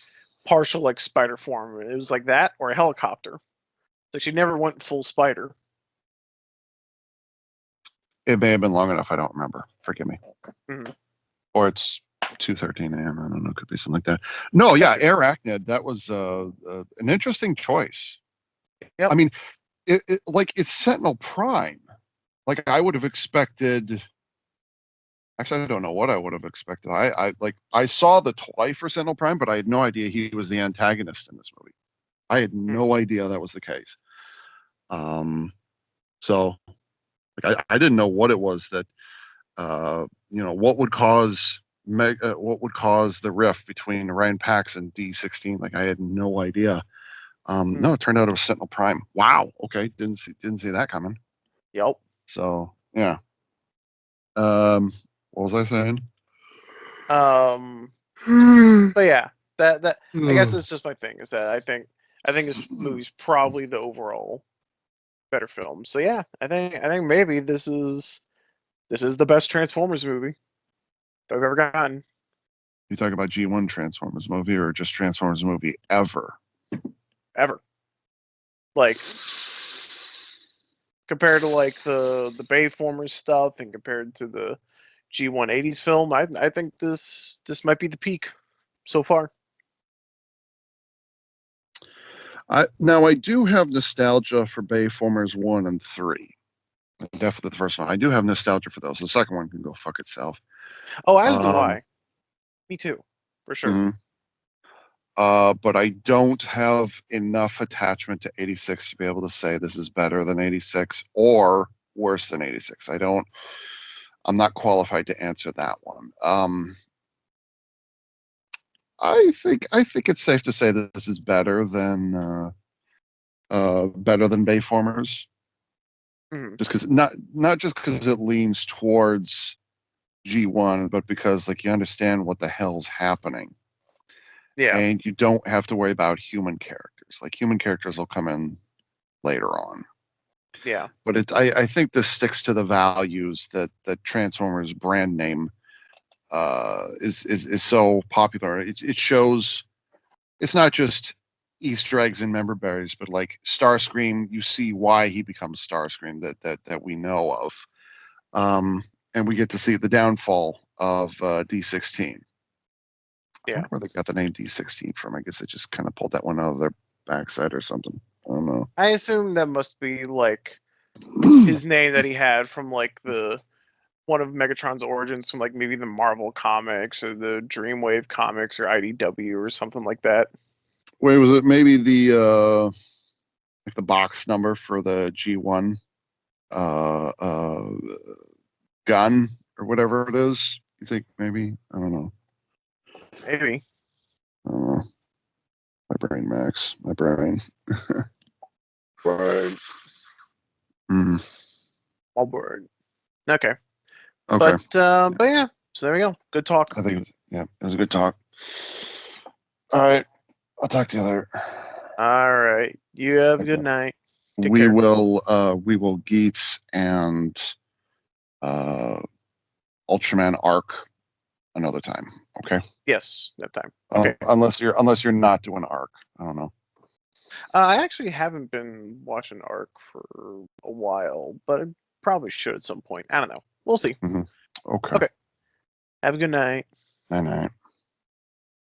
partial like spider form. It was like that or a helicopter. So she never went full spider. it may have been long enough. I don't remember. Forgive me. Mhm. Or it's 2:13 a.m. I don't know. It could be something like that. No, yeah, Arachnid. That was an interesting choice. Yep. I mean, like it's Sentinel Prime. Like I would have expected. Actually, I don't know what I would have expected. I saw the toy for Sentinel Prime, but I had no idea he was the antagonist in this movie. I had no idea that was the case. So like I didn't know what it was that you know, what would cause the rift between Orion Pax and D16. Like I had no idea. No, it turned out it was Sentinel Prime. Wow. Okay, didn't see that coming. Yep. So yeah. What was I saying? But yeah, that I guess that's just my thing. Is that I think this movie's probably the overall better film. So yeah, I think maybe this is the best Transformers movie that I've ever gotten. You talk about G1 Transformers movie or just Transformers movie ever? Ever. Like compared to like the Bayformers stuff and compared to the G180s film, I think this might be the peak so far. Now I do have nostalgia for Bayformers 1 and 3. Definitely the first one. I do have nostalgia for those. The second one can go fuck itself. Oh, as do I. Me too, for sure. Mm-hmm. But I don't have enough attachment to 86 to be able to say this is better than 86 or worse than 86. I'm not qualified to answer that one. I think it's safe to say that this is better than Bayformers. Mm-hmm. Just because not just because it leans towards G1, but because like you understand what the hell's happening. Yeah. And you don't have to worry about human characters. Like human characters will come in later on. Yeah. But I think this sticks to the values that Transformers brand name is so popular. It shows it's not just Easter eggs and member berries, but like Starscream, you see why he becomes Starscream that we know of. And we get to see the downfall of D16. I Yeah. wonder where they got the name D16 from. I guess they just kind of pulled that one out of their backside or something. I don't know. I assume that must be like his name that he had from like the one of Megatron's origins from like maybe the Marvel comics or the Dreamwave comics or IDW or something like that. Wait, was it maybe the like the box number for the G1 uh, uh, gun or whatever it is? You think maybe? I don't know. Maybe. My brain, Max. My brain. Right. Mm. All word. Okay. Okay. But yeah. So there we go. Good talk. I think it was a good talk. All right. I'll talk to you later. All right. You have a good night. Take We care. will Geets and Ultraman Arc another time. Okay. Yes, that time. Okay. Unless you're not doing Arc. I don't know. I actually haven't been watching Arc for a while, but I probably should at some point. I don't know. We'll see. Okay. Okay. Have a good night. Night night.